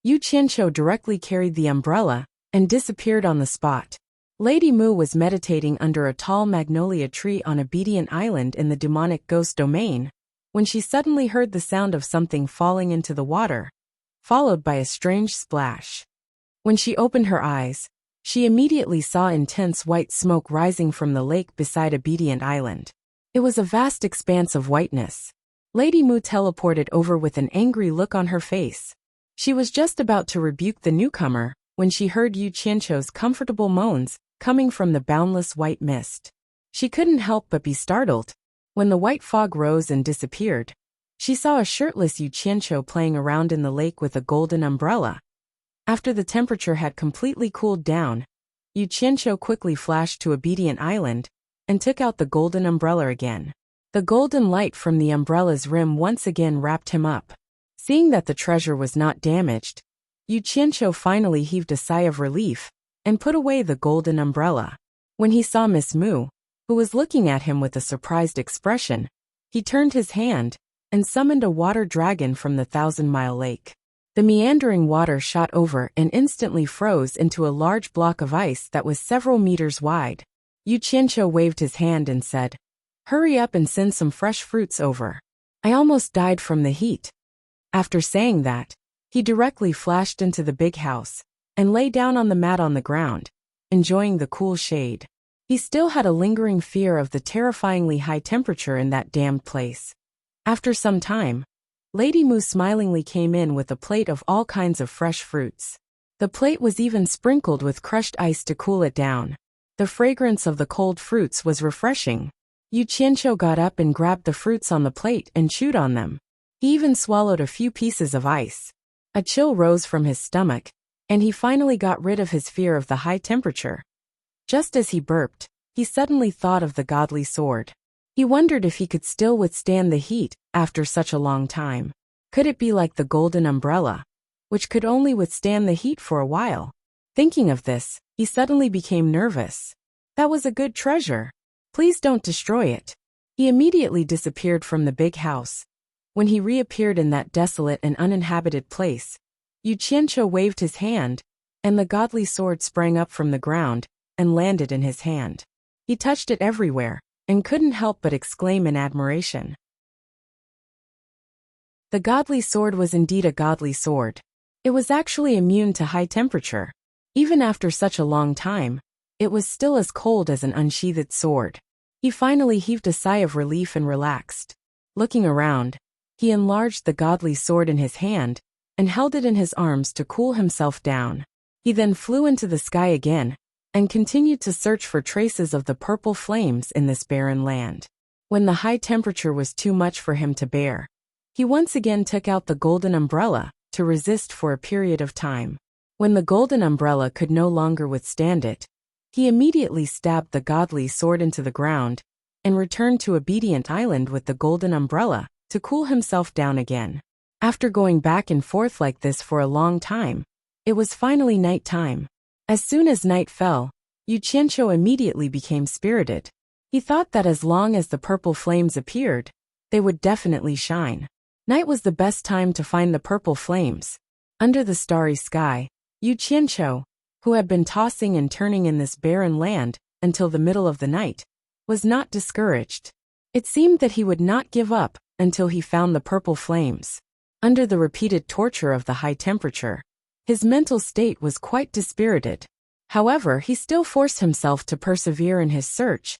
Yu Qianqiu directly carried the umbrella and disappeared on the spot. Lady Mu was meditating under a tall magnolia tree on Obedient Island in the demonic ghost domain, when she suddenly heard the sound of something falling into the water, followed by a strange splash. When she opened her eyes, she immediately saw intense white smoke rising from the lake beside Obedient Island. It was a vast expanse of whiteness. Lady Mu teleported over with an angry look on her face. She was just about to rebuke the newcomer when she heard Yu Qianqiu's comfortable moans coming from the boundless white mist. She couldn't help but be startled. When the white fog rose and disappeared, she saw a shirtless Yu Qianqiu playing around in the lake with a golden umbrella. After the temperature had completely cooled down, Yu Qianqiu quickly flashed to Obedient Island and took out the golden umbrella again. The golden light from the umbrella's rim once again wrapped him up. Seeing that the treasure was not damaged, Yu Qianqiu finally heaved a sigh of relief and put away the golden umbrella. When he saw Miss Mu, who was looking at him with a surprised expression, he turned his hand and summoned a water dragon from the 1,000-mile lake. The meandering water shot over and instantly froze into a large block of ice that was several meters wide. Yu Qianqiu waved his hand and said, "Hurry up and send some fresh fruits over. I almost died from the heat." After saying that, he directly flashed into the big house and lay down on the mat on the ground, enjoying the cool shade. He still had a lingering fear of the terrifyingly high temperature in that damned place. After some time, Lady Mu smilingly came in with a plate of all kinds of fresh fruits. The plate was even sprinkled with crushed ice to cool it down. The fragrance of the cold fruits was refreshing. Yu Qianqiu got up and grabbed the fruits on the plate and chewed on them. He even swallowed a few pieces of ice. A chill rose from his stomach, and he finally got rid of his fear of the high temperature. Just as he burped, he suddenly thought of the godly sword. He wondered if he could still withstand the heat after such a long time. Could it be like the golden umbrella, which could only withstand the heat for a while? Thinking of this, he suddenly became nervous. That was a good treasure. Please don't destroy it. He immediately disappeared from the big house. When he reappeared in that desolate and uninhabited place, Yu Qianqiu waved his hand, and the godly sword sprang up from the ground and landed in his hand. He touched it everywhere and couldn't help but exclaim in admiration. The godly sword was indeed a godly sword. It was actually immune to high temperature. Even after such a long time, it was still as cold as an unsheathed sword. He finally heaved a sigh of relief and relaxed. Looking around, he enlarged the godly sword in his hand and held it in his arms to cool himself down. He then flew into the sky again and continued to search for traces of the purple flames in this barren land. When the high temperature was too much for him to bear, he once again took out the golden umbrella to resist for a period of time. When the golden umbrella could no longer withstand it, he immediately stabbed the godly sword into the ground and returned to Obedient Island with the golden umbrella to cool himself down again. After going back and forth like this for a long time, it was finally night time. As soon as night fell, Yu Qianqiu immediately became spirited. He thought that as long as the purple flames appeared, they would definitely shine. Night was the best time to find the purple flames. Under the starry sky, Yu Qianqiu, who had been tossing and turning in this barren land until the middle of the night, was not discouraged. It seemed that he would not give up until he found the purple flames. Under the repeated torture of the high temperature, his mental state was quite dispirited. However, he still forced himself to persevere in his search.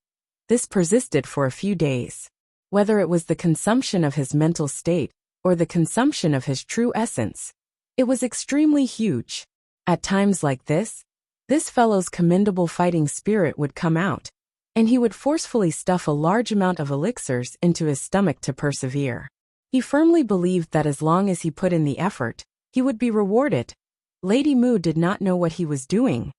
This persisted for a few days. Whether it was the consumption of his mental state or the consumption of his true essence, it was extremely huge. At times like this fellow's commendable fighting spirit would come out, and he would forcefully stuff a large amount of elixirs into his stomach to persevere. He firmly believed that as long as he put in the effort, he would be rewarded. Lady Mu did not know what he was doing,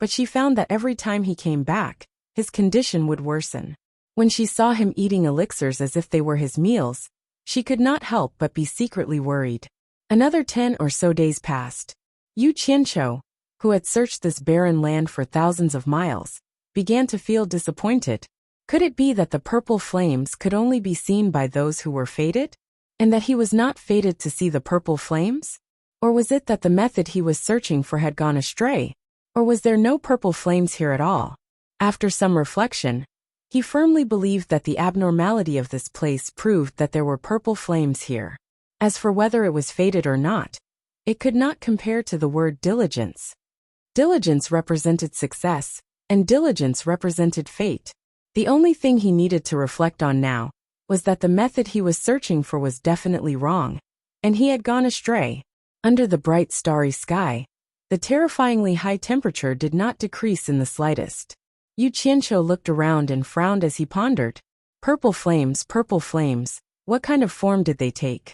but she found that every time he came back, his condition would worsen. When she saw him eating elixirs as if they were his meals, she could not help but be secretly worried. Another 10 or so days passed. Yu Qianqiu, who had searched this barren land for thousands of miles, began to feel disappointed. Could it be that the purple flames could only be seen by those who were fated, and that he was not fated to see the purple flames? Or was it that the method he was searching for had gone astray? Or was there no purple flames here at all? After some reflection, he firmly believed that the abnormality of this place proved that there were purple flames here. As for whether it was fated or not, it could not compare to the word diligence. Diligence represented success, and diligence represented fate. The only thing he needed to reflect on now was that the method he was searching for was definitely wrong, and he had gone astray. Under the bright starry sky, the terrifyingly high temperature did not decrease in the slightest. Yu Qianqiu looked around and frowned as he pondered. Purple flames, what kind of form did they take?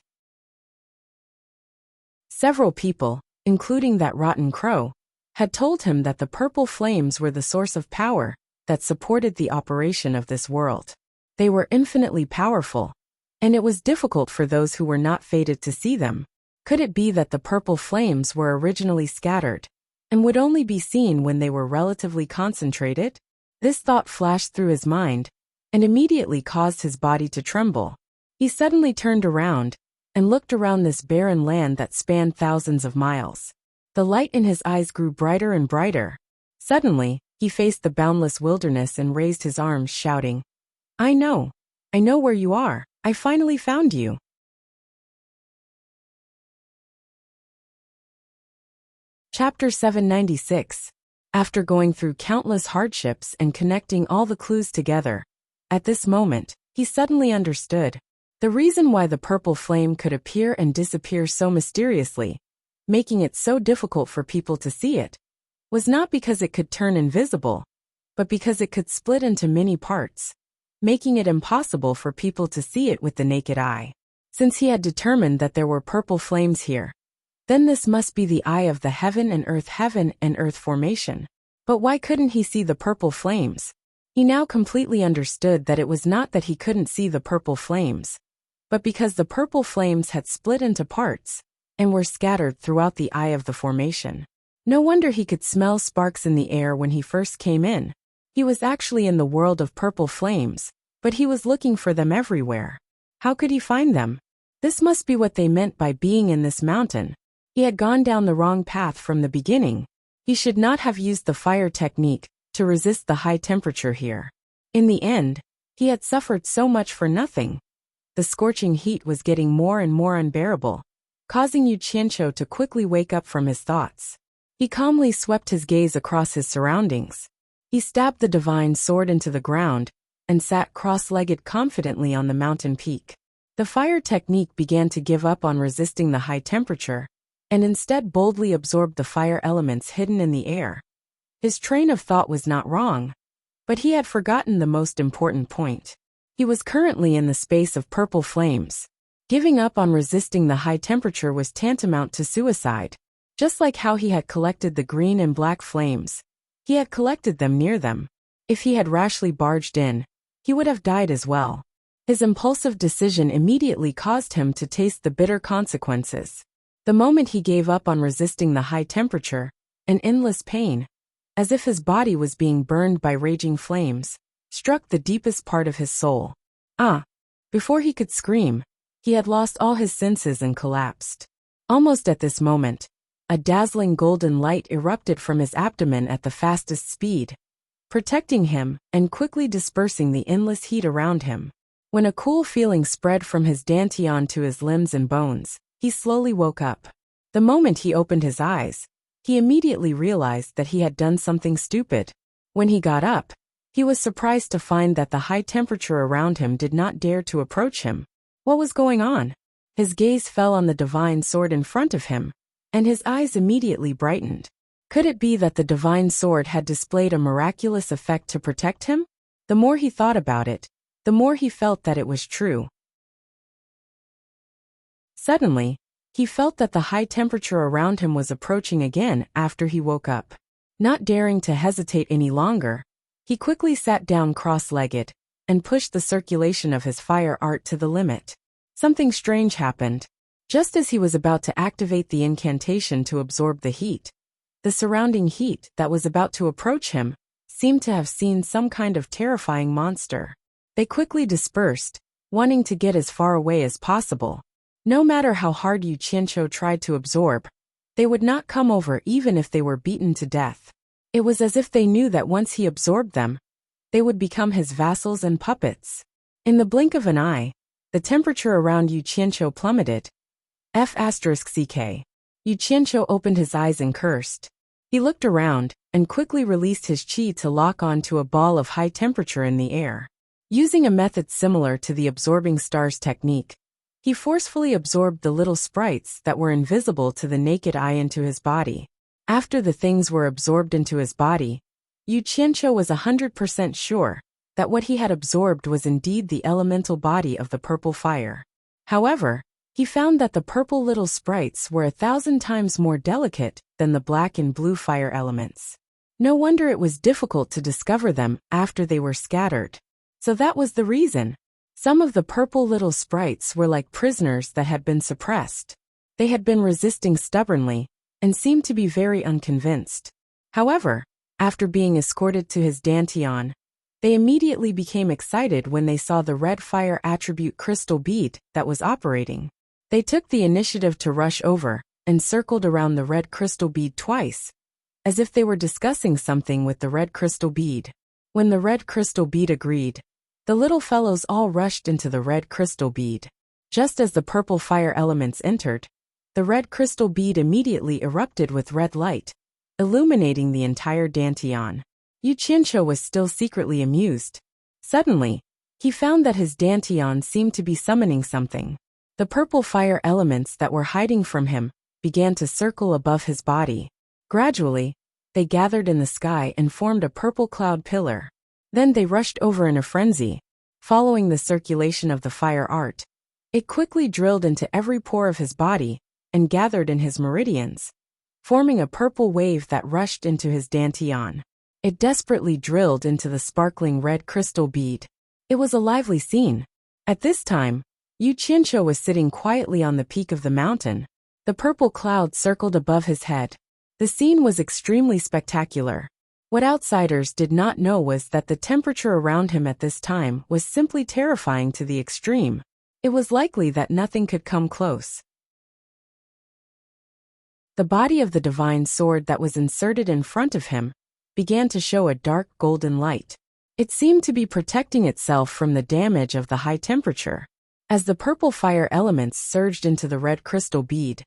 Several people, including that rotten crow, had told him that the purple flames were the source of power that supported the operation of this world. They were infinitely powerful, and it was difficult for those who were not fated to see them. Could it be that the purple flames were originally scattered, and would only be seen when they were relatively concentrated? This thought flashed through his mind, and immediately caused his body to tremble. He suddenly turned around, and looked around this barren land that spanned thousands of miles. The light in his eyes grew brighter and brighter. Suddenly, he faced the boundless wilderness and raised his arms, shouting, I know where you are. I finally found you. Chapter 796. After going through countless hardships and connecting all the clues together, at this moment, he suddenly understood. The reason why the purple flame could appear and disappear so mysteriously, making it so difficult for people to see it, was not because it could turn invisible, but because it could split into many parts, making it impossible for people to see it with the naked eye. Since he had determined that there were purple flames here, then this must be the eye of the heaven and earth formation. But why couldn't he see the purple flames? He now completely understood that it was not that he couldn't see the purple flames, but because the purple flames had split into parts and were scattered throughout the eye of the formation. No wonder he could smell sparks in the air when he first came in. He was actually in the world of purple flames, but he was looking for them everywhere. How could he find them? This must be what they meant by being in this mountain. He had gone down the wrong path from the beginning. He should not have used the fire technique to resist the high temperature here. In the end, he had suffered so much for nothing. The scorching heat was getting more and more unbearable, causing Yu Qianqiu to quickly wake up from his thoughts. He calmly swept his gaze across his surroundings. He stabbed the divine sword into the ground and sat cross-legged confidently on the mountain peak. The fire technique began to give up on resisting the high temperature, and instead boldly absorbed the fire elements hidden in the air. His train of thought was not wrong, but he had forgotten the most important point. He was currently in the space of purple flames. Giving up on resisting the high temperature was tantamount to suicide. Just like how he had collected the green and black flames, he had collected them near them. If he had rashly barged in, he would have died as well. His impulsive decision immediately caused him to taste the bitter consequences. The moment he gave up on resisting the high temperature, an endless pain, as if his body was being burned by raging flames, struck the deepest part of his soul. Before he could scream, he had lost all his senses and collapsed. Almost at this moment, a dazzling golden light erupted from his abdomen at the fastest speed, protecting him and quickly dispersing the endless heat around him. When a cool feeling spread from his dantian to his limbs and bones, he slowly woke up. The moment he opened his eyes, he immediately realized that he had done something stupid. When he got up, he was surprised to find that the high temperature around him did not dare to approach him. What was going on? His gaze fell on the divine sword in front of him, and his eyes immediately brightened. Could it be that the divine sword had displayed a miraculous effect to protect him? The more he thought about it, the more he felt that it was true. Suddenly, he felt that the high temperature around him was approaching again after he woke up. Not daring to hesitate any longer, he quickly sat down cross-legged and pushed the circulation of his fire art to the limit. Something strange happened. Just as he was about to activate the incantation to absorb the heat, the surrounding heat that was about to approach him seemed to have seen some kind of terrifying monster. They quickly dispersed, wanting to get as far away as possible. No matter how hard Yu Qianqiu tried to absorb, they would not come over even if they were beaten to death. It was as if they knew that once he absorbed them, they would become his vassals and puppets. In the blink of an eye, the temperature around Yu Qianqiu plummeted. F***ck. Yu Qianqiu opened his eyes and cursed. He looked around and quickly released his qi to lock onto a ball of high temperature in the air. Using a method similar to the absorbing stars technique, he forcefully absorbed the little sprites that were invisible to the naked eye into his body. After the things were absorbed into his body, Yu Qianqiu was 100% sure that what he had absorbed was indeed the elemental body of the purple fire. However, he found that the purple little sprites were 1,000 times more delicate than the black and blue fire elements. No wonder it was difficult to discover them after they were scattered. So that was the reason. Some of the purple little sprites were like prisoners that had been suppressed. They had been resisting stubbornly and seemed to be very unconvinced. However, after being escorted to his dantian, they immediately became excited when they saw the red fire attribute crystal bead that was operating. They took the initiative to rush over and circled around the red crystal bead twice, as if they were discussing something with the red crystal bead. When the red crystal bead agreed, the little fellows all rushed into the red crystal bead. Just as the purple fire elements entered, the red crystal bead immediately erupted with red light, illuminating the entire dantian. Yu Qianqiu was still secretly amused. Suddenly, he found that his dantian seemed to be summoning something. The purple fire elements that were hiding from him began to circle above his body. Gradually, they gathered in the sky and formed a purple cloud pillar. Then they rushed over in a frenzy, following the circulation of the fire art. It quickly drilled into every pore of his body and gathered in his meridians, forming a purple wave that rushed into his dantian. It desperately drilled into the sparkling red crystal bead. It was a lively scene. At this time, Yu Qianqiu was sitting quietly on the peak of the mountain. The purple cloud circled above his head. The scene was extremely spectacular. What outsiders did not know was that the temperature around him at this time was simply terrifying to the extreme. It was likely that nothing could come close. The body of the divine sword that was inserted in front of him began to show a dark golden light. It seemed to be protecting itself from the damage of the high temperature. As the purple fire elements surged into the red crystal bead,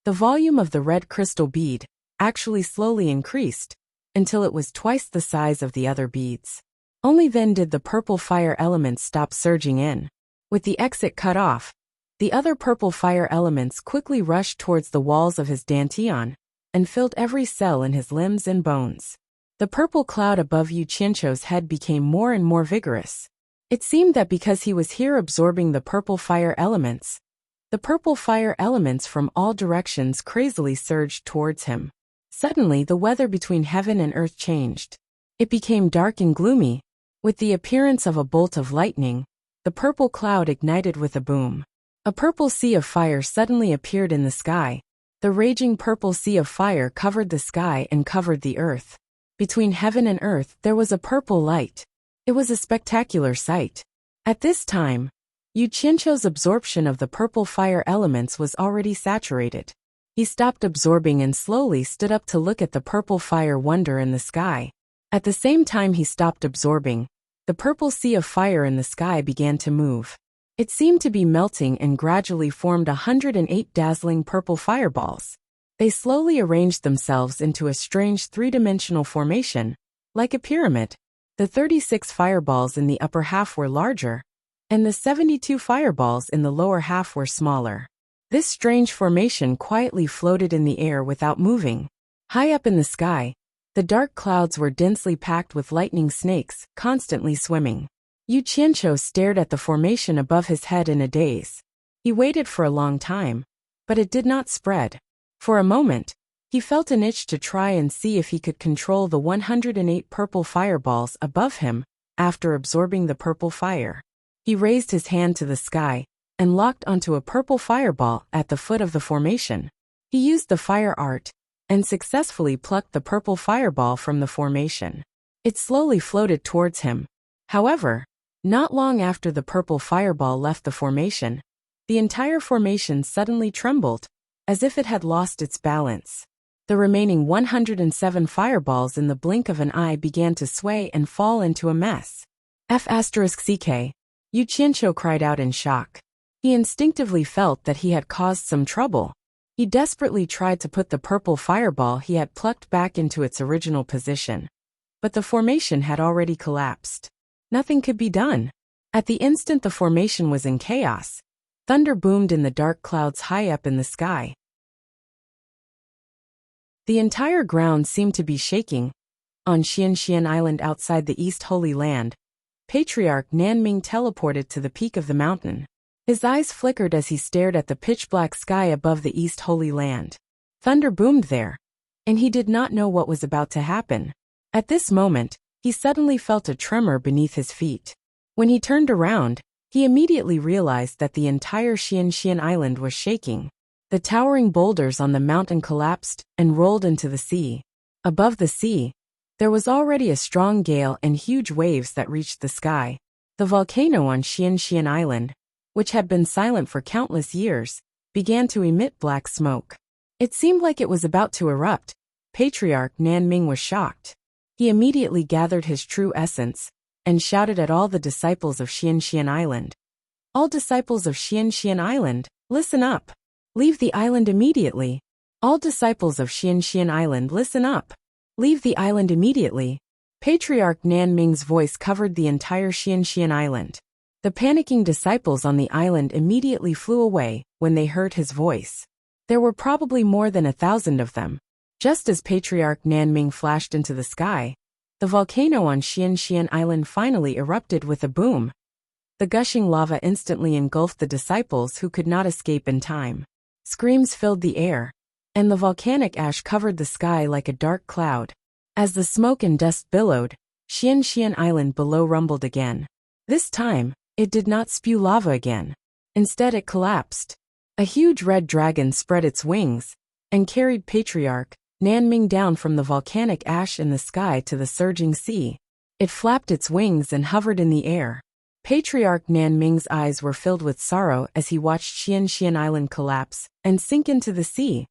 the volume of the red crystal bead actually slowly increased until it was twice the size of the other beads. Only then did the purple fire elements stop surging in. With the exit cut off, the other purple fire elements quickly rushed towards the walls of his dantian and filled every cell in his limbs and bones. The purple cloud above Yu Qianqiu's head became more and more vigorous. It seemed that because he was here absorbing the purple fire elements, the purple fire elements from all directions crazily surged towards him. Suddenly, the weather between heaven and earth changed. It became dark and gloomy. With the appearance of a bolt of lightning, the purple cloud ignited with a boom. A purple sea of fire suddenly appeared in the sky. The raging purple sea of fire covered the sky and covered the earth. Between heaven and earth there was a purple light. It was a spectacular sight. At this time, Yu Qianqiu's absorption of the purple fire elements was already saturated. He stopped absorbing and slowly stood up to look at the purple fire wonder in the sky. At the same time he stopped absorbing, the purple sea of fire in the sky began to move. It seemed to be melting and gradually formed 108 dazzling purple fireballs. They slowly arranged themselves into a strange three-dimensional formation, like a pyramid. The 36 fireballs in the upper half were larger, and the 72 fireballs in the lower half were smaller. This strange formation quietly floated in the air without moving. High up in the sky, the dark clouds were densely packed with lightning snakes, constantly swimming. Yu Qianqiu stared at the formation above his head in a daze. He waited for a long time, but it did not spread. For a moment, he felt an itch to try and see if he could control the 108 purple fireballs above him after absorbing the purple fire. He raised his hand to the sky and locked onto a purple fireball at the foot of the formation. He used the fire art and successfully plucked the purple fireball from the formation. It slowly floated towards him. However, not long after the purple fireball left the formation, the entire formation suddenly trembled, as if it had lost its balance. The remaining 107 fireballs in the blink of an eye began to sway and fall into a mess. F***ck, Yu Qianqiu cried out in shock. He instinctively felt that he had caused some trouble. He desperately tried to put the purple fireball he had plucked back into its original position. But the formation had already collapsed. Nothing could be done. At the instant the formation was in chaos, thunder boomed in the dark clouds high up in the sky. The entire ground seemed to be shaking. On Xianxian Island outside the East Holy Land, Patriarch Nanming teleported to the peak of the mountain. His eyes flickered as he stared at the pitch-black sky above the East Holy Land. Thunder boomed there, and he did not know what was about to happen. At this moment, he suddenly felt a tremor beneath his feet. When he turned around, he immediately realized that the entire Xianxian Island was shaking. The towering boulders on the mountain collapsed and rolled into the sea. Above the sea, there was already a strong gale and huge waves that reached the sky. The volcano on Xianxian Island, which had been silent for countless years, began to emit black smoke. It seemed like it was about to erupt. Patriarch Nanming was shocked. He immediately gathered his true essence and shouted at all the disciples of Xianxian Island. All disciples of Xianxian Island, listen up. Leave the island immediately. All disciples of Xianxian Island, listen up. Leave the island immediately. Patriarch Nanming's voice covered the entire Xianxian Island. The panicking disciples on the island immediately flew away when they heard his voice. There were probably more than 1,000 of them. Just as Patriarch Nanming flashed into the sky, the volcano on Xianxian Island finally erupted with a boom. The gushing lava instantly engulfed the disciples who could not escape in time. Screams filled the air, and the volcanic ash covered the sky like a dark cloud. As the smoke and dust billowed, Xianxian Island below rumbled again. This time, it did not spew lava again. Instead it collapsed. A huge red dragon spread its wings and carried Patriarch Nanming down from the volcanic ash in the sky to the surging sea. It flapped its wings and hovered in the air. Patriarch Nanming's eyes were filled with sorrow as he watched Xianxian Island collapse and sink into the sea.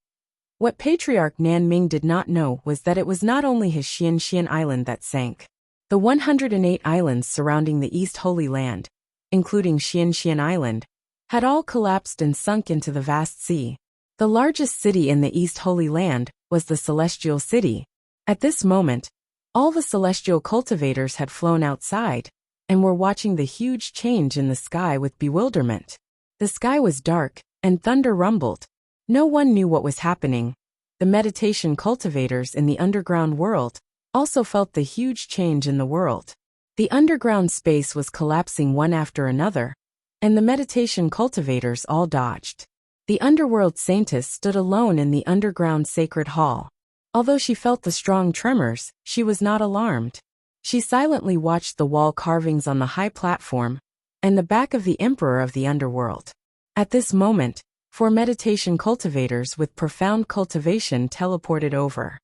What Patriarch Nanming did not know was that it was not only his Xianxian Island that sank. The 108 islands surrounding the East Holy Land, including Xianxian Island, had all collapsed and sunk into the vast sea. The largest city in the East Holy Land was the Celestial City. At this moment, all the celestial cultivators had flown outside and were watching the huge change in the sky with bewilderment. The sky was dark, and thunder rumbled. No one knew what was happening. The meditation cultivators in the underground world also felt the huge change in the world. The underground space was collapsing one after another, and the meditation cultivators all dodged. The underworld saintess stood alone in the underground sacred hall. Although she felt the strong tremors, she was not alarmed. She silently watched the wall carvings on the high platform and the back of the emperor of the underworld. At this moment, 4 meditation cultivators with profound cultivation teleported over.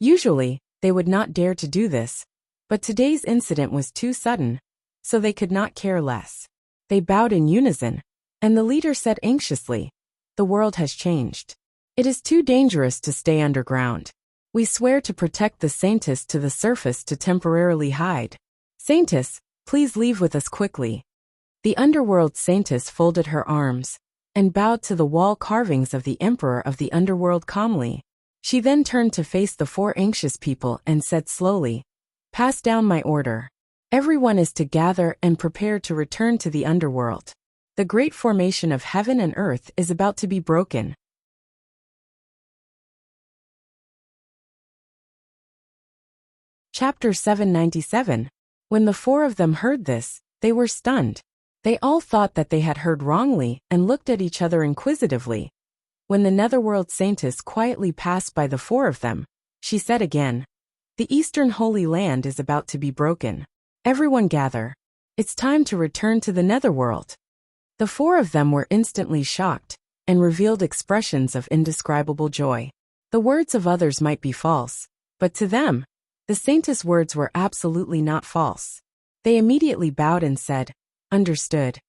Usually, they would not dare to do this, but today's incident was too sudden, so they could not care less. They bowed in unison, and the leader said anxiously, "The world has changed. It is too dangerous to stay underground. We swear to protect the Saintess to the surface to temporarily hide. Saintess, please leave with us quickly. The underworld Saintess folded her arms and bowed to the wall carvings of the Emperor of the Underworld calmly. She then turned to face the four anxious people and said slowly, "Pass down my order. Everyone is to gather and prepare to return to the underworld. The great formation of heaven and earth is about to be broken." Chapter 797. When the four of them heard this, they were stunned. They all thought that they had heard wrongly and looked at each other inquisitively. When the Netherworld Saintess quietly passed by the four of them, she said again, "The Eastern Holy Land is about to be broken. Everyone gather. It's time to return to the Netherworld." The four of them were instantly shocked and revealed expressions of indescribable joy. The words of others might be false, but to them, the Saintess' words were absolutely not false. They immediately bowed and said, "Understood."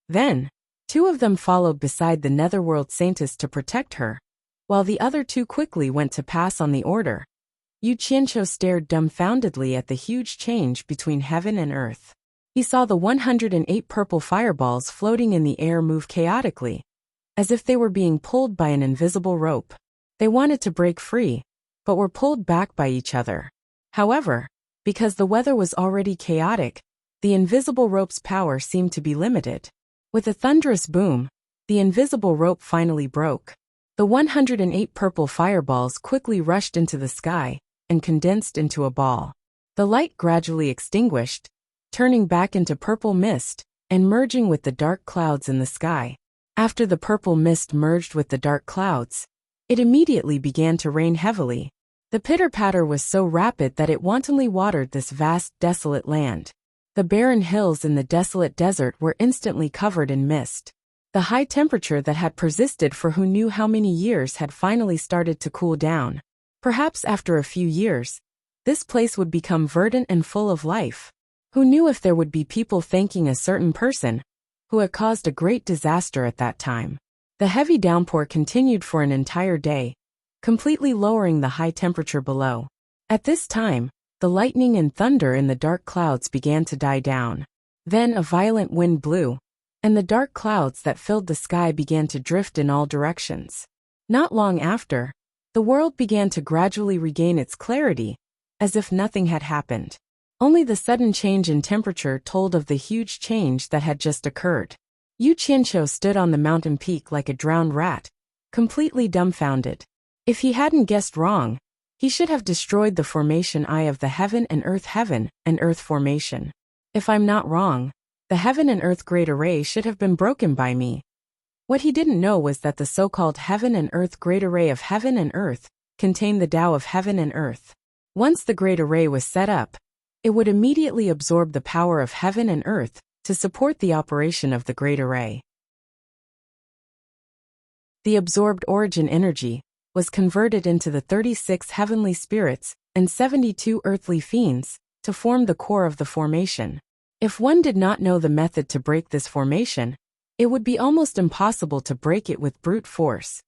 Then, two of them followed beside the Netherworld Saintess to protect her, while the other two quickly went to pass on the order. Yu Qianqiu stared dumbfoundedly at the huge change between heaven and earth. He saw the 108 purple fireballs floating in the air move chaotically, as if they were being pulled by an invisible rope. They wanted to break free, but were pulled back by each other. However, because the weather was already chaotic, the invisible rope's power seemed to be limited. With a thunderous boom, the invisible rope finally broke. The 108 purple fireballs quickly rushed into the sky and condensed into a ball. The light gradually extinguished, turning back into purple mist and merging with the dark clouds in the sky. After the purple mist merged with the dark clouds, it immediately began to rain heavily. The pitter-patter was so rapid that it wantonly watered this vast, desolate land. The barren hills in the desolate desert were instantly covered in mist. The high temperature that had persisted for who knew how many years had finally started to cool down. Perhaps after a few years, this place would become verdant and full of life. Who knew if there would be people thanking a certain person who had caused a great disaster at that time. The heavy downpour continued for an entire day, completely lowering the high temperature below. At this time, the lightning and thunder in the dark clouds began to die down. Then a violent wind blew, and the dark clouds that filled the sky began to drift in all directions. Not long after, the world began to gradually regain its clarity, as if nothing had happened. Only the sudden change in temperature told of the huge change that had just occurred. Yu Qianqiu stood on the mountain peak like a drowned rat, completely dumbfounded. If he hadn't guessed wrong, he should have destroyed the formation Eye of the Heaven and Earth formation. If I'm not wrong, the Heaven and Earth Great Array should have been broken by me. What he didn't know was that the so-called Heaven and Earth Great Array of Heaven and Earth contained the Tao of Heaven and Earth. Once the Great Array was set up, it would immediately absorb the power of Heaven and Earth to support the operation of the Great Array. The absorbed origin energy was converted into the 36 heavenly spirits and 72 earthly fiends to form the core of the formation. If one did not know the method to break this formation, it would be almost impossible to break it with brute force,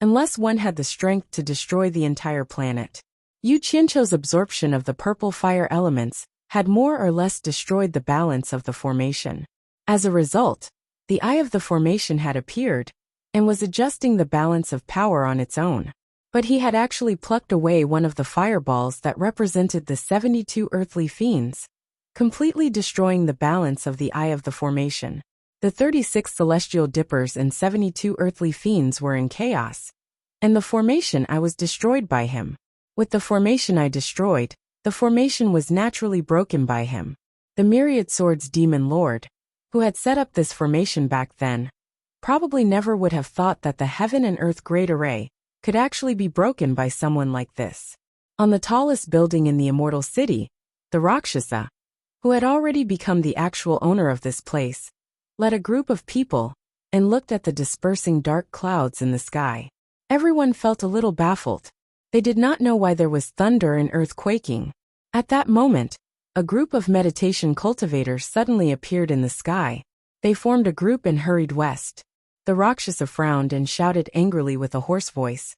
unless one had the strength to destroy the entire planet. Yu Qianqiu's absorption of the purple fire elements had more or less destroyed the balance of the formation. As a result, the eye of the formation had appeared and was adjusting the balance of power on its own. But he had actually plucked away one of the fireballs that represented the 72 earthly fiends, completely destroying the balance of the eye of the formation. The 36 celestial dippers and 72 earthly fiends were in chaos, and the formation I was destroyed by him. With the formation I destroyed, the formation was naturally broken by him. The Myriad Swords Demon Lord, who had set up this formation back then, probably never would have thought that the Heaven and Earth Great Array could actually be broken by someone like this. On the tallest building in the Immortal City, the Rakshasa, who had already become the actual owner of this place, led a group of people and looked at the dispersing dark clouds in the sky. Everyone felt a little baffled. They did not know why there was thunder and earth quaking. At that moment, a group of meditation cultivators suddenly appeared in the sky. They formed a group and hurried west. The Rakshasa frowned and shouted angrily with a hoarse voice,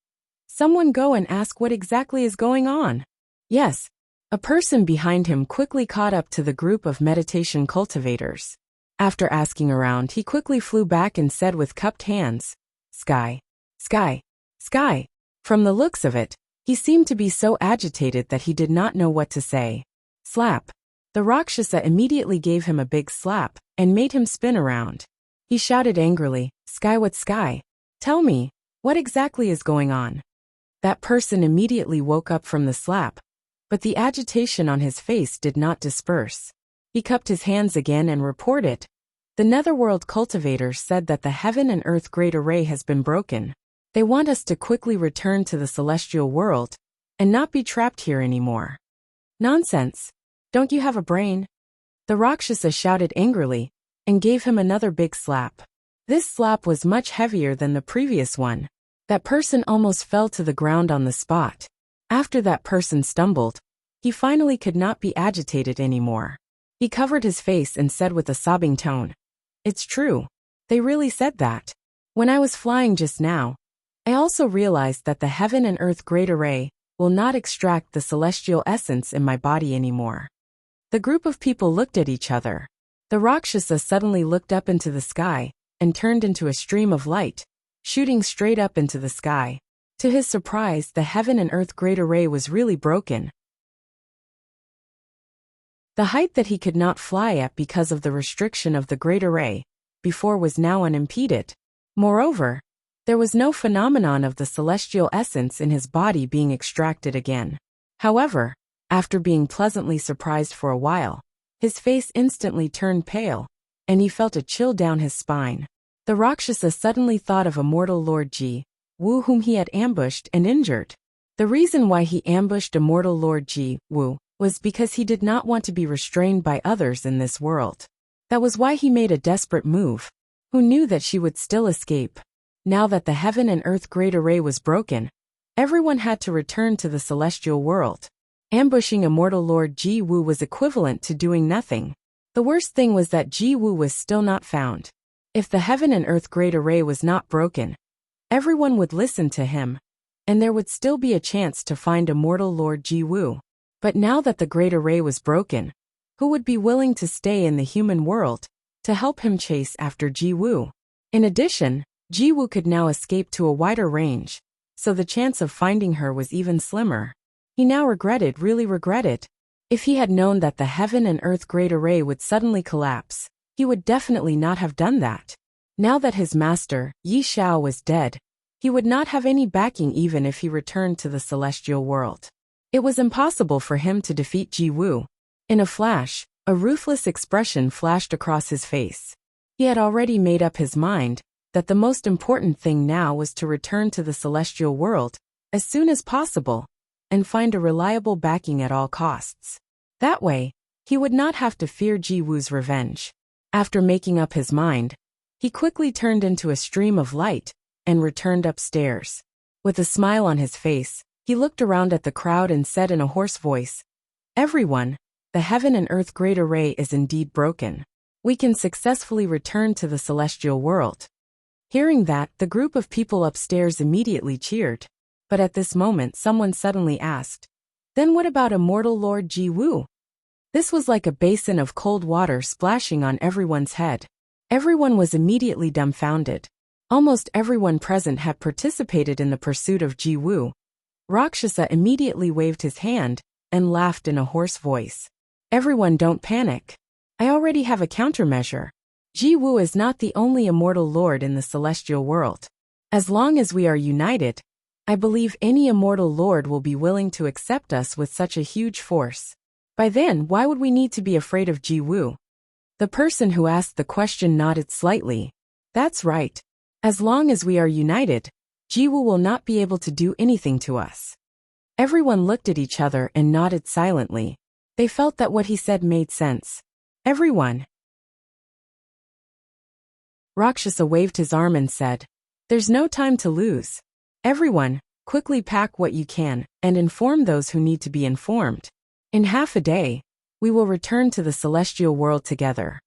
Someone go and ask what exactly is going on. Yes. A person behind him quickly caught up to the group of meditation cultivators. After asking around, he quickly flew back and said with cupped hands, "Sky, sky, sky." From the looks of it, he seemed to be so agitated that he did not know what to say. Slap. The Rakshasa immediately gave him a big slap and made him spin around. He shouted angrily, "Sky, what sky? Tell me, what exactly is going on?" That person immediately woke up from the slap, but the agitation on his face did not disperse. He cupped his hands again and reported. The Netherworld cultivators said that the heaven and earth great array has been broken. They want us to quickly return to the celestial world and not be trapped here anymore. Nonsense. Don't you have a brain? The Rakshasa shouted angrily and gave him another big slap. This slap was much heavier than the previous one. That person almost fell to the ground on the spot. After that person stumbled, he finally could not be agitated anymore. He covered his face and said with a sobbing tone, "It's true. They really said that. When I was flying just now, I also realized that the heaven and earth great array will not extract the celestial essence in my body anymore." The group of people looked at each other. The Rakshasa suddenly looked up into the sky and turned into a stream of light, shooting straight up into the sky. To his surprise, the heaven and earth great array was really broken. The height that he could not fly at because of the restriction of the great array before was now unimpeded. Moreover, there was no phenomenon of the celestial essence in his body being extracted again. However, after being pleasantly surprised for a while, his face instantly turned pale, and he felt a chill down his spine. The Rakshasa suddenly thought of immortal Lord Ji Wu, whom he had ambushed and injured. The reason why he ambushed immortal Lord Ji Wu was because he did not want to be restrained by others in this world. That was why he made a desperate move. Who knew that she would still escape? Now that the heaven and earth great array was broken, everyone had to return to the celestial world. Ambushing immortal Lord Ji Wu was equivalent to doing nothing. The worst thing was that Ji Wu was still not found. If the heaven and earth great array was not broken, everyone would listen to him, and there would still be a chance to find immortal Lord Ji Wu. But now that the great array was broken, who would be willing to stay in the human world to help him chase after Ji Wu? In addition, Ji Wu could now escape to a wider range, so the chance of finding her was even slimmer. He now really regretted. If he had known that the heaven and earth great array would suddenly collapse, he would definitely not have done that. Now that his master, Yi Xiao, was dead, he would not have any backing even if he returned to the celestial world. It was impossible for him to defeat Ji Wu. In a flash, a ruthless expression flashed across his face. He had already made up his mind that the most important thing now was to return to the celestial world as soon as possible and find a reliable backing at all costs. That way, he would not have to fear Ji Wu's revenge. After making up his mind, he quickly turned into a stream of light and returned upstairs. With a smile on his face, he looked around at the crowd and said in a hoarse voice, "Everyone, the heaven and earth great array is indeed broken. We can successfully return to the celestial world." Hearing that, the group of people upstairs immediately cheered. But at this moment someone suddenly asked, "Then what about immortal Lord Ji Wu?" This was like a basin of cold water splashing on everyone's head. Everyone was immediately dumbfounded. Almost everyone present had participated in the pursuit of Ji Wu. Rakshasa immediately waved his hand and laughed in a hoarse voice. "Everyone, don't panic. I already have a countermeasure. Ji Wu is not the only immortal lord in the celestial world. As long as we are united, I believe any immortal lord will be willing to accept us with such a huge force. By then, why would we need to be afraid of Ji Wu?" The person who asked the question nodded slightly. "That's right. As long as we are united, Ji Wu will not be able to do anything to us." Everyone looked at each other and nodded silently. They felt that what he said made sense. "Everyone." Rakshasa waved his arm and said, "There's no time to lose. Everyone, quickly pack what you can and inform those who need to be informed. In half a day, we will return to the celestial world together."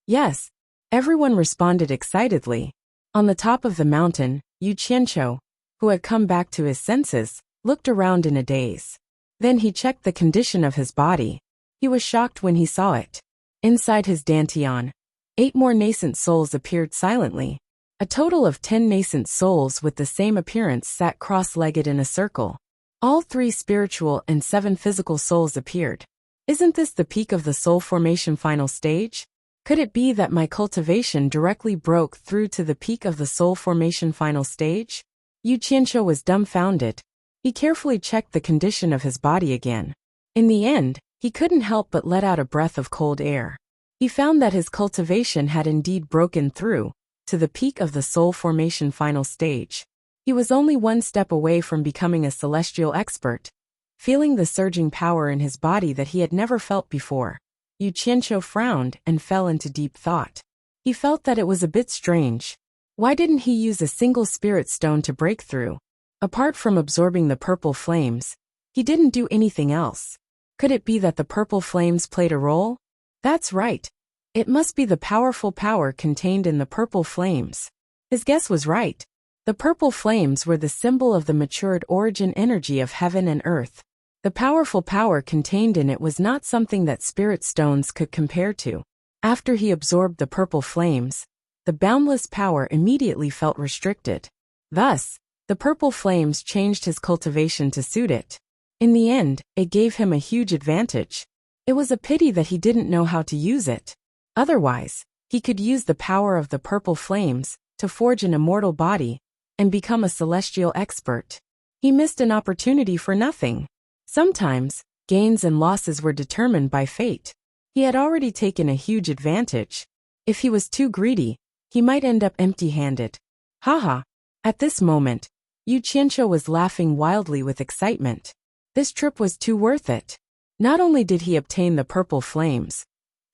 "Yes," everyone responded excitedly. On the top of the mountain, Yu Qianqiu, who had come back to his senses, looked around in a daze. Then he checked the condition of his body. He was shocked when he saw it. Inside his dantian, 8 more nascent souls appeared silently. A total of 10 nascent souls with the same appearance sat cross-legged in a circle. All 3 spiritual and 7 physical souls appeared. Isn't this the peak of the soul formation final stage? Could it be that my cultivation directly broke through to the peak of the soul formation final stage? Yu Qianqiu was dumbfounded. He carefully checked the condition of his body again. In the end, he couldn't help but let out a breath of cold air. He found that his cultivation had indeed broken through to the peak of the soul formation final stage. He was only 1 step away from becoming a celestial expert. Feeling the surging power in his body that he had never felt before, Yu Qianqiu frowned and fell into deep thought. He felt that it was a bit strange. Why didn't he use a single spirit stone to break through? Apart from absorbing the purple flames, he didn't do anything else. Could it be that the purple flames played a role? That's right. It must be the powerful power contained in the purple flames. His guess was right. The purple flames were the symbol of the matured origin energy of heaven and earth. The powerful power contained in it was not something that spirit stones could compare to. After he absorbed the purple flames, the boundless power immediately felt restricted. Thus, the purple flames changed his cultivation to suit it. In the end, it gave him a huge advantage. It was a pity that he didn't know how to use it. Otherwise, he could use the power of the purple flames to forge an immortal body and become a celestial expert. He missed an opportunity for nothing. Sometimes, gains and losses were determined by fate. He had already taken a huge advantage. If he was too greedy, he might end up empty-handed. Haha. At this moment, Yu Qianqiu was laughing wildly with excitement. This trip was too worth it. Not only did he obtain the purple flames,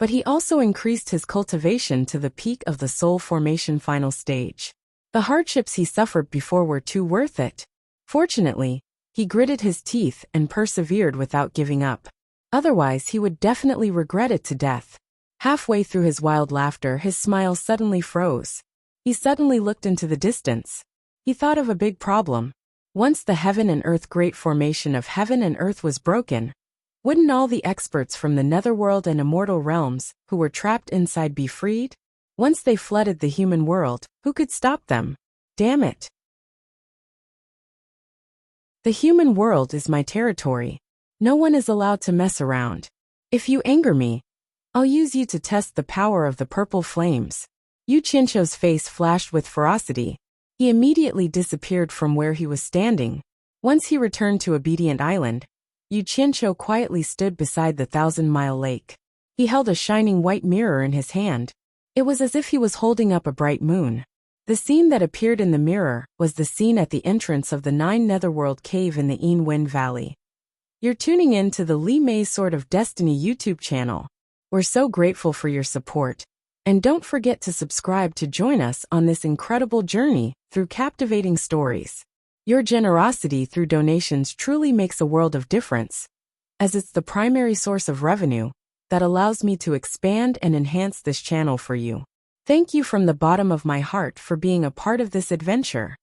but he also increased his cultivation to the peak of the soul formation final stage. The hardships he suffered before were too worth it. Fortunately, he gritted his teeth and persevered without giving up. Otherwise, he would definitely regret it to death. Halfway through his wild laughter, his smile suddenly froze. He suddenly looked into the distance. He thought of a big problem. Once the heaven and earth great formation of heaven and earth was broken, wouldn't all the experts from the netherworld and immortal realms who were trapped inside be freed? Once they flooded the human world, who could stop them? Damn it. The human world is my territory. No one is allowed to mess around. If you anger me, I'll use you to test the power of the purple flames. Yu Qianqiu's face flashed with ferocity. He immediately disappeared from where he was standing. Once he returned to Obedient Island, Yu Qianqiu quietly stood beside the 1,000-mile lake. He held a shining white mirror in his hand. It was as if he was holding up a bright moon. The scene that appeared in the mirror was the scene at the entrance of the 9 Netherworld cave in the Wind Valley. You're tuning in to the Li Mei Sword of Destiny YouTube channel. We're so grateful for your support. And don't forget to subscribe to join us on this incredible journey through captivating stories. Your generosity through donations truly makes a world of difference, as it's the primary source of revenue that allows me to expand and enhance this channel for you. Thank you from the bottom of my heart for being a part of this adventure.